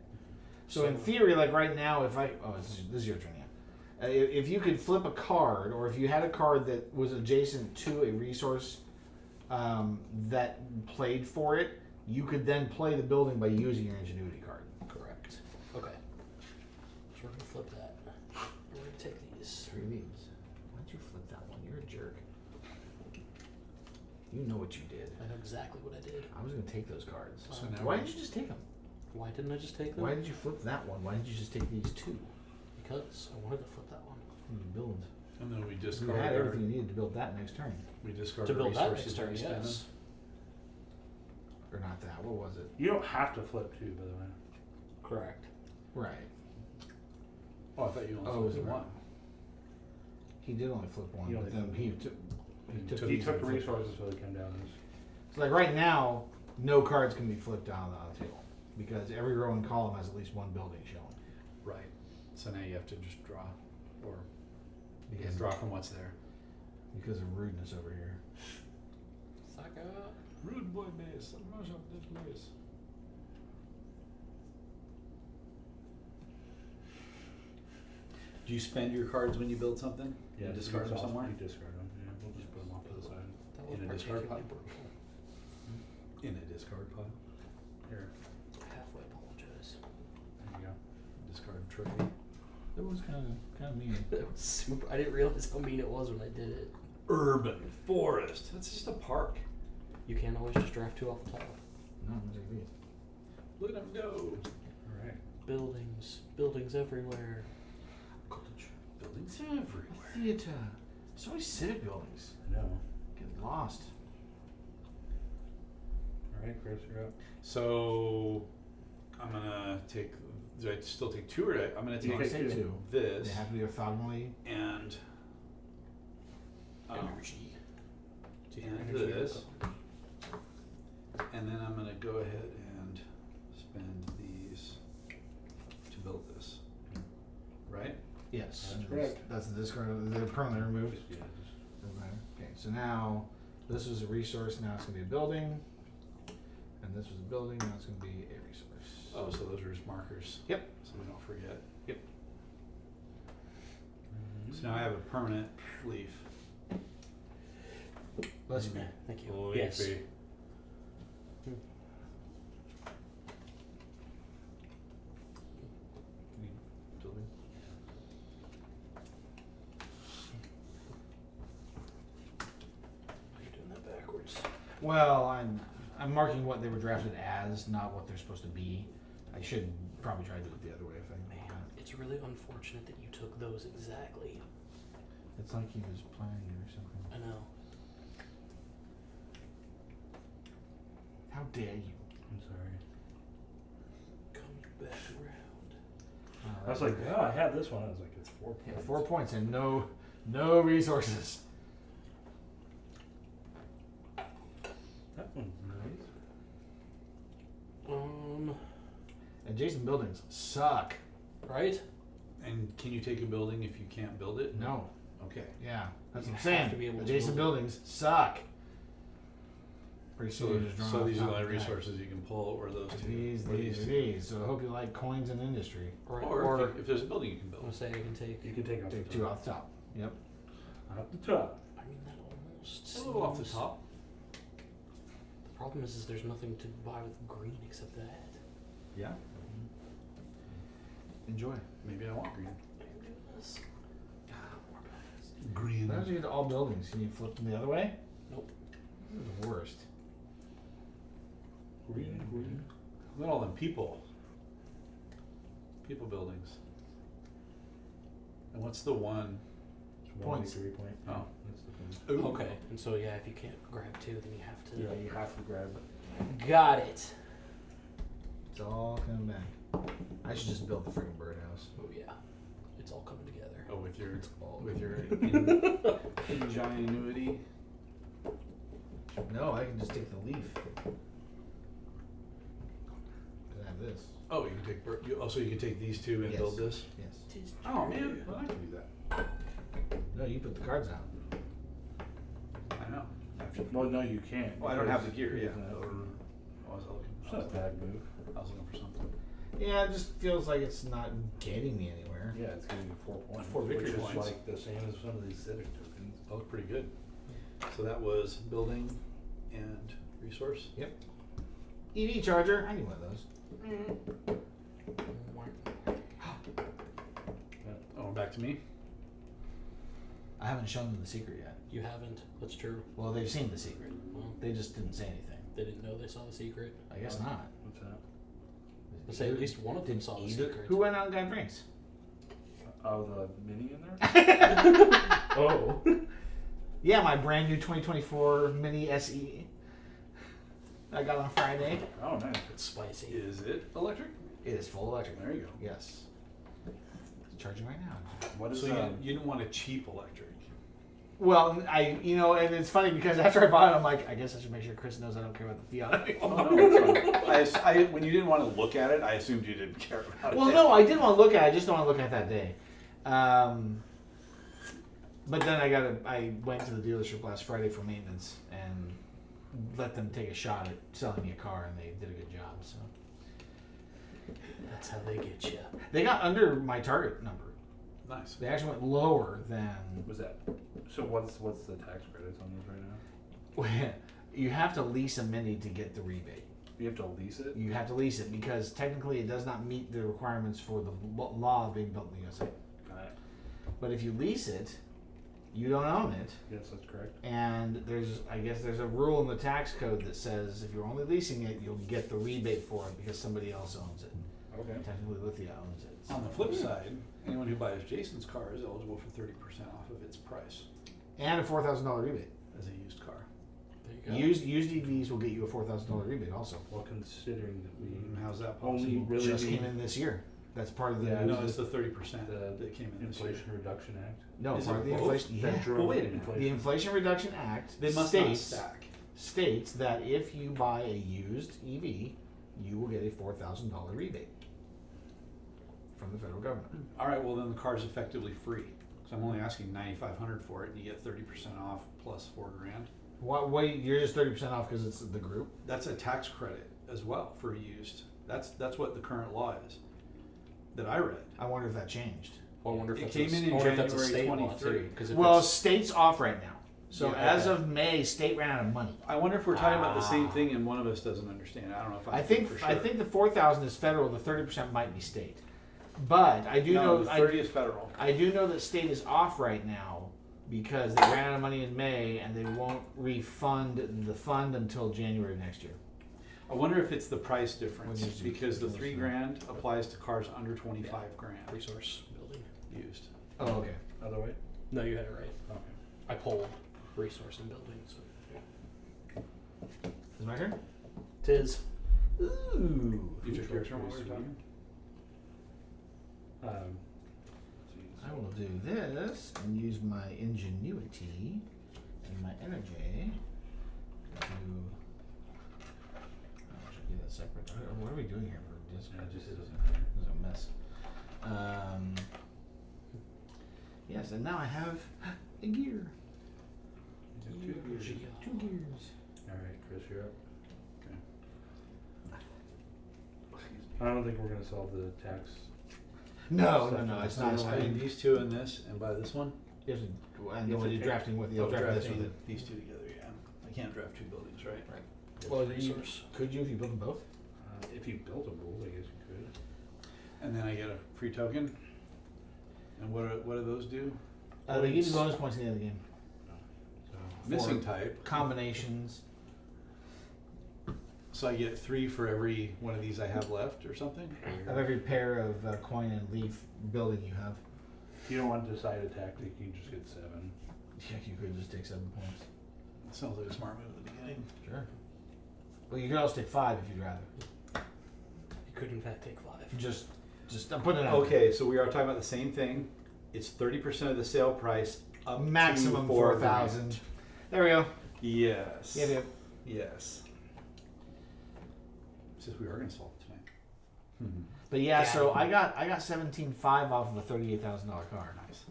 So in theory, like right now, if this is your turn, yeah. If you could flip a card, or if you had a card that was adjacent to a resource that played for it, you could then play the building by using your ingenuity card. Correct. Okay. So we're gonna flip that. We're gonna take these. 3 of these. Why'd you flip that one? You're a jerk. You know what you did. I know exactly what I did. I was gonna take those cards. So now Why we- did you just take them? Why didn't I just take them? Why did you flip that one? Why didn't you just take these 2? Because I wanted to flip that one. You build. And then we You discard had our, everything you needed to build that next turn. we discard To our build that resources next turn, when we spend yes. Or not that. What was it? You don't have to flip too, by the way. Correct. Right. them. Oh, I thought you only Oh, flipped is it one. He did only flip one, He but only then flipped he one. took. Took He these took and flipped resources, so they came down. So like right now, no cards can be flipped down on the table because every row and column has at least one building shown. Right. So now you have to just draw, or Because draw from what's there. because of rudeness over here. Saka. Rude boy base. Rush up this place. Do you spend your cards when you build something? Yeah, You discard them somewhere? You discard them. Yeah, we'll just put them off to the side. That was In a discard particularly pile? brutal. In a discard pile. Here, Halfway apologize. there you go. Discard tray. It was kind of mean. That was super. I didn't realize how mean it was when I did it. Urban forest. That's just a park. You can't always just draft 2 off the top. No, those are these. Look at them go. All right. Buildings everywhere. Cottage. Buildings everywhere. Theater. So many civic buildings. I know. Get lost. All right, Chris, you're up. So I'm gonna take. Do I still take 2 or do I'm gonna You take take 2. this They have to be orthogonally. and Energy. Do you and have energy? this. And then I'm gonna go ahead and spend these to build this. Right? Yes. That's correct. That's the discard. They're permanently removed. Yeah, just Okay, so now this was a resource. Now it's gonna be a building, and this was a building. Now it's gonna be a resource. Oh, so those are just markers. Yep. So we don't forget. Mhm. So now I have a permanent leaf. Bless me. Thank you. Yes. Leafy. You're doing that backwards. Well, I'm marking what they were drafted as, not what they're supposed to be. I should probably try to do it the other way if I Man, can. it's really unfortunate that you took those exactly. It's like he was planning or something. I know. How dare you? I'm sorry. Come back around. I was like, oh, I have this one. I was like, it's 4 Yeah, points. 4 points and no resources. That one's nice. Adjacent buildings suck. Right? And can you take a building if you can't build it? No. Okay. Yeah, that's You what I'm have saying. to be able to Adjacent build buildings suck. Pretty soon So, you're just drawing so off these the are top the of only the head. resources you can pull, or those two. These, or these, two. these. So I hope you like coins and industry. Right. Or if there's a building you can I'm build. gonna say I can take. You can take off Take the two top. off the top. Yep. Off the top. I mean, that almost. A little off the seems- top. The problem is there's nothing to buy with green except that. Yeah. Enjoy. Maybe I want green. I'm doing this. Ah, more badass. Green. Sometimes you get to all buildings. Can you flip them the other way? Nope. This is the worst. Green, green. Look at all them people. People buildings. And what's the one? It's Points. 1 3 point. Oh. That's the thing. Okay. And so yeah, if you can't grab two, then you have to. Yeah, you have to grab it. Got it. It's all coming back. I should just build the freaking birdhouse. Oh yeah. It's all coming together. Oh, with your all with your ingenuity. No, I can just take the leaf. Cause I have this. Oh, you can take also you can take these two and Yes. build this. Yes. Oh man, well I can do that. No, you put the cards out. I know. After, Well, no, you can't. well, I don't have the because gear. he Yeah. doesn't have Or, the- I was looking. It's not a bad move. I was looking for something. Yeah, it just feels like it's not getting me anywhere. Yeah, it's giving you 4 points. 4 victory which is points. like the same as some of these civic tokens. That was pretty good. So that was building and resource. EV charger. I need one of those. Oh, back to me. I haven't shown them the secret yet. You haven't. That's true. Well, they've seen the secret. Well, They just didn't say anything. they didn't know they saw the secret. I guess not. What's that? Let's say at least one of them Did saw the either- secret. Who went out and got drinks? Oh, the mini in there? Oh. Yeah, my brand new 2024 Mini SE. I got on Friday. Oh, nice. It's spicy. Is it electric? It is full electric. There you go. Yes. It's charging right now. What is So that? you didn't want a cheap electric. Well, and it's funny because after I bought it, I'm like, I guess I should make sure Chris knows I don't care about the Fiat anymore. Oh, no, it's fine. I when you didn't want to look at it, I assumed you didn't care about Well, it. no, I did want to look at it. I just don't want to look at it that day. But then I went to the dealership last Friday for maintenance and let them take a shot at selling me a car, and they did a good job. So That's how they get you. they got under my target number. Nice. They actually went lower than. Was that? So what's the tax credits on those right now? You have to lease a Mini to get the rebate. You have to lease it? You have to lease it because technically it does not meet the requirements for the law of being built in the USA. Got it. But if you lease it, you don't own it. Yes, that's correct. And I guess there's a rule in the tax code that says if you're only leasing it, you'll get the rebate for it because somebody else owns it. Okay. Technically, Lithia owns it. On the flip side, anyone who buys Jason's car is eligible for 30% off of its price And a $4,000 rebate. as a used car. There you go. Used EVs will get you a $4,000 rebate also. Well, considering that we How's that possible? only really Just need came in this year. That's part of the Yeah, No, it's the 30% the that came in this year. Inflation Reduction Act. no Is part it of the both? inflation. Yeah. That drove Well, wait a minute. inflation. The Inflation Reduction Act They must states not stack. states that if you buy a used EV, you will get a $4,000 rebate from the federal government. All right, well then the car's effectively free. So I'm only asking $9,500 for it, and you get 30% off plus $4,000. Why you're just 30% off because it's the group? That's a tax credit as well for used. That's what the current law is that I read. I wonder if that changed. Well, I wonder if It that's came in I wonder if that's a January state law 23. too. Because Well, state's off right now. So Yeah, as okay. of May, state ran out of money. I wonder if we're talking about the same Ah. thing and one of us doesn't understand. I don't know if I I think for sure. I think the 4,000 is federal. The 30% might be state. But I do no, know the 30 is federal. I do know that state is off right now because they ran out of money in May and they won't refund the fund until January of next year. I wonder if it's the price difference, What is it? because the What's that? $3,000 applies to cars under 25 grand Resource building. used. Oh, okay. Other way? No, you had it right. Okay. I pulled resource and building. So. Is my turn? Tis. Ooh. You took your turn while we were talking? I will do this and use my ingenuity and my energy to. I should do that separate. What are we doing here for this? Yeah, just this doesn't is a mess. Yes, and now I have a gear. You took 2 gears. Two gears. Alright, Chris, you're up. Okay. I don't think we're gonna solve the tax. No, it's So not. you're buying these two and this, and buy this one? You have to, and You then have when to you're take- drafting with, you'll draft this with it. these two together, yeah. I can't draft 2 buildings, right? Well, you, resource. could you if you build them both? If you built a rule, I guess you could. And then I get a free token? And what do those do? They give you bonus points at the end of the game. So, Missing type. Combinations. So I get 3 for every one of these I have left or something? Of every pair of coin and leaf building you have. if you don't want to decide a tactic, you just get 7. Yeah, you could just take 7 points. That sounds like a smart move at the beginning. Sure. Well, you could also take 5 if you'd rather. You could in fact take 5. Just I'm putting it out. Okay, so we are talking about the same thing. It's 30% of the sale price up Maximum to 4,000. There we go. Yes. Yeah. Yes. Says we are going to solve it tonight. But yeah, Yeah. so I got 17.5 off of a $38,000 car Nice.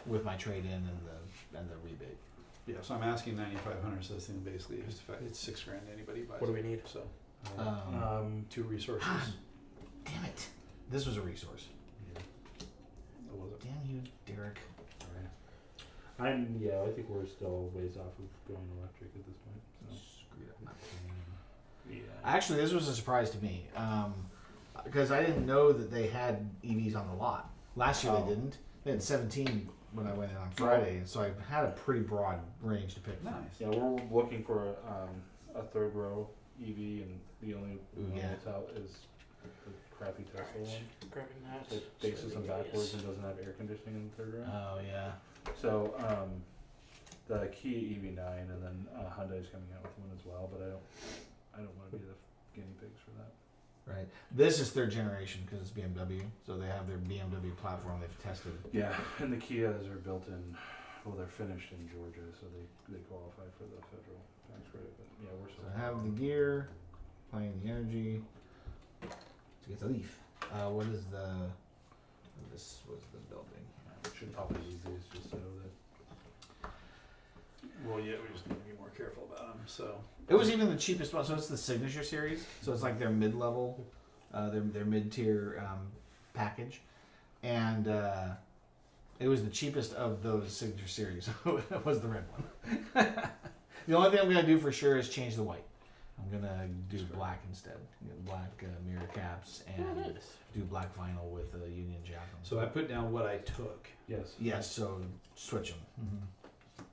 with my trade in and the rebate. Yeah, so I'm asking 9,500. So this thing basically is it's $6,000 anybody buys. What do it. we need? So Um, 2 resources. Damn it! This was a resource. What was it? Damn you, Derek. I think we're still ways off of going electric at this point. So. Screwed up. Yeah. Actually, this was a surprise to me because I didn't know that they had EVs on the lot. Last year Oh. they didn't. They had 17 when I went in on Friday, and so I had a pretty broad range to pick from. Nice. Yeah, we're looking for a third row EV, and the only one yeah. that's out is the crappy Tesla one. Grabbing that. It faces them backwards and doesn't have air conditioning in the third row. Oh yeah. So the Kia EV9, and then Hyundai's coming out with one as well, but I don't want to be the guinea pigs for that. Right. This is third generation because it's BMW, so they have their BMW platform they've tested. Yeah, and the Kias are built in. Well, they're finished in Georgia, so they qualify for the federal tax credit. But yeah, we're So still. I have the gear, playing the energy. To get the leaf. What is the? This was the building. Should probably use these just so that. Well, yeah, we just need to be more careful about them. So It was even the cheapest one. So it's the Signature series. So it's like their mid-level, their mid-tier package, and it was the cheapest of those Signature series. So it was the red one. The only thing I'm gonna do for sure is change the white. I'm gonna do black instead. Get black mirror caps and do black vinyl with a Union Jack on. So I put down what I took. Yes. Yes. So switch them. Mm-hmm.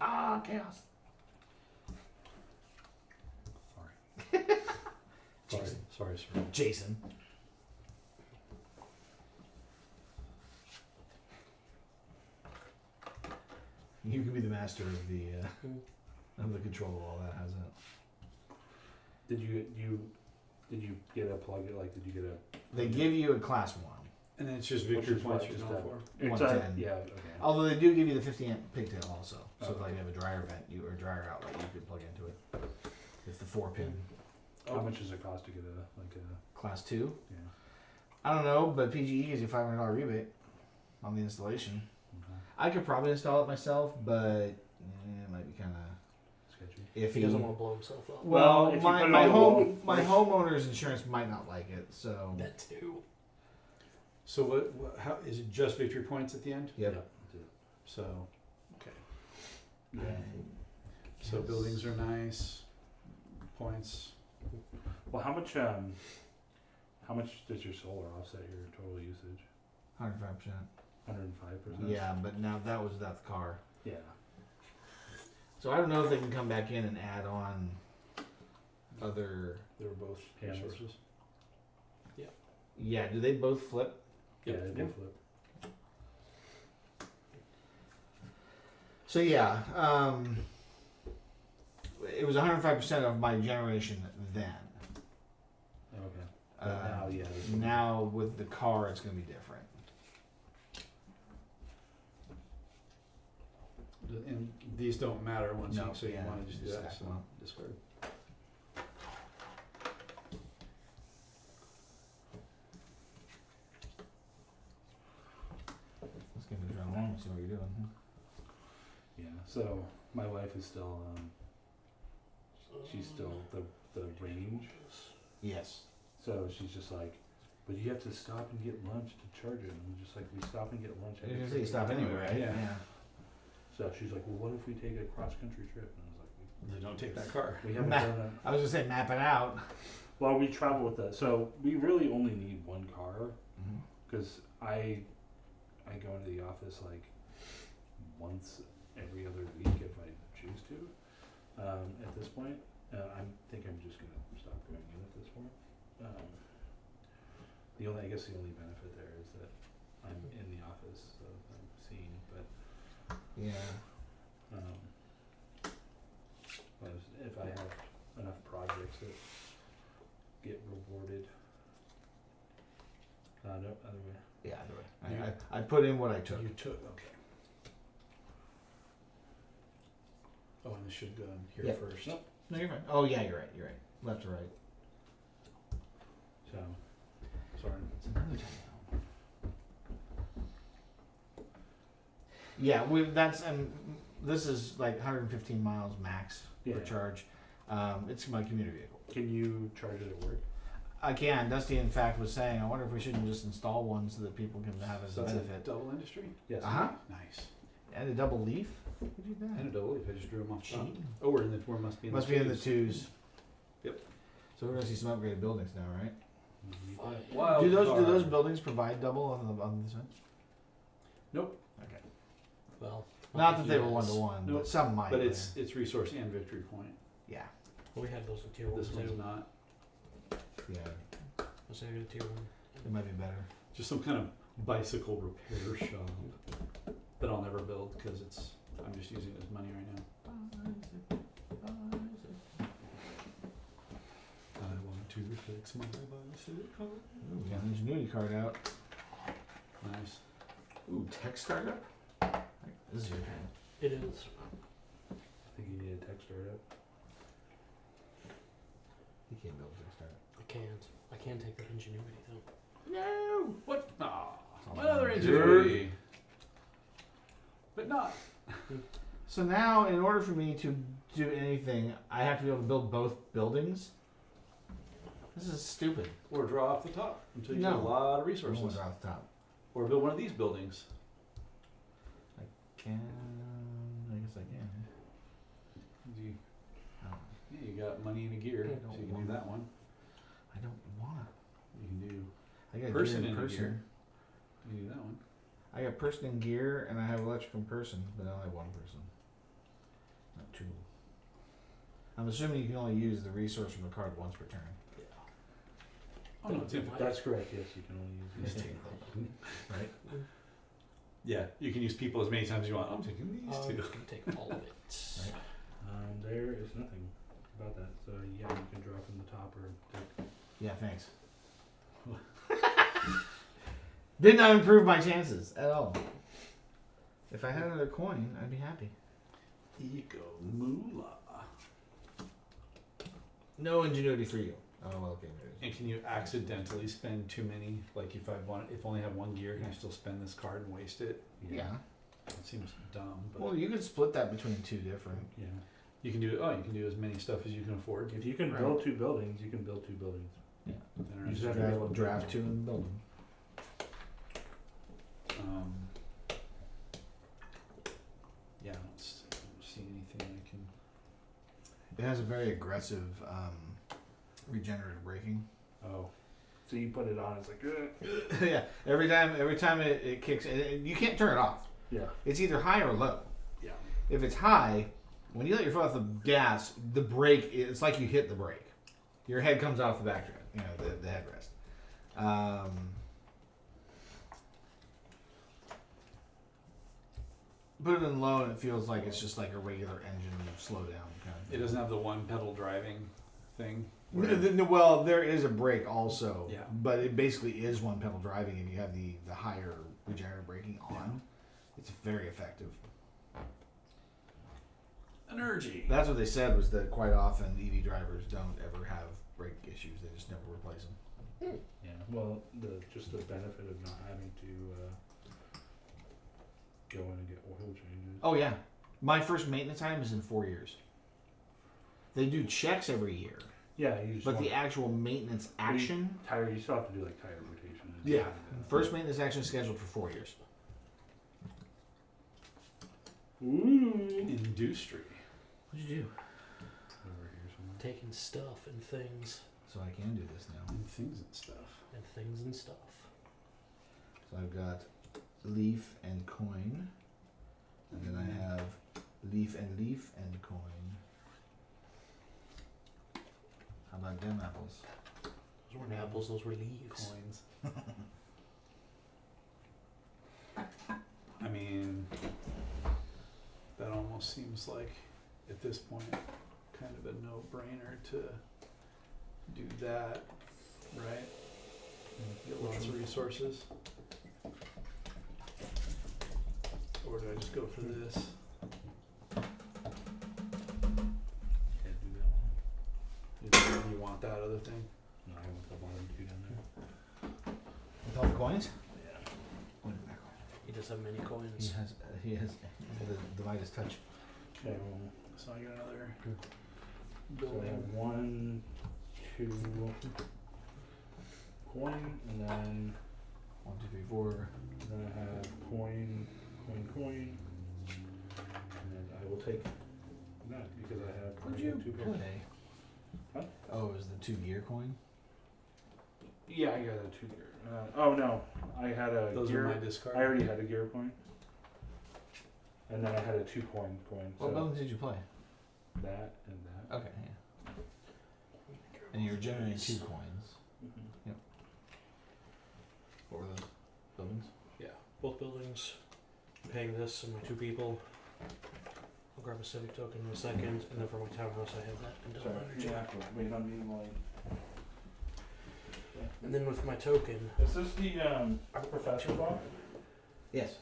Ah, chaos. Sorry. Jason. Sorry, sir. Jason. You could be the master of the control of all that. How's that? Did you get a plug? Like, did you get a? They give you a class 1. And then it's just What's victory your points plus? you're Just going that. for. It's 110. yeah. Okay. Although they do give you the 50 amp pigtail also. So Okay. if like you have a dryer vent or dryer outlet, you could plug into it. It's the 4-pin. How much does it cost to get a Class 2. Yeah. I don't know, but PGE gives you a $500 rebate on the installation. Okay. I could probably install it myself, but it might be kind of Sketchy. iffy. He doesn't want to blow himself up. Well, Well, if you my, put it my on the home wall, my like- homeowner's insurance might not like it, so That too. So what? How is it? Just victory points at the end? yep. that's it. So, okay. Yeah. So buildings are nice. Points. Well, how much does your solar offset your total usage? 105%. 105%. Yeah, but now that was without the car. Yeah. So I don't know if they can come back in and add on other. They were both Panels. resources. Yeah, do they both flip? Yeah, Yep. they do flip. So yeah, it was 105% of my generation then. Okay. But now, yeah. this one- Now with the car, it's going to be different. And these don't matter once No, you, so you yeah, want to just do just that, stack so them up. discard. Let's give it a run along and see what you're doing. Yeah. So my wife is still, she's still the range. Yes. So she's just like, but you have to stop and get lunch to charge it. And I'm just like, we stop and get lunch. You every can say stop freaking anyway, time. right? Yeah. So she's like, well, what if we take a cross country trip? And I was like, They don't take that car. we haven't Map. done that. I was going to say map it out. Well, we travel with that. So we really only need one car because I go into the office like once every other week if I choose to. At this point, I think I'm just gonna stop going in at this point. I guess the only benefit there is that I'm in the office, so I'm seen. But Yeah. if I have enough projects that get rewarded, no, other way. Yeah, I do You- it. I put in what I took. You took, okay. Oh, and this should go in here Yep. first. Nope. No, you're fine. Oh, yeah, you're right. You're right. Left to right. So Sorry. It's another time. Yeah, this is like 115 miles max Yeah. per charge. It's my commuter vehicle. can you charge it at work? I can. Dusty, in fact, was saying, I wonder if we shouldn't just install one so that people can have it as So a that's a benefit. double industry? Yes. Uh-huh. Nice. And a double leaf? Who did that? And a double leaf, I just drew them off the top. Cheat. Oh, we're in the, we must be in Must the be in the twos. twos. Yep. So we're gonna see some upgraded buildings now, right? Wild Do those card. buildings provide double on this one? Nope. Okay. Well, Not that they were yes. 1-to-1, Nope. but some might. But yeah. it's resource and victory point. Yeah. We had those in tier 1 This one's too. not. Yeah. I say I got a tier 1. It might be better. Just some kind of bicycle repair shop that I'll never build because I'm just using it as money right now. I want to fix my bicycle. Ooh, got an ingenuity card out. Nice. Ooh, tech startup? This is your turn. It is. I think you need a tech startup. You can't build a tech startup. I can't. I can't take that ingenuity though. No! What? Ah, Oh, another my ingenuity. But not. So now, in order for me to do anything, I have to be able to build both buildings? This is stupid. Or draw off the top until you No. get a lot of I don't resources. want to draw off the top. Or build one of these buildings. I guess I can. You, Oh, yeah, you got money and a gear, I so don't you can want do that one. I don't want. You can do I got Person gear in and a person. gear. you can do that one. I got person and gear, and I have electric and person, but I only have one person. Not two. I'm assuming you can only use the resource from the card once per turn. Yeah. Oh no, it's infinite. That's correct. Yes, you can only use Just these. take them. Right? Yeah, you can use people as many times as you want. I'm taking these I'm two. just gonna take all of it. Right. There is nothing about that. So yeah, you can draw from the top or take. Yeah, thanks. Did not improve my chances at all. If I had another coin, I'd be happy. Eco moolah. No ingenuity for you. Oh well, okay. And can you accidentally spend too many? Like if I only have one gear, can I still spend this card and waste it? Yeah. It seems dumb, but Well, you could split that between two different. Yeah. you can do. You can do as many stuff as you can afford. If you can Right. build two buildings, you can build two buildings. Interesting. You just have to be able to Draft two and build them. Yeah, I don't see anything I can. It has a very aggressive regenerative braking. Oh, So you put it on, it's like, Yeah. Every time it kicks, you can't turn it off. yeah. It's either high or low. yeah. If it's high, when you let your foot off the gas, the brake, it's like you hit the brake. Your head comes off the back, the headrest. Put it in low and it feels like it's just like a regular engine slow down kind of thing. It doesn't have the one pedal driving thing. Well, there is a brake also, Yeah. but it basically is one pedal driving, and you have the higher regenerative braking on. It's very effective. Energy. That's what they said was that quite often EV drivers don't ever have brake issues; they just never replace them. Yeah. Well, just the benefit of not having to go in and get oil changes. Oh yeah, my first maintenance time is in 4 years. They do checks every year, Yeah, you just but want the actual maintenance action, tire. You still have to do like tire rotation. And yeah, stuff like that. first maintenance action is scheduled for 4 years. Industry. What'd you do? Over here somewhere. Taking stuff and things So I can do this now. And things and stuff. and things and stuff. So I've got leaf and coin, and then I have leaf and coin. How about them apples? Those weren't apples, those were leaves. Coins. I mean, that almost seems like, at this point, kind of a no-brainer to do that, right? Get lots of resources. Or do I just go for this? Can't do that one. You want that other thing? No, I want the bottom two down there. With all the coins? Yeah. Put it back on. He does have many coins. He has the Midas touch. Okay. So I got another So I have building. 1, 2 coin, and then 1, 2, 3, 4. I have coin, and then I will take that because I have. What'd I you have 2 play? coins. Huh? Oh, it was the 2 gear coin? Yeah, I got a 2 gear. Oh no, I had a Those gear. are my discard. I already had a gear coin, and then I had a 2 coin. What So buildings did you play? that and that. Okay, yeah. And you were generating 2 coins. Mm-hmm. What were those buildings? Yeah, both buildings. I'm paying this and my 2 people. I'll grab a civic token in a second, and then for my townhouse I have that and Sorry, energy. you have to wait on me while. And then with my token, Is this the professor box? Yes.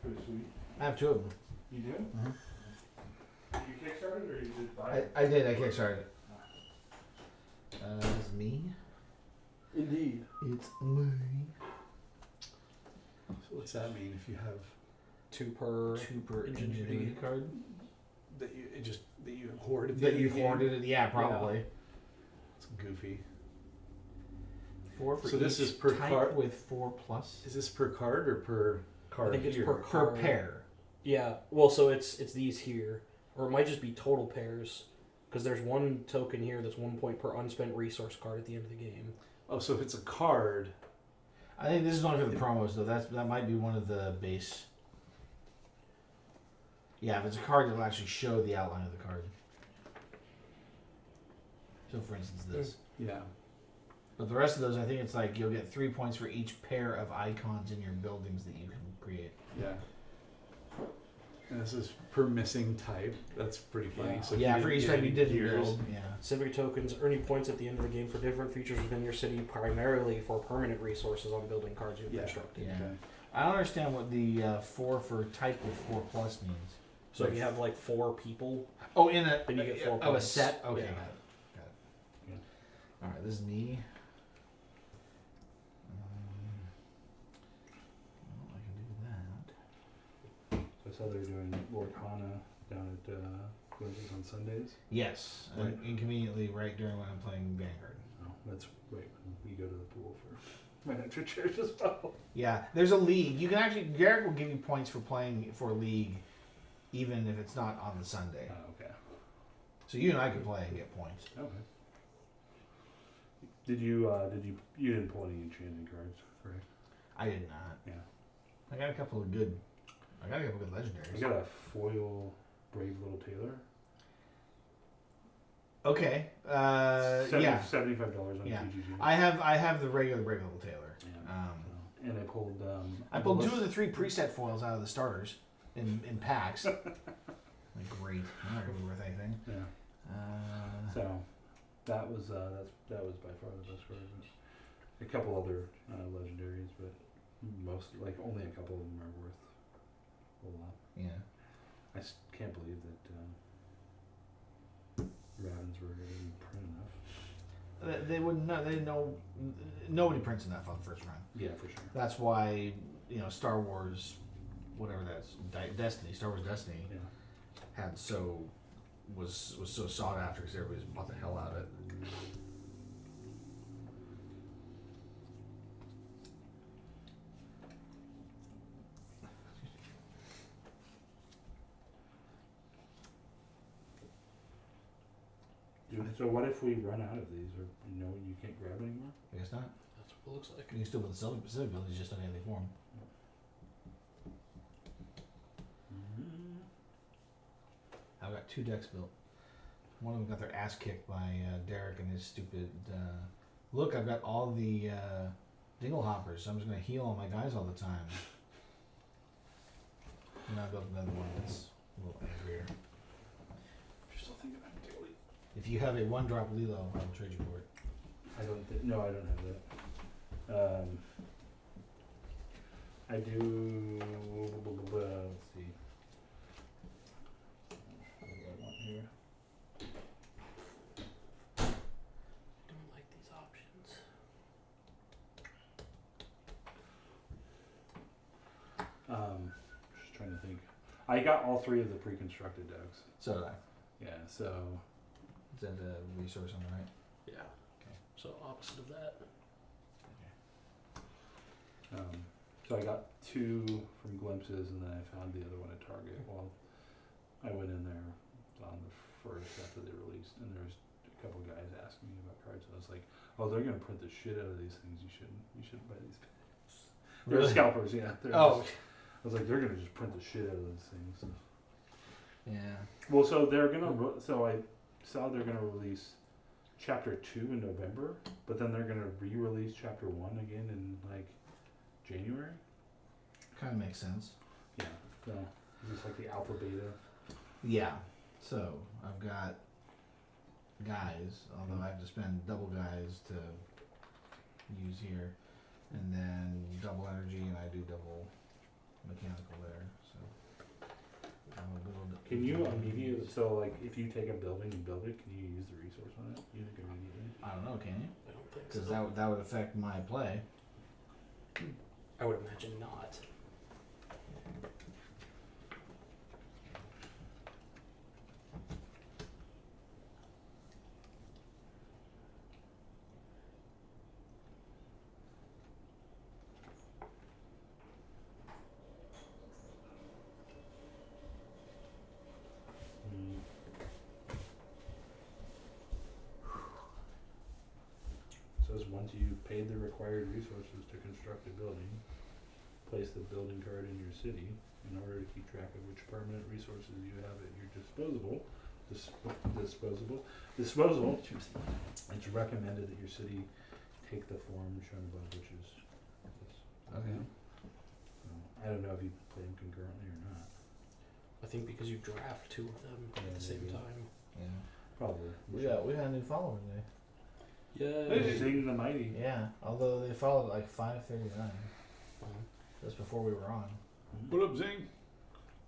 Pretty sweet. I have 2 of them. You do? Mhm. Did you kickstart it or you just buy it? I did, I kickstarted it. It's me. indeed, It's me. So what's that mean if you have 2 per. 2 per Ingenuity. ingenuity card. that you hoard at the That end you of the game? hoarded it, yeah, probably. It's goofy. 4 for So this each is per type card? with 4 plus. Is this per card or per I card? think it's here? per Per card. pair. Yeah, well, so it's these here, or it might just be total pairs, because there's 1 token here that's 1 point per unspent resource card at the end of the game. Oh, so if it's a card, I think this is one for the promos though. That might be one of the base. Yeah, if it's a card, it'll actually show the outline of the card. So, for instance, this. yeah. But the rest of those, I think it's like you'll get 3 points for each pair of icons in your buildings that you can create. Yeah. And this is per missing type. That's pretty funny. Yeah. So if Yeah, you for each get time any you didn't gears, build. Yeah. Civic tokens earn you points at the end of the game for different features within your city, primarily for permanent resources on building cards you've Yeah. constructed. Yeah. Okay. I don't understand what the 4 for type with 4 plus means. So if you have like 4 people, Oh, in a Then you get 4 a points. set. Okay, Yeah. got it. Yeah. All right, this is me. Well, I can do that. So I saw they were doing Lord Hana down at Glimpses on Sundays. Yes, Right. inconveniently right during when I'm playing Vanguard. Oh, that's right when we go to the pool for miniature chairs as well. Yeah, there's a league. You can actually Garrick will give you points for playing for a league, even if it's not on the Sunday. Okay. So you and I could play and get points. Okay. Did you didn't pull any enchanting cards, correct? I did not. Yeah. I got a couple of good I legendaries. got a foil Brave Little Tailor. Okay. Yeah. $75 on Yeah. Kijiji. I have the regular breakable Taylor. Yeah. So, and I pulled. I pulled 2 of the 3 preset foils out of the starters in packs. Like, great. They're not gonna be worth anything. Yeah. So that was by far the best card. A couple other legendaries, but most like only a couple of them are worth a lot. Yeah. I can't believe that Ravensburger didn't print enough. They wouldn't know. They didn't know. Nobody prints enough on the first run. Yeah, for sure. That's why Star Wars, whatever that's Destiny, Star Wars Destiny Yeah. had was so sought after because everybody's bought the hell out of it. So what if we run out of these, or you can't grab anymore? I guess not. That's what it looks like. You can still put the Pacific abilities just on any form. I've got 2 decks built. One of them got their ass kicked by Derek and his stupid. Look, I've got all the dingle hoppers. So I'm just gonna heal all my guys all the time. And I built another one that's a little angrier. You're still thinking about daily. If you have a 1-drop Lilo, I will trade you for it. I don't think. No, I don't have that. I do. Let's see. What do I want here? Don't like these options. Just trying to think. I got all 3 of the pre-constructed decks. So did I. Yeah. So. Is that a resource on the right? Yeah. Okay. So opposite of that. So I got 2 from Glimpses, and then I found the other one at Target. Well, I went in there on the first after they released, and there was a couple guys asking me about cards. And I was like, "Oh, they're gonna print the shit out of these things. You shouldn't buy these." They're Really? scalpers, yeah. Oh. I was like, they're gonna just print the shit out of these things. Yeah. Well, so they're gonna. So I saw they're gonna release Chapter 2 in November, but then they're gonna re-release Chapter 1 again in like January. Kind of makes sense. Yeah. So is this like the alpha beta? Yeah. So I've got guys, although I have to spend double guys to use here, and then double energy, and I do double mechanical there. So I'm a little. Can you immediately? So like, if you take a building and build it, can you use the resource on it? You think immediately? I don't know. Can you? I don't think Because so. that would affect my play. I would imagine not. Says once you paid the required resources to construct a building, place the building card in your city in order to keep track of which permanent resources you have at your disposal. It's recommended that your city take the form shown above, which is Okay. I don't know if you play them concurrently or not. I think because you draft 2 of them Yeah, at the same maybe. time. Yeah. Probably. We got a new follower today. Yeah. Zing the mighty. Yeah. Although they followed like 5:39. That's before we were on. What up, Zing?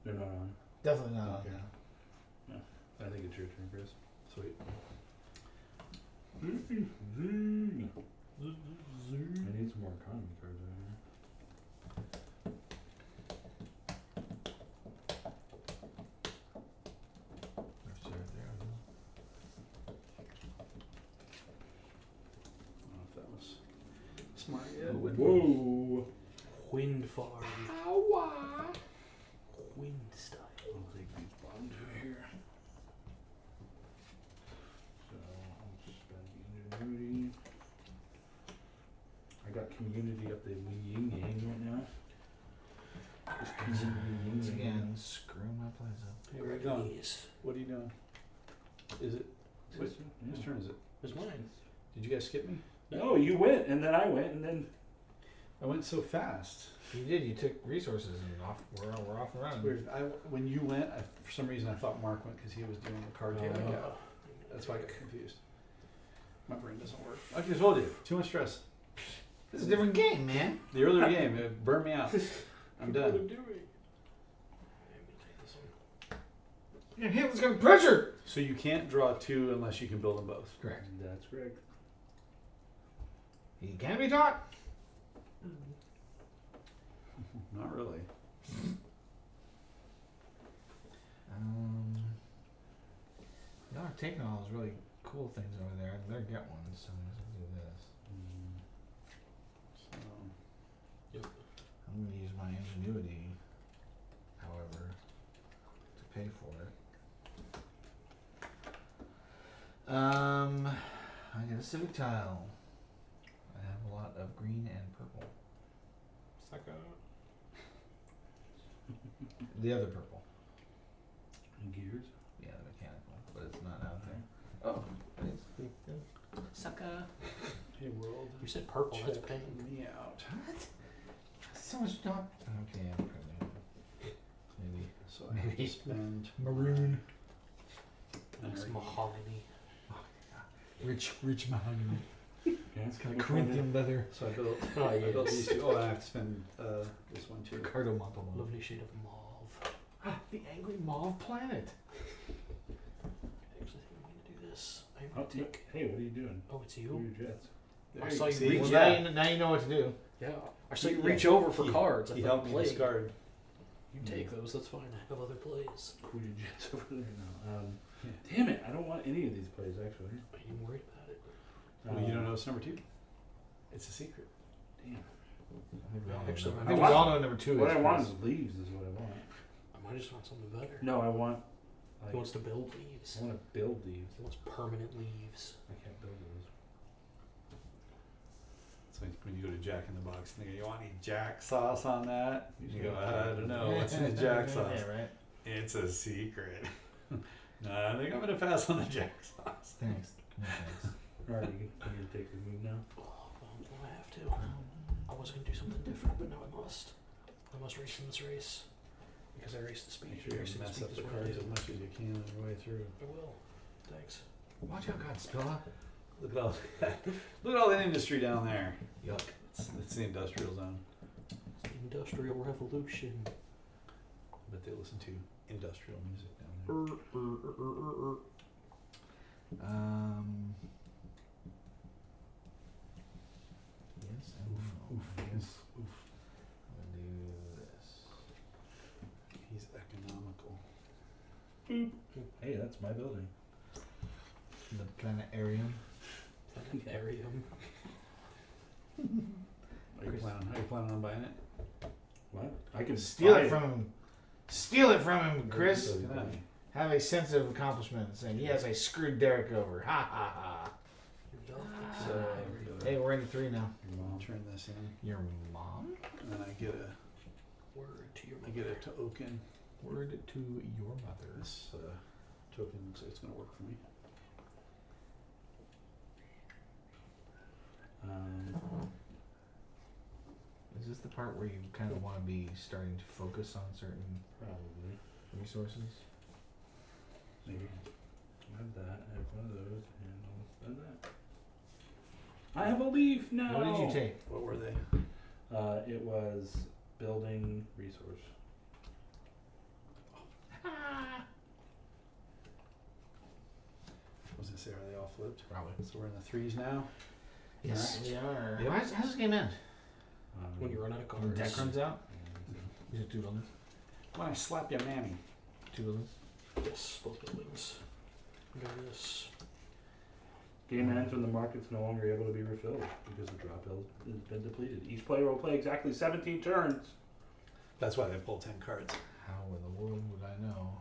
They're not on. Definitely not Okay. on now. I think it's your turn, Chris. Sweet. I need some more economy cards in here. There's two right there. I don't know if that was smart yet. Whoa. Wind farm. Wind style. I'll take these bottom 2 here. So I'll spend the ingenuity. I got community up the yin yang right now. Just community Once yin yang. again, screw my plays up. Hey, where you going? Yes. What are you doing? Is it Whose turn is it? It's mine. Did you guys skip me? No, you went, and then I went, and then I went so fast. You did. You took resources and off. We're off and running. Weird. When you went, for some reason I thought Mark went because he was doing the card game. That's why I got confused. My brain doesn't work. Like I told you, too much stress. This is a different game, man. The earlier game, it burned me out. I'm done. Your hand was going pressure. So you can't draw two unless you can build them both. Correct. that's correct. You can be taught. Not really. Y'all are taking all those really cool things over there. I better get one, so I'm just gonna do this. So, I'm gonna use my ingenuity, however, to pay for it. I get a civic tile. I have a lot of green and purple. Sucker. The other purple. And gears. Yeah, the mechanical, but it's not out there. Oh, it's sucker. hey world, You said purple. That's check pink. me out. What? So much dark. Okay, I'm probably maybe So I have to spend maroon. Nice energy. mahogany. Rich mahogany. Yeah, It's got which Corinthian leather. So I built. Oh, I built yes. these two. Oh, I have to spend this one too. Ricardo Montalban. Lovely shade of mauve. The angry mauve planet. Actually, I'm gonna do this. I'm Oh, gonna take. hey, what are you doing? Oh, it's Who are you. your jets? There I saw you see? reach Well, Yeah. now you know what to do. Yeah. I saw you Yeah. reach over for He- cards. I He thought helped you me played. discard. You take those. That's fine. I have other plays. Who are your jets over there now? Yeah. Damn it! I don't want any of these plays actually. Are you worried about it? Well, you don't know it's number two. It's a secret. Damn. Actually, I I think we want- all know number two What is I want Chris. is leaves. Is what I want. I might just want something better. No, I want. Like, He wants to build leaves. I want to build leaves. He wants permanent leaves. I can't build those. So when you go to Jack in the Box, and they go, "You want any Jack sauce on that?" You go, "I don't know. What's in the Jack sauce?" Yeah, right. It's a secret. No, I think I'm gonna pass on the Jack sauce. Thanks. No, thanks. Alright, you can take the move now. Oh, well, I have to. I was gonna do something different, but now I must. I must race in this race. Because I raced the speed. Make sure you Racing the mess speed up is the what I cards do. as much as you can on your way through. I will. Thanks. Watch out, Godzilla. Look at all, look at all that industry down there. Yuck. It's the industrial zone. It's the Industrial Revolution. But they listen to industrial music down there. Yes, and no. I guess I'm gonna do this. He's economical. Hey, that's my building. The planetarium. Planetarium. Are you planning on buying it? What? I can Steal buy it from him. Steal it from him, Chris. Look at that. Have a sense of accomplishment, saying, "Yes, I screwed Derek over." Ha ha ha. So Hey, we're into 3 now. I'll turn this in, Your mom? and then I get a Word to your token. Word to your mother. This token looks like it's gonna work for me. Is this the part where you kind of want to be starting to focus on certain Probably. resources? Maybe. I have that. I have one of those, and I'll spend that. I have a leaf now. What did you take? What were they? It was building resource. I was gonna say, are they all flipped? Probably. So we're in the threes now. Yes, we are. Yep. How's this game end? When you run out of When the cards. deck runs out? and, Is it 2 buildings? When I slap your mammy. 2 buildings? Yes, both buildings. Go this. Game ends when the market's no longer able to be refilled because the drop hill has been depleted. Each player will play exactly 17 turns. That's why they pulled 10 cards. How in the world would I know?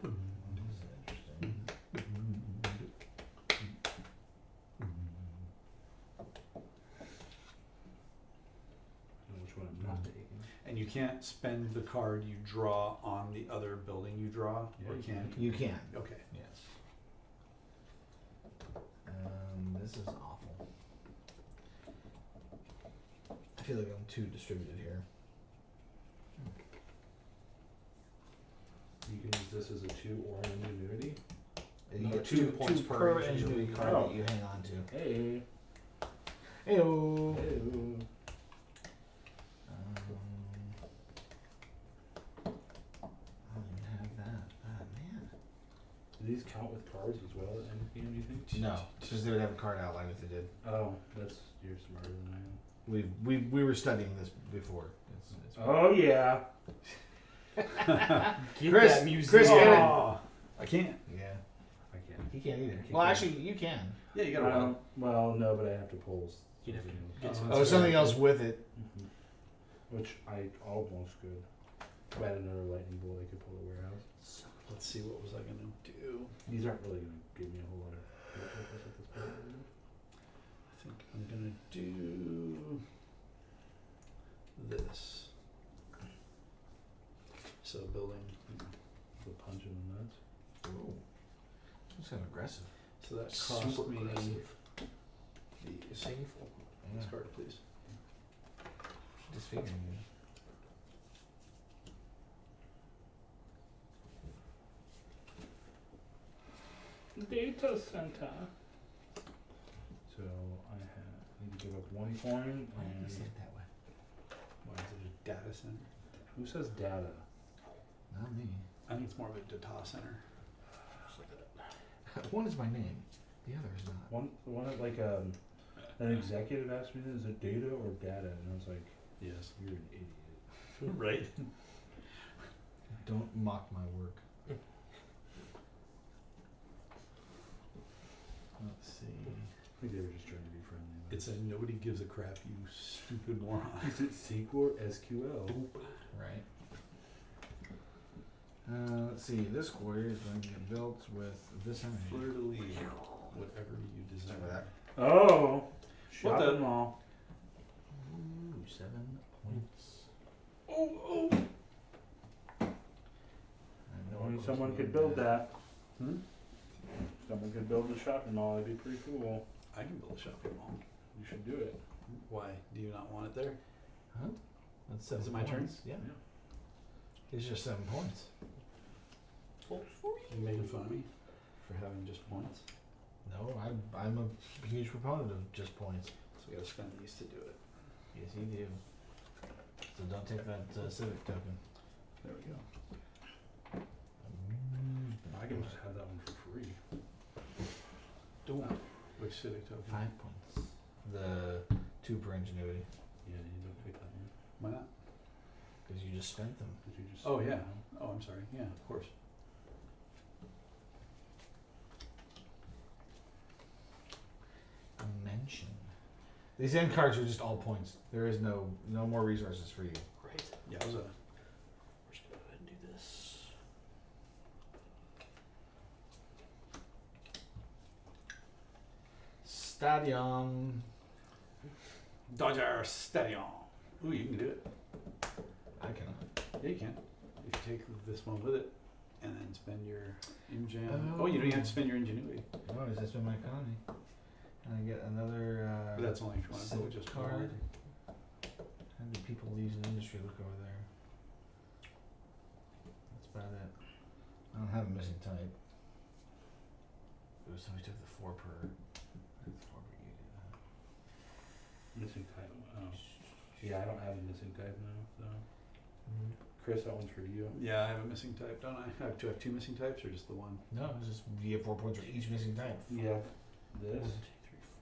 This is interesting. I know which one I'm not taking. And you can't spend the card you draw on the other building you draw, Yeah, or you can You can. you? Okay. Yes. This is awful. I feel like I'm too distributed here. You can use this as a 2 or an ingenuity. You No, get 2 points per ingenuity ingenuity. card Oh. that you hang on to. Hey. Ew. Hey. I don't even have that. Ah, man. Do these count with cards as well at NPM, do you think? No, because they would have a card outline if they did. Oh, you're smarter than I am. We were studying this before. It's Oh yeah. Get Chris- that museum. Chris, get it. Oh, I can't. Yeah. I can't. He can't either. He Well, can't. actually, you can. Yeah, you gotta roll. Well, no, but I have to pull. You'd have to something get else. some- Oh, something else with it. Mhm. Which I almost could. If I had another lightning bolt, I could pull a warehouse. Let's see, what was I gonna do? These aren't really going to give me a whole lot of purpose at this point. I think I'm gonna do this. So building, The punch in the nuts. Ooh. That's kind of aggressive. so that cost Super me aggressive. these. Painful. Yeah. This card, please. Disfiguring you. Data center. So I need to give up 1 coin. Why did you And say it that way? Why is it a data center? who says data? Not me. I think it's more of a data center. One is my name. The other is not. One like an executive asked me, is it data or data? And I was like, Yes. you're an idiot. Right. Don't mock my work. Let's see. I think they were just trying to be friendly. but- It's a nobody gives a crap, you stupid moron. Is it SQL or SQL? Right. Let's see. This quarry is going to get built with this energy. Fleur de lis, whatever you desire. Remember that? Oh! What Shot the- them all. Ooh, 7 points. Oh, I know Only it someone goes could with build that. Hmm? Someone could build a shopping mall, that'd be pretty cool. I can build a shopping mall. You should do it. Why? Do you not want it there? Huh? That's 7 Is it my turn? points. Yeah. It's just 7 points. You making fun of me for having just points? No, I'm a huge proponent of just points. So we gotta spend these to do it. Yes, you do. So don't take that civic token. There we go. I can just have that one for free. Which civic token? 5 points. The 2 per ingenuity. Yeah, you don't take that one. Why not? Because you just spent them. Did you just Oh, say yeah. no? Oh, I'm sorry. Yeah, of course. A mention. These end cards are just all points. There is no more resources for you. Right. Yeah, I was a We're just gonna go ahead and do this. Stadium. Dodger Stadium. Ooh, you can do it. I cannot. Yeah, you can. If you take this one with it and then spend your ImGen. Oh. Oh, you don't even have to spend your ingenuity. Oh, does that spend my economy? And I get another. But that's only if you want to civic go just card. card. How do people using industry look over there? That's about it. I don't have a missing type. Ooh, somebody took the 4 per. That's 4 per unit. Missing type. Oh. Yeah, I don't have a missing type now, so. Chris, that one's for you. Yeah, I have a missing type, don't I? Do I have 2 missing types or just the one? No, it's just you get 4 points for each missing type. Yeah. This. 1, 2, 3,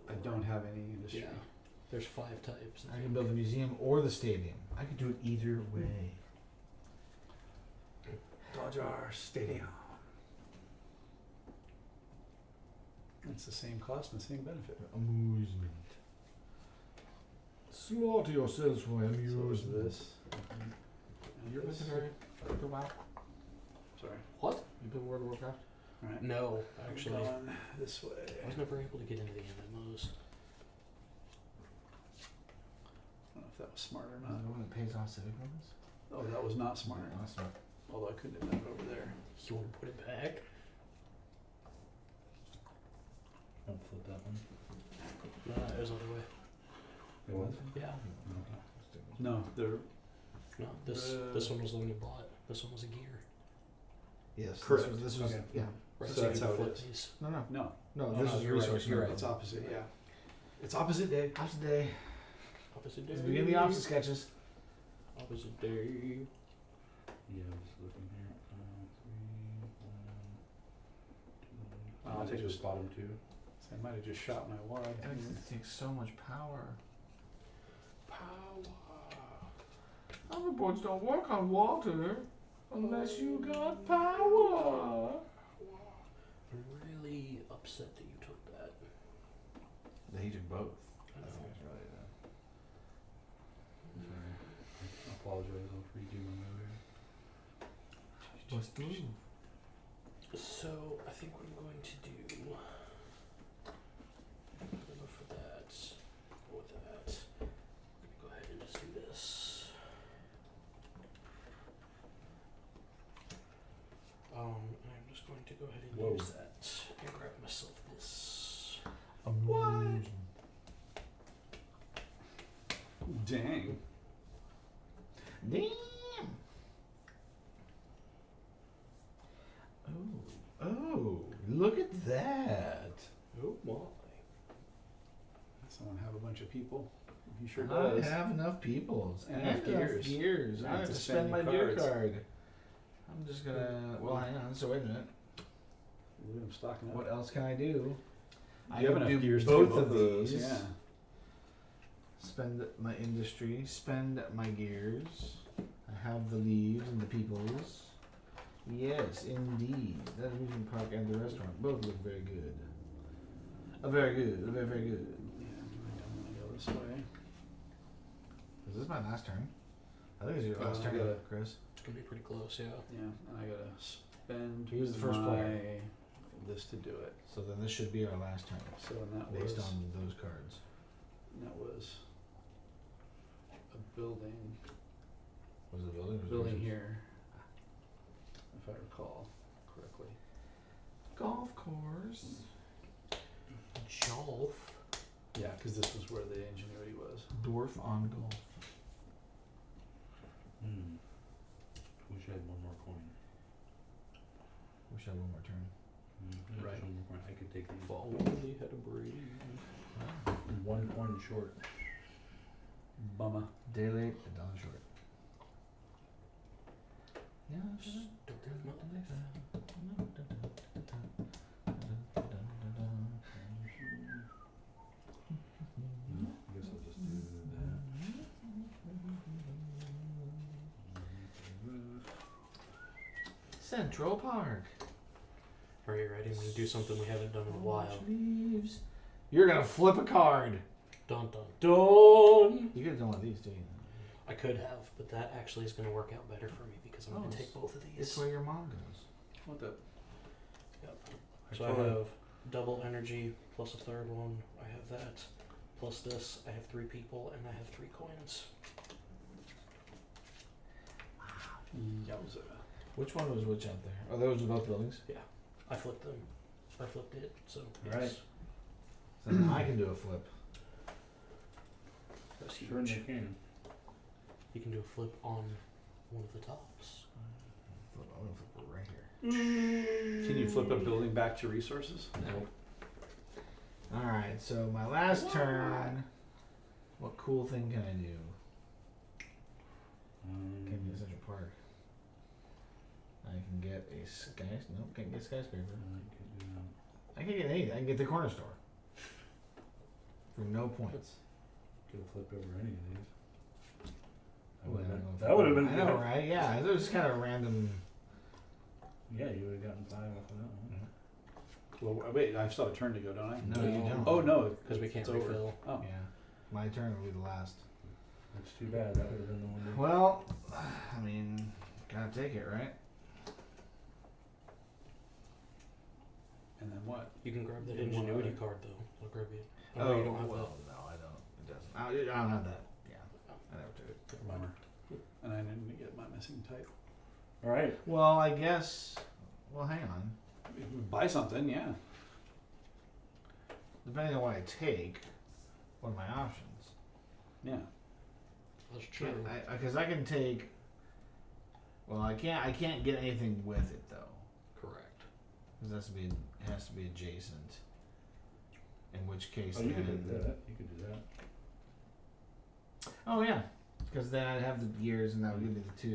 4. I don't have any industry. Yeah. There's 5 types. I can build the museum or the stadium. I could do it either way. Dodger Stadium. It's the same cost and the same benefit. Amusement. Slaughter yourselves for So is amusement. this. And You're this. with WoW? Sorry. What? You play World of Warcraft? Alright. No, actually. Going this way. I was never able to get into the MMOs. I don't know if that smart or Is not. that one that pays off civic ones? Oh, that was not smart. Awesome. Although I couldn't have done it over there. You want to put it back? Don't flip that one. No, it was the other way. It was? Yeah. No, they're No, this one was the one you bought. This one was a gear. Yes. Correct. This was Okay. yeah. Right, So you that's can how it flip is. these. No, no, no. no. Oh, This no, is you're right, resource. you're right. It's opposite. Yeah. It's opposite day. Opposite day. Opposite day. Let's begin the opposite sketches. Opposite day. Yeah, I'm just looking here. 3, 1, 2. I'll take this this. bottom 2. I might have just shot my wad. It takes so much power. Power. Hoverboards don't work on water unless you got power. I'm really upset that you took that. That he took both. I know. Sorry. I apologize. I'll redo my move What's the move? So I think what I'm going to do. I'm gonna go for that. Go with that. I'm gonna go ahead and just do this. And I'm just going to go ahead and Whoa. use that and grab myself this. What? Dang. Damn. Oh, look at that. Oh my. Someone have a bunch of people. He sure I does. have enough peoples And enough gears. gears. You I have have to to spend spend my your gear cards. card. I'm just gonna. Well, hang on. So wait a minute. Look at him stocking up. What else can I do? I You have can enough do gears to both do of those. these. Yeah. Spend my industry. Spend my gears. I have the leaves and the peoples. Yes, indeed. That amusement park and the restaurant both look very good. Very good. Very, very good. Yeah, I don't want to go this way. Is this my last turn? I think it's your last I turn, gotta- Chris. It's gonna be pretty close, yeah. Yeah, and I gotta spend He was the first my player. this to do it. So then this should be our last turn, So and that based was on those cards. a building Was it a building? Was it building resource? here, if I recall correctly. Golf course. Jolf. Yeah, because this was where the ingenuity was. Dwarf on golf. Wish I had one more coin. Wish I had one more turn. Right. One more coin. I could take these. If only had a Brady. One coin short. Bummer. Day late, a dollar short. Yeah, Don't have nothing like that. I guess I'll just do that. Central Park. Are you ready? I'm gonna do something we haven't done in a while. Leaves. You're gonna flip a card. Dun dun dun! You could have done one of these, too. I could have, but that actually is gonna work out better for me because I'm Oh, gonna take both of these. It's where your mom goes. What the? So I have double energy plus a third one. I have that. Plus this. I have 3 people and I have 3 coins. Yowza. Which one was which out there? Oh, those were both buildings? I flipped them. I flipped it. So Right. yes. So now I can do a flip. That's Sure, huge. you can. You can do a flip on one of the tops. I'm gonna flip it right here. Can you flip a building back to resources? No. Alright, so my last turn. What cool thing can I do? Can be Central Park. I can get a nope, can't get skyscraper. I can get anything. I can get the corner store. For no points. Could have flipped over any of these. Well, I don't know if That would have been I know, good. right? Yeah, it was just kind of random. Yeah, you would have gotten 5 off of that one. Well, wait, I still have a turn to go, don't I? No, you don't. Oh no, Because we can't it's over. refill. Oh. Yeah, my turn will be the last. That's too bad. That would have been the one. to- Well, I mean, gotta take it, right? And then what? You can grab that You want ingenuity to- card though. I'll grab you. Oh, no, you don't have well, no, I don't. It doesn't. I don't have that. Yeah, I never and I didn't get my missing type. All right. Well, I guess. Well, hang on. If we buy something, yeah. Depending on what I take, what are my options? Yeah. That's true. Because I can take. Well, I can't get anything with it though. Correct. Because it has to be adjacent. In which case, Oh, you could then. do that. You could do that. Oh yeah, because then I'd have the gears, and that would give me the 2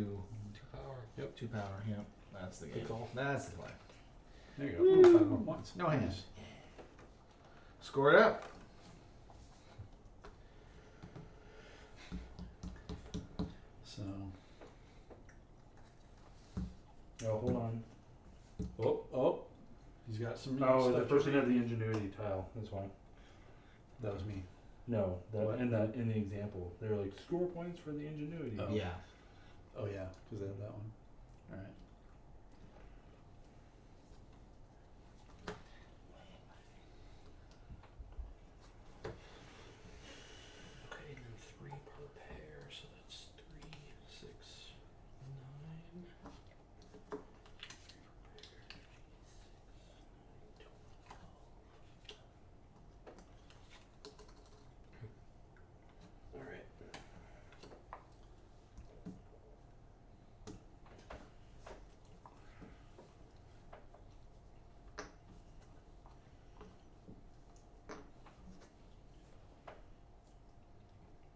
2 power. Yep. 2 power. Yep, that's the game. Good call. That's the play. There you go. Ooh, 5 more points. No hands. Score it up. So. Oh, hold on. Oh. He's got some. Oh, stuff the to person read. had the ingenuity tile. That's why. That was me. No, What? in the example, they were like score points for the ingenuity. Oh. Yeah. Oh yeah, because they have that one. All right. Okay, and then 3 per pair, so that's 3, 6, 9. All right.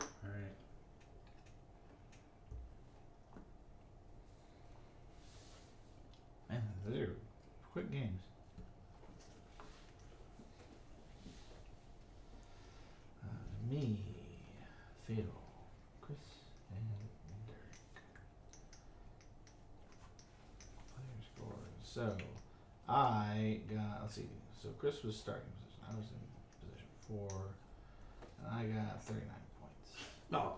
All right. Man, those are quick games. Me, Phil, Chris, and Derek. Player scores. So, I got. Let's see. So Chris was starting position. I was in position 4, and I got 39 points. Oh.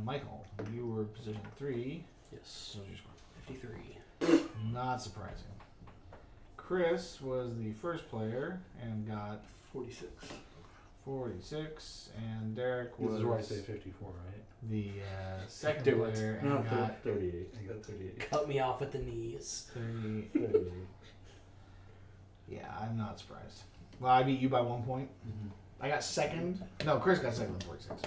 Michael, you were position 3. Yes. What was your score? 53. Not surprising. Chris was the first player and got 46. 46, and Derek was This is where I say 54, right? the second Do it. player and No, got 38. I got 38. Cut me off at the knees. 30. 38. Yeah, I'm not surprised. Well, I beat you by 1 point. Mm-hmm. I got second. No, Chris got second with 46.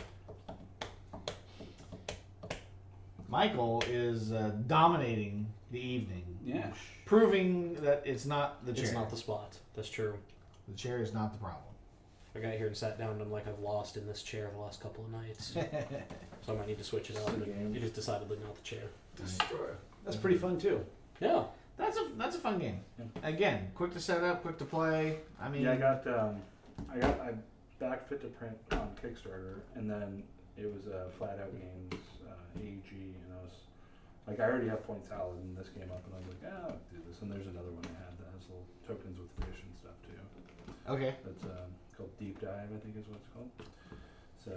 Michael is dominating the evening, Yeah. proving that it's not the chair. It's not the spot. That's true. The chair is not the problem. I got here and sat down and I'm like, I've lost in this chair the last couple of nights. So I might need to switch it up. Good And game. it is decidedly not the chair. Destroyer. That's pretty fun too. Yeah. That's a fun game. Yeah. Again, quick to set up, quick to play. I mean, Yeah, I backfit to print on Kickstarter, and then it was Flat Out Games AG, and I was like, I already have Point Salad, and this came up, and I was like, I'll do this. And there's another one I had that has little tokens with fish and stuff too. okay. That's called Deep Dive, I think is what it's called. So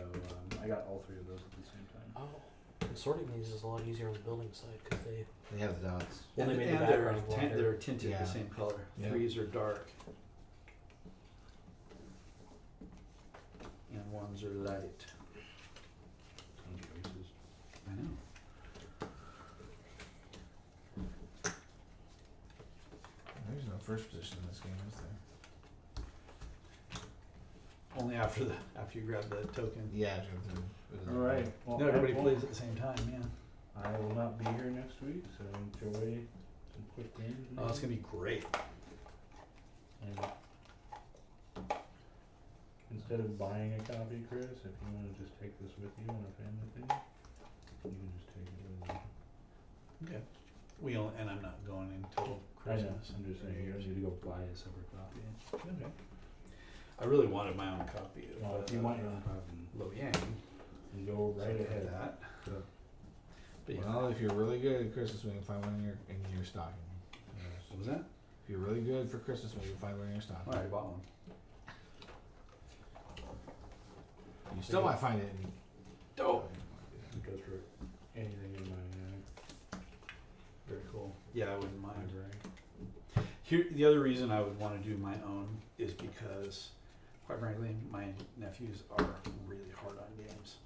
I got all 3 of those at the same time. Oh. And sorting these is a lot easier on the building side because they They have the dots. Well, they and made the they're, background lighter. they're tinted Yeah. the same color. Yeah. 3s are dark. And 1s are light. Some choices. I know. There's no first position in this game, is there? Only after you grab the token. Yeah. All right. Well, No, everybody well, plays at the same time, yeah. I will not be here next week, so enjoy some quick games. Oh, it's gonna be great. And instead of buying a copy, Chris, if you want to just take this with you on a family thing, you can just take it with you. Okay. And I'm not going until I know. Christmas. I'm just saying you don't need to go buy a separate copy. Okay. I really wanted my own copy of Well, if you want your own copy, Lo Yang. you go So right I had ahead. that. But yeah. Well, if you're really good at Christmas, we can find one in your stocking. What was that? If you're really good for Christmas, we can find one in your stocking. I already bought one. You still might find it in. Dope. Go through anything in my Very cool. Yeah, I wouldn't mind. library. Here, the other reason I would want to do my own is because quite frankly, my nephews are really hard on games.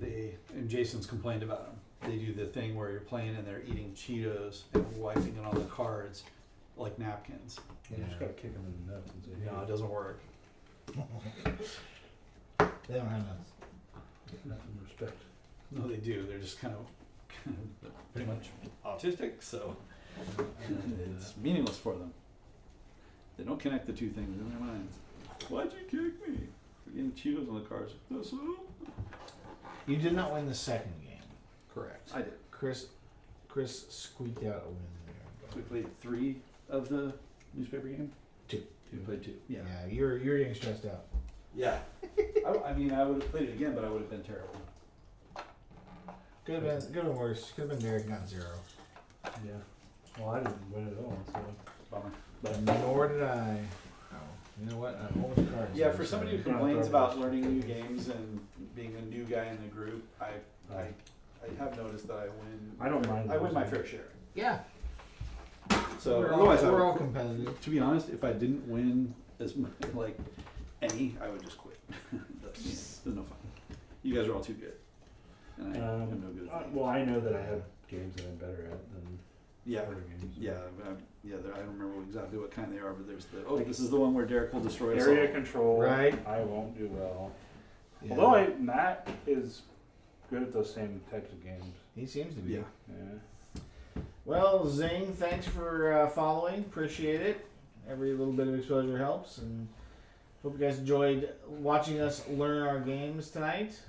Yeah. And Jason's complained about them. They do the thing where you're playing and they're eating Cheetos and wiping it on the cards like napkins. You just gotta kick them in the nuts and say, No, it doesn't work. They don't have nuts. nothing respect. No, they do. They're just kind of pretty much autistic, so it's meaningless for them. They don't connect the two things in their minds. Why'd you kick me? For getting Cheetos on the cards. That's so. You did not win the second game. Correct. I did. Chris squeaked out a win there. We played 3 of the newspaper game. 2. We played 2. Yeah. Yeah, you're getting stressed out. Yeah. I mean, I would have played it again, but I would have been terrible. Could have been worse. Could have been Derek, not 0. Yeah. Well, I didn't win it all, so. Bummer. But nor did I. Oh, you know what? I'm over the cards. Yeah, for somebody who Yeah, complains throw about those. learning new games and being a new guy in the group, I have noticed that I win. I don't mind I win my losing. fair share. Yeah. So we're otherwise, I all, would we're all quit. competitive. To be honest, if I didn't win as much, like any, I would just quit. There's no fun. You guys are all too good, and I am no good at that. Well, I know that I have games that I'm better at than Yeah, other games. yeah, yeah. I don't remember exactly what kind they are, but there's this is the one where Derek will destroy us Area all. control. Right. I won't do well. Yeah. Although Matt is good at those same types of games. He seems to be. Yeah. Yeah. Well, Zing, thanks for following. Appreciate it. Every little bit of exposure helps, and hope you guys enjoyed watching us learn our games tonight.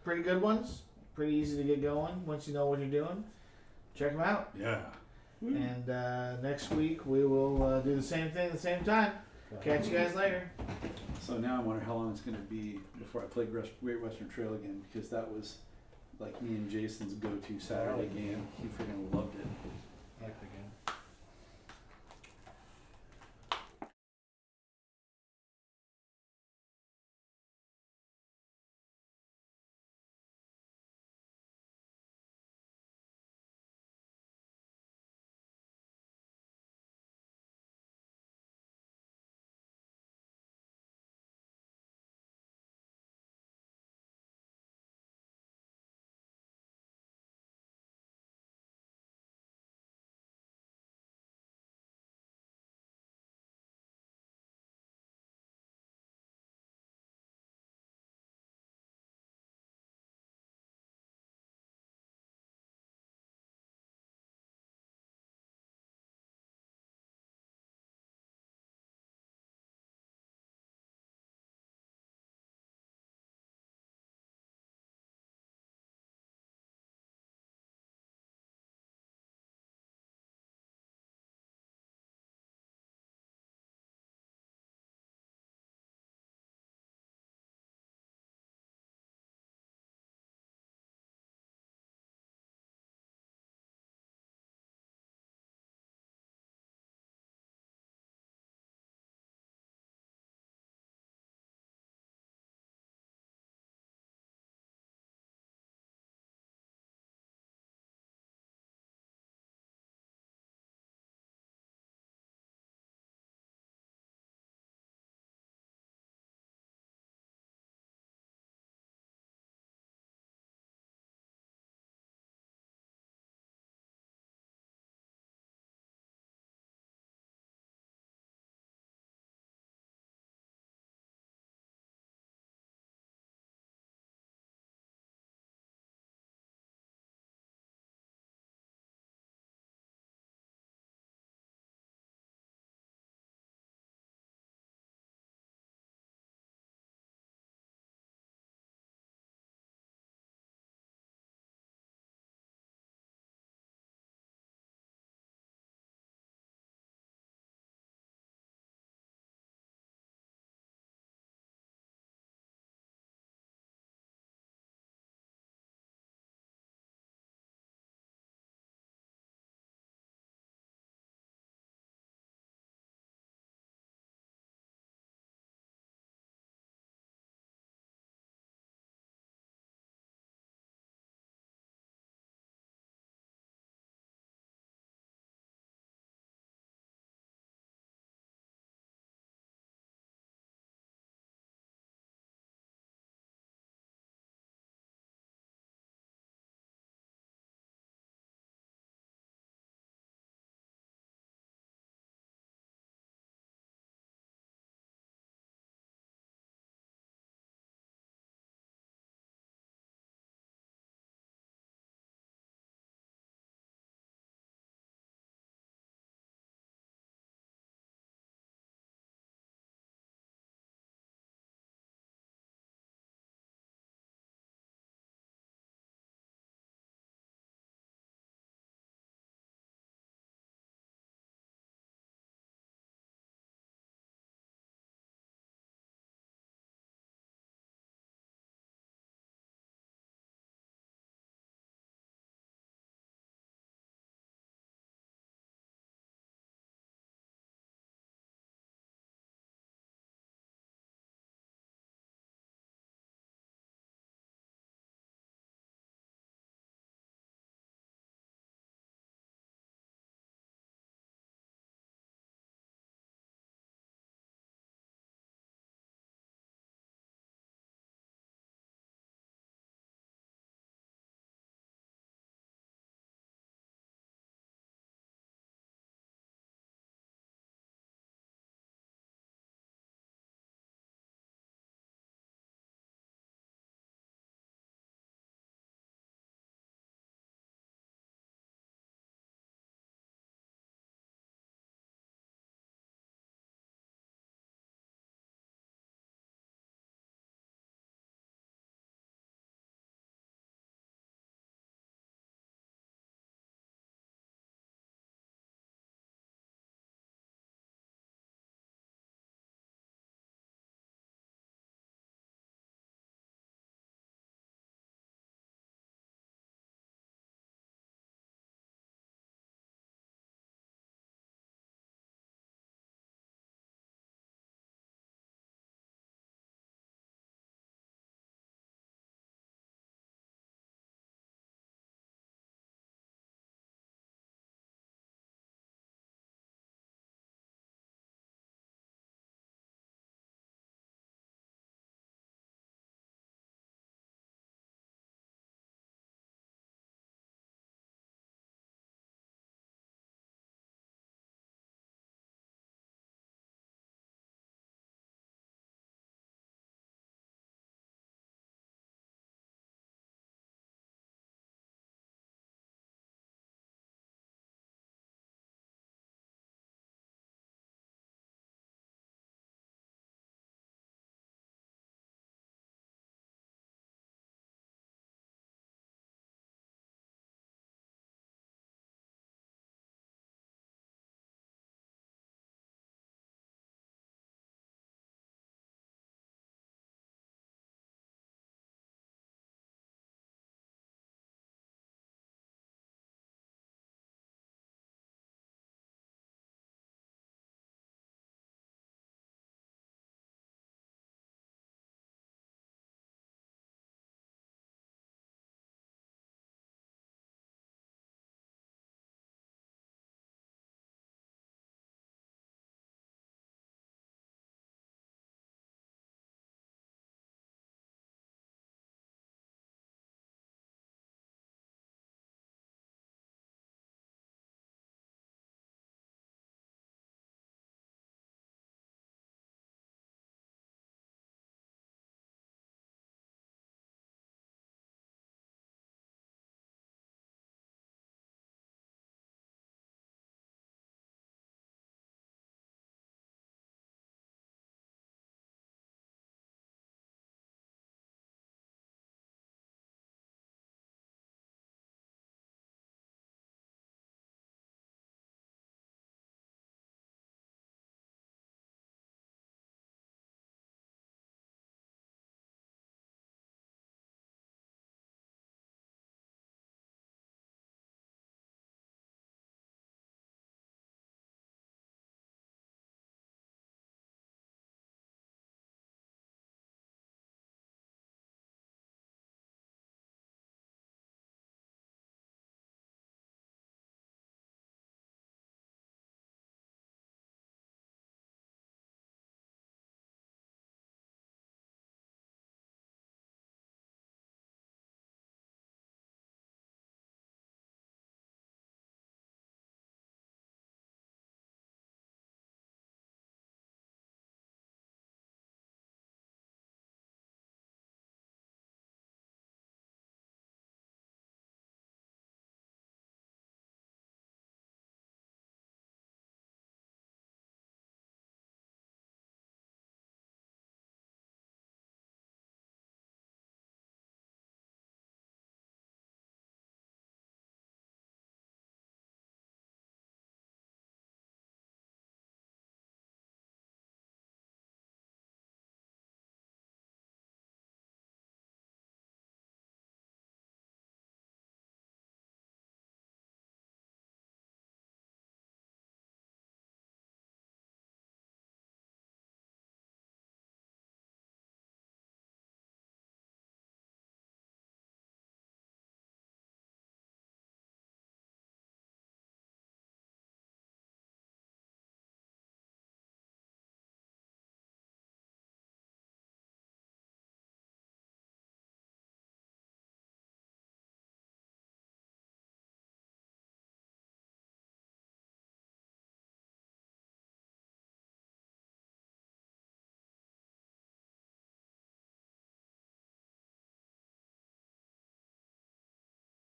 Pretty good ones. Pretty easy to get going once you know what you're doing. Check them out. Yeah. And next week we will do the same thing at the same time. Catch you guys later. So now I wonder how long it's going to be before I play Great Western Trail again, because that was like me and Jason's go-to Saturday game. He freaking loved it. I like the game.